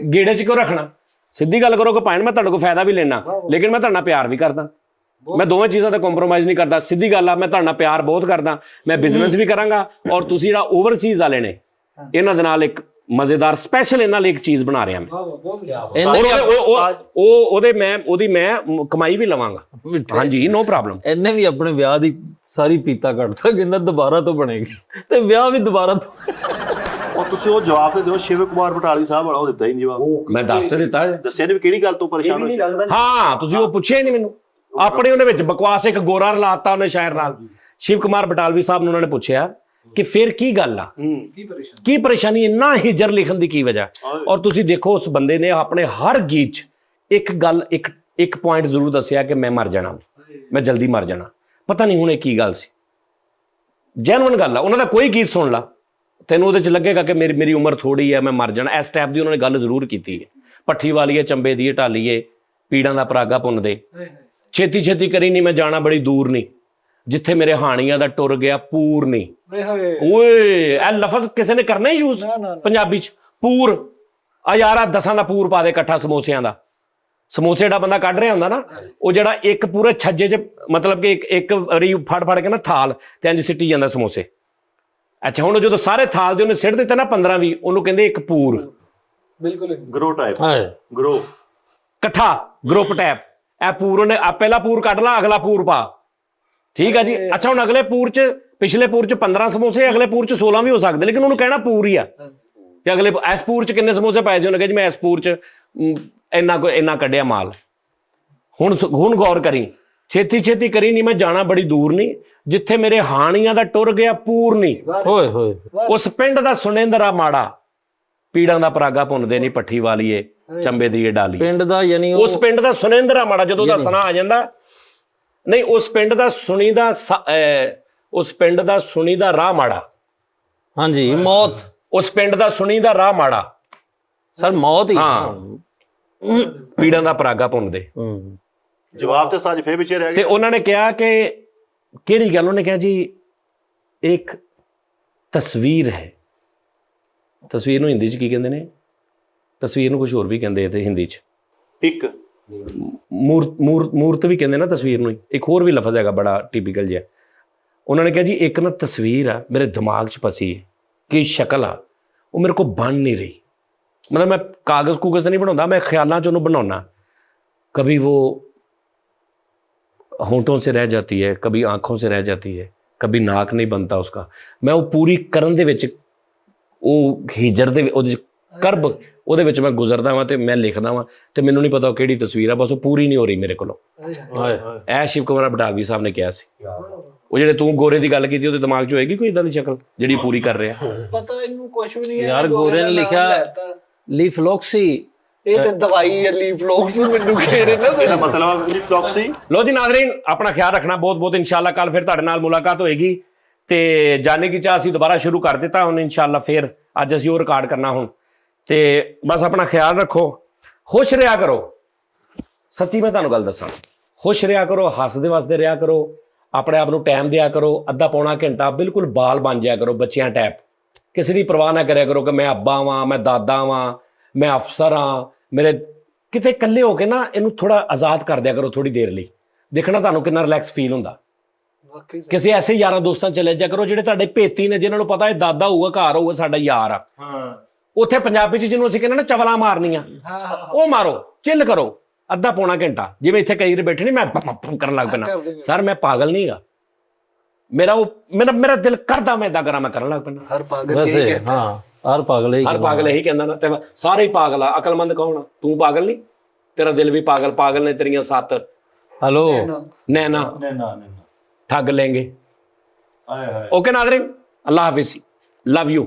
ਗੇੜੇ 'ਚ ਕਿਉਂ ਰੱਖਣਾ? ਸਿੱਧੀ ਗੱਲ ਕਰੋ ਕਿ ਭਾਵੇਂ ਮੈਂ ਤੁਹਾਡੇ ਕੋਲ ਫਾਇਦਾ ਵੀ ਲੈਣਾ, ਲੇਕਿਨ ਮੈਂ ਤੁਹਾਡੇ ਨਾਲ ਪਿਆਰ ਵੀ ਕਰਦਾ। ਮੈਂ ਦੋਵੇਂ ਚੀਜ਼ਾਂ ਤੇ ਕੰਪਰੋਮਾਈਜ਼ ਨਹੀਂ ਕਰਦਾ। ਸਿੱਧੀ ਗੱਲ ਆ, ਮੈਂ ਤੁਹਾਡੇ ਨਾਲ ਪਿਆਰ ਬਹੁਤ ਕਰਦਾ, ਮੈਂ ਬਿਜ਼ਨਸ ਵੀ ਕਰਾਂਗਾ। ਔਰ ਤੁਸੀਂ ਜਿਹੜਾ ਓਵਰਸੀਜ਼ ਵਾਲੇ ਨੇ, ਇਹਨਾਂ ਦੇ ਨਾਲ ਇੱਕ ਮਜ਼ੇਦਾਰ ਸਪੈਸ਼ਲ ਇਹਨਾਂ ਲਈ ਇੱਕ ਚੀਜ਼ ਬਣਾ ਰਿਹਾ ਮੈਂ। ਉਹਦੀ ਮੈਂ ਕਮਾਈ ਵੀ ਲਵਾਂਗਾ। ਹਾਂਜੀ, ਨੋ ਪ੍ਰੋਬਲਮ। ਇਹਨੇ ਵੀ ਆਪਣੇ ਵਿਆਹ ਦੀ ਸਾਰੀ ਪੀਤਾ ਕੱਢਤਾ, ਕਹਿੰਦਾ ਦੁਬਾਰਾ ਤੋਂ ਬਣੇਗੀ, ਤੇ ਵਿਆਹ ਵੀ ਦੁਬਾਰਾ ਤੋਂ। ਉਹ ਤੁਸੀਂ ਉਹ ਜਵਾਬ ਤੇ ਦਿਓ, ਸ਼ਿਵ ਕੁਮਾਰ ਬਟਾਲਵੀ ਸਾਹਿਬ ਵਾਲਾ ਉਹ ਦਿੱਤਾ ਹੀ ਨਹੀਂ ਜਵਾਬ। ਮੈਂ ਦੱਸ ਦਿੱਤਾ, ਦੱਸਿਆ ਨਹੀਂ ਵੀ ਕਿਹੜੀ ਗੱਲ ਤੋਂ ਪਰੇਸ਼ਾਨ ਹੋਏ। ਹਾਂ, ਤੁਸੀਂ ਉਹ ਪੁੱਛਿਆ ਹੀ ਨਹੀਂ ਮੈਨੂੰ। ਆਪਣੇ ਉਹਦੇ ਵਿੱਚ ਬਕਵਾਸ ਇੱਕ ਗੋਰਾ ਰਲਾਤਾ ਉਹਨੇ ਸ਼ਾਇਰ ਨਾਲ। ਸ਼ਿਵ ਕੁਮਾਰ ਬਟਾਲਵੀ ਸਾਹਿਬ ਨੂੰ ਉਹਨਾਂ ਨੇ ਪੁੱਛਿਆ ਕਿ ਫਿਰ ਕੀ ਗੱਲ ਆ, ਕੀ ਪਰੇਸ਼ਾਨੀ, ਇੰਨਾ ਹਿਜਰ ਲਿਖਣ ਦੀ ਕੀ ਵਜ੍ਹਾ? ਔਰ ਤੁਸੀਂ ਦੇਖੋ ਉਸ ਬੰਦੇ ਨੇ ਆਪਣੇ ਹਰ ਗੀਤ 'ਚ ਇੱਕ ਗੱਲ, ਇੱਕ ਪੁਆਇੰਟ ਜ਼ਰੂਰ ਦੱਸਿਆ ਕਿ ਮੈਂ ਮਰ ਜਾਣਾ, ਮੈਂ ਜਲਦੀ ਮਰ ਜਾਣਾ। ਪਤਾ ਨਹੀਂ ਹੁਣ ਇਹ ਕੀ ਗੱਲ ਸੀ, ਜੈਨੂਇਨ ਗੱਲ ਆ। ਉਹਨਾਂ ਦਾ ਕੋਈ ਗੀਤ ਸੁਣ ਲਾ, ਤੈਨੂੰ ਉਹਦੇ 'ਚ ਲੱਗੇਗਾ ਕਿ ਮੇਰੀ ਉਮਰ ਥੋੜੀ ਹੈ, ਮੈਂ ਮਰ ਜਾਣਾ। ਇਸ ਟਾਈਪ ਦੀ ਉਹਨਾਂ ਨੇ ਗੱਲ ਜ਼ਰੂਰ ਕੀਤੀ ਹੈ। ਪੱਠੀ ਵਾਲੀਏ ਚੰਬੇ ਦੀ ਢਾਲੀਏ, ਪੀੜਾਂ ਦਾ ਪਰਾਗਾ ਪੁੰਨਦੇ, ਛੇਤੀ ਛੇਤੀ ਕਰੀ ਨਹੀਂ ਮੈਂ ਜਾਣਾ ਬੜੀ ਦੂਰ ਨਹੀਂ, ਜਿੱਥੇ ਮੇਰੇ ਹਾਣੀਆਂ ਦਾ ਟੁਰ ਗਿਆ ਪੂਰ ਨਹੀਂ। ਓਏ ਇਹ ਲਫ਼ਜ਼ ਕਿਸੇ ਨੇ ਕਰਨਾ ਹੀ ਯੂਜ਼ ਪੰਜਾਬੀ 'ਚ, ਪੂਰ। ਆ ਯਾਰ ਦਸਾਂ ਦਾ ਪੂਰ ਪਾ ਦੇ ਇਕੱਠਾ ਸਮੋਸਿਆਂ ਦਾ। ਸਮੋਸੇ ਜਿਹੜਾ ਬੰਦਾ ਕੱਢ ਰਿਹਾ ਹੁੰਦਾ ਨਾ, ਉਹ ਜਿਹੜਾ ਇੱਕ ਪੂਰੇ ਛੱਜੇ 'ਚ ਮਤਲਬ ਕਿ ਇੱਕ ਰੀ ਫੜ ਕੇ ਨਾ ਥਾਲ ਤੇ ਇੰਜ ਸਿੱਟੀ ਜਾਂਦਾ ਸਮੋਸੇ। ਅੱਛਾ, ਹੁਣ ਜਦੋਂ ਸਾਰੇ ਥਾਲ ਦੇ ਉਹਨੇ ਸਿੱਟ ਦਿੱਤੇ ਨਾ 15-20, ਉਹਨੂੰ ਕਹਿੰਦੇ ਇੱਕ ਪੂਰ। ਬਿਲਕੁਲ ਗਰੋ ਟਾਈਪ, ਗਰੋ ਇਕੱਠਾ ਗਰੁੱਪ ਟਾਈਪ। ਇਹ ਪੂਰ ਉਹਨੇ ਪਹਿਲਾ ਪੂਰ ਕੱਢ ਲਾ, ਅਗਲਾ ਪੂਰ ਪਾ, ਠੀਕ ਆ ਜੀ। ਅੱਛਾ, ਹੁਣ ਅਗਲੇ ਪੂਰ 'ਚ, ਪਿਛਲੇ ਪੂਰ 'ਚ 15 ਸਮੋਸੇ, ਅਗਲੇ ਪੂਰ 'ਚ 16 ਵੀ ਹੋ ਸਕਦੇ, ਲੇਕਿਨ ਉਹਨੂੰ ਕਹਿਣਾ ਪੂਰ ਹੀ ਆ। ਕਿ ਅਗਲੇ ਇਸ ਪੂਰ 'ਚ ਕਿੰਨੇ ਸਮੋਸੇ ਪਾਏ ਸੀ? ਉਹਨੇ ਕਿਹਾ ਜੀ ਮੈਂ ਇਸ ਪੂਰ 'ਚ ਇੰਨਾ ਕੱਢਿਆ ਮਾਲ। ਹੁਣ ਗੌਰ ਕਰੀ, ਛੇਤੀ ਛੇਤੀ ਕਰੀ ਨਹੀਂ ਮੈਂ ਜਾਣਾ ਬੜੀ ਦੂਰ ਨਹੀਂ, ਜਿੱਥੇ ਮੇਰੇ ਹਾਣੀਆਂ ਦਾ ਟੁਰ ਗਿਆ ਪੂਰ ਨਹੀਂ। ਹੋਏ ਹੋਏ ਉਸ ਪਿੰਡ ਦਾ ਸੁਨੇਂਦਰਾ ਮਾੜਾ, ਪੀੜਾਂ ਦਾ ਪਰਾਗਾ ਪੁੰਨਦੇ ਨਹੀਂ, ਪੱਠੀ ਵਾਲੀਏ ਚੰਬੇ ਦੀ ਡਾਲੀ। ਪਿੰਡ ਦਾ ਯਾਨੀ ਉਸ ਪਿੰਡ ਦਾ ਸੁਨੇਂਦਰਾ ਮਾੜਾ, ਜਦੋਂ ਦਾ ਸੁਣਾ ਆ ਜਾਂਦਾ, ਨਹੀਂ ਉਸ ਪਿੰਡ ਦਾ ਸੁਣੀਦਾ ਰਾਹ ਮਾੜਾ। ਹਾਂਜੀ, ਮੌਤ। ਉਸ ਪਿੰਡ ਦਾ ਸੁਣੀਦਾ ਰਾਹ ਮਾੜਾ ਸਰ, ਮੌਤ ਹੀ। ਹਾਂ, ਪੀੜਾਂ ਦਾ ਪਰਾਗਾ ਪੁੰਨਦੇ। ਜਵਾਬ ਤੇ ਸੱਚ ਫੇਰ ਪਿੱਛੇ ਰਹਿ ਤੇ ਗਿਆ। ਉਹਨਾਂ ਨੇ ਕਿਹਾ ਕਿ ਕਿਹੜੀ ਗੱਲ? ਉਹਨੇ ਕਿਹਾ ਜੀ ਇੱਕ ਤਸਵੀਰ ਹੈ। ਤਸਵੀਰ ਨੂੰ ਹਿੰਦੀ 'ਚ ਕੀ ਕਹਿੰਦੇ ਨੇ? ਤਸਵੀਰ ਨੂੰ ਕੁਝ ਹੋਰ ਵੀ ਕਹਿੰਦੇ ਤੇ ਹਿੰਦੀ 'ਚ, ਇੱਕ ਮੂਰਤ ਵੀ ਕਹਿੰਦੇ ਨਾ ਤਸਵੀਰ ਨੂੰ। ਇੱਕ ਹੋਰ ਵੀ ਲਫ਼ਜ਼ ਹੈਗਾ ਬੜਾ ਟਿਪੀਕਲ ਜਿਹਾ। ਉਹਨਾਂ ਨੇ ਕਿਹਾ ਜੀ ਇੱਕ ਨਾ ਤਸਵੀਰ ਆ ਮੇਰੇ ਦਿਮਾਗ 'ਚ ਫਸੀ ਹੈ, ਕੀ ਸ਼ਕਲ ਆ, ਉਹ ਮੇਰੇ ਕੋਲ ਬਣ ਨਹੀਂ ਰਹੀ। मतलब मैं कागज़ कूगज़ तो नहीं बनाता, मैं ख्यालों च उन्होंने बनाना। कभी वो होंठों से रह जाती है, कभी आँखों से रह जाती है, कभी नाक नहीं बनता उसका। मैं वो पूरी करन दे विच वो हिजर दे करब ਉਹਦੇ ਵਿੱਚ ਮੈਂ ਗੁਜ਼ਰਦਾ ਵਾਂ ਤੇ ਮੈਂ ਲਿਖਦਾ ਵਾਂ ਤੇ ਮੈਨੂੰ ਨਹੀਂ ਪਤਾ ਉਹ ਕਿਹੜੀ ਤਸਵੀਰ ਆ, ਬਸ ਉਹ ਪੂਰੀ ਨਹੀਂ ਹੋ ਰਹੀ ਮੇਰੇ ਕੋਲੋਂ। ਇਹ ਸ਼ਿਵ ਕੁਮਾਰ ਬਟਾਲਵੀ ਸਾਹਿਬ ਨੇ ਕਿਹਾ ਸੀ। ਉਹ ਜਿਹੜੇ ਤੂੰ ਗੋਰੇ ਦੀ ਗੱਲ ਕੀਤੀ ਉਹਦੇ ਦਿਮਾਗ 'ਚ ਹੋਏਗੀ ਕੋਈ ਇਦਾਂ ਦੀ ਸ਼ਕਲ ਜਿਹੜੀ ਪੂਰੀ ਕਰ ਰਿਹਾ? ਪਤਾ ਇਹਨੂੰ ਕੁਝ ਵੀ ਨਹੀਂ ਹੈ ਯਾਰ। ਗੋਰੇ ਨੇ ਲਿਖਿਆ ਲੀਫਲੋਕਸੀ, ਇਹ ਤੇ ਦਵਾਈ ਹੈ ਲੀਫਲੋਕਸ, ਮੈਨੂੰ ਕਿਹੜੇ ਨਾ ਇਹਦਾ ਮਤਲਬ ਲੀਫਲੋਕਸੀ। ਲੋ ਜੀ ਨਾਜ਼ਰੀਨ, ਆਪਣਾ ਖਿਆਲ ਰੱਖਣਾ ਬਹੁਤ ਬਹੁਤ। ਇਨਸ਼ਾਅੱਲਾ ਕੱਲ ਫਿਰ ਤੁਹਾਡੇ ਨਾਲ ਮੁਲਾਕਾਤ ਹੋਏਗੀ ਤੇ ਜਾਣੇ ਕੀ ਚਾਹ ਅਸੀਂ ਦੁਬਾਰਾ ਸ਼ੁਰੂ ਕਰ ਦਿੱਤਾ ਹੁਣ ਇਨਸ਼ਾਅੱਲਾ ਫਿਰ ਅੱਜ ਅਸੀਂ ਉਹ ਰਿਕਾਰਡ ਕਰਨਾ ਹੁਣ ਤੇ ਬਸ ਆਪਣਾ ਖਿਆਲ ਰੱਖੋ ਖੁਸ਼ ਰਿਹਾ ਕਰੋ ਸੱਚੀ ਮੈਂ ਤੁਹਾਨੂੰ ਗੱਲ ਦੱਸਾਂ ਖੁਸ਼ ਰਿਹਾ ਕਰੋ ਹੱਸਦੇ ਵਸਦੇ ਰਿਹਾ ਕਰੋ ਆਪਣੇ ਆਪ ਨੂੰ ਟਾਈਮ ਦਿਆ ਕਰੋ ਅੱਧਾ ਪੌਣਾ ਘੰਟਾ ਬਿਲਕੁਲ ਬਾਲ ਬਣ ਜਾਇਆ ਕਰੋ ਬੱਚਿਆਂ ਟੈਪ ਕਿਸੇ ਦੀ ਪਰਵਾਹ ਨਾ ਕਰਿਆ ਕਰੋ ਕਿ ਮੈਂ ਅੱਬਾ ਵਾਂ ਮੈਂ ਦਾਦਾ ਵਾਂ ਮੈਂ ਅਫਸਰ ਹਾਂ ਮੇਰੇ ਕਿਤੇ ਇਕੱਲੇ ਹੋ ਕੇ ਨਾ ਇਹਨੂੰ ਥੋੜਾ ਆਜ਼ਾਦ ਕਰ ਦਿਆ ਕਰੋ ਥੋੜੀ ਦੇਰ ਲਈ ਦੇਖਣਾ ਤੁਹਾਨੂੰ ਕਿੰਨਾ ਰਿਲੈਕਸ ਫੀਲ ਹੁੰਦਾ ਵਾਕਈ ਕਿਸੇ ਐਸੇ ਯਾਰਾਂ ਦੋਸਤਾਂ ਚਲੇ ਜਾ ਕਰੋ ਜਿਹੜੇ ਤੁਹਾਡੇ ਭੇਤੀ ਨੇ ਜਿਨ੍ਹਾਂ ਨੂੰ ਪਤਾ ਇਹ ਦਾਦਾ ਹੋਊਗਾ ਘਰ ਹੋਊਗਾ ਸਾਡਾ ਯਾਰ ਆ ਉੱਥੇ ਪੰਜਾਬੀ ਚ ਜਿਹਨੂੰ ਅਸੀਂ ਕਹਿੰਦੇ ਨਾ ਚਵਲਾਂ ਮਾਰਨੀਆਂ ਉਹ ਮਾਰੋ ਚਿੱਲ ਕਰੋ ਅੱਧਾ ਪੌਣਾ ਘੰਟਾ ਜਿਵੇਂ ਇੱਥੇ ਕਈ ਵਾਰ ਬੈਠੇ ਨੇ ਮੈਂ ਕਰਨ ਲੱਗ ਪੈਣਾ ਸਰ ਮੈਂ ਪਾਗਲ ਨਹੀਂ ਗਾ ਮੇਰਾ ਦਿਲ ਕਰਦਾ ਮੈਂ ਏਦਾਂ ਕਰਾਂ ਮੈਂ ਕਰਨ ਲੱਗ ਪੈਣਾ ਹਰ ਪਾਗਲ ਵੈਸੇ यही कहता है। ਹਾਂ ਹਰ ਪਾਗਲ ਇਹੀ ਕਹਿੰਦਾ ਨਾ ਤੇ ਸਾਰੇ ਹੀ ਪਾਗਲ ਆ ਅਕਲਮੰਦ ਕੌਣ ਆ ਤੂੰ ਪਾਗਲ ਨਹੀਂ ਤੇਰਾ ਦਿਲ ਵੀ ਪਾਗਲ ਨੇ ਤੇਰੀਆਂ 7 ਹੈਲੋ ਨੈਣਾ ठग लेंगे okay Nadreen Allah Hafiz love you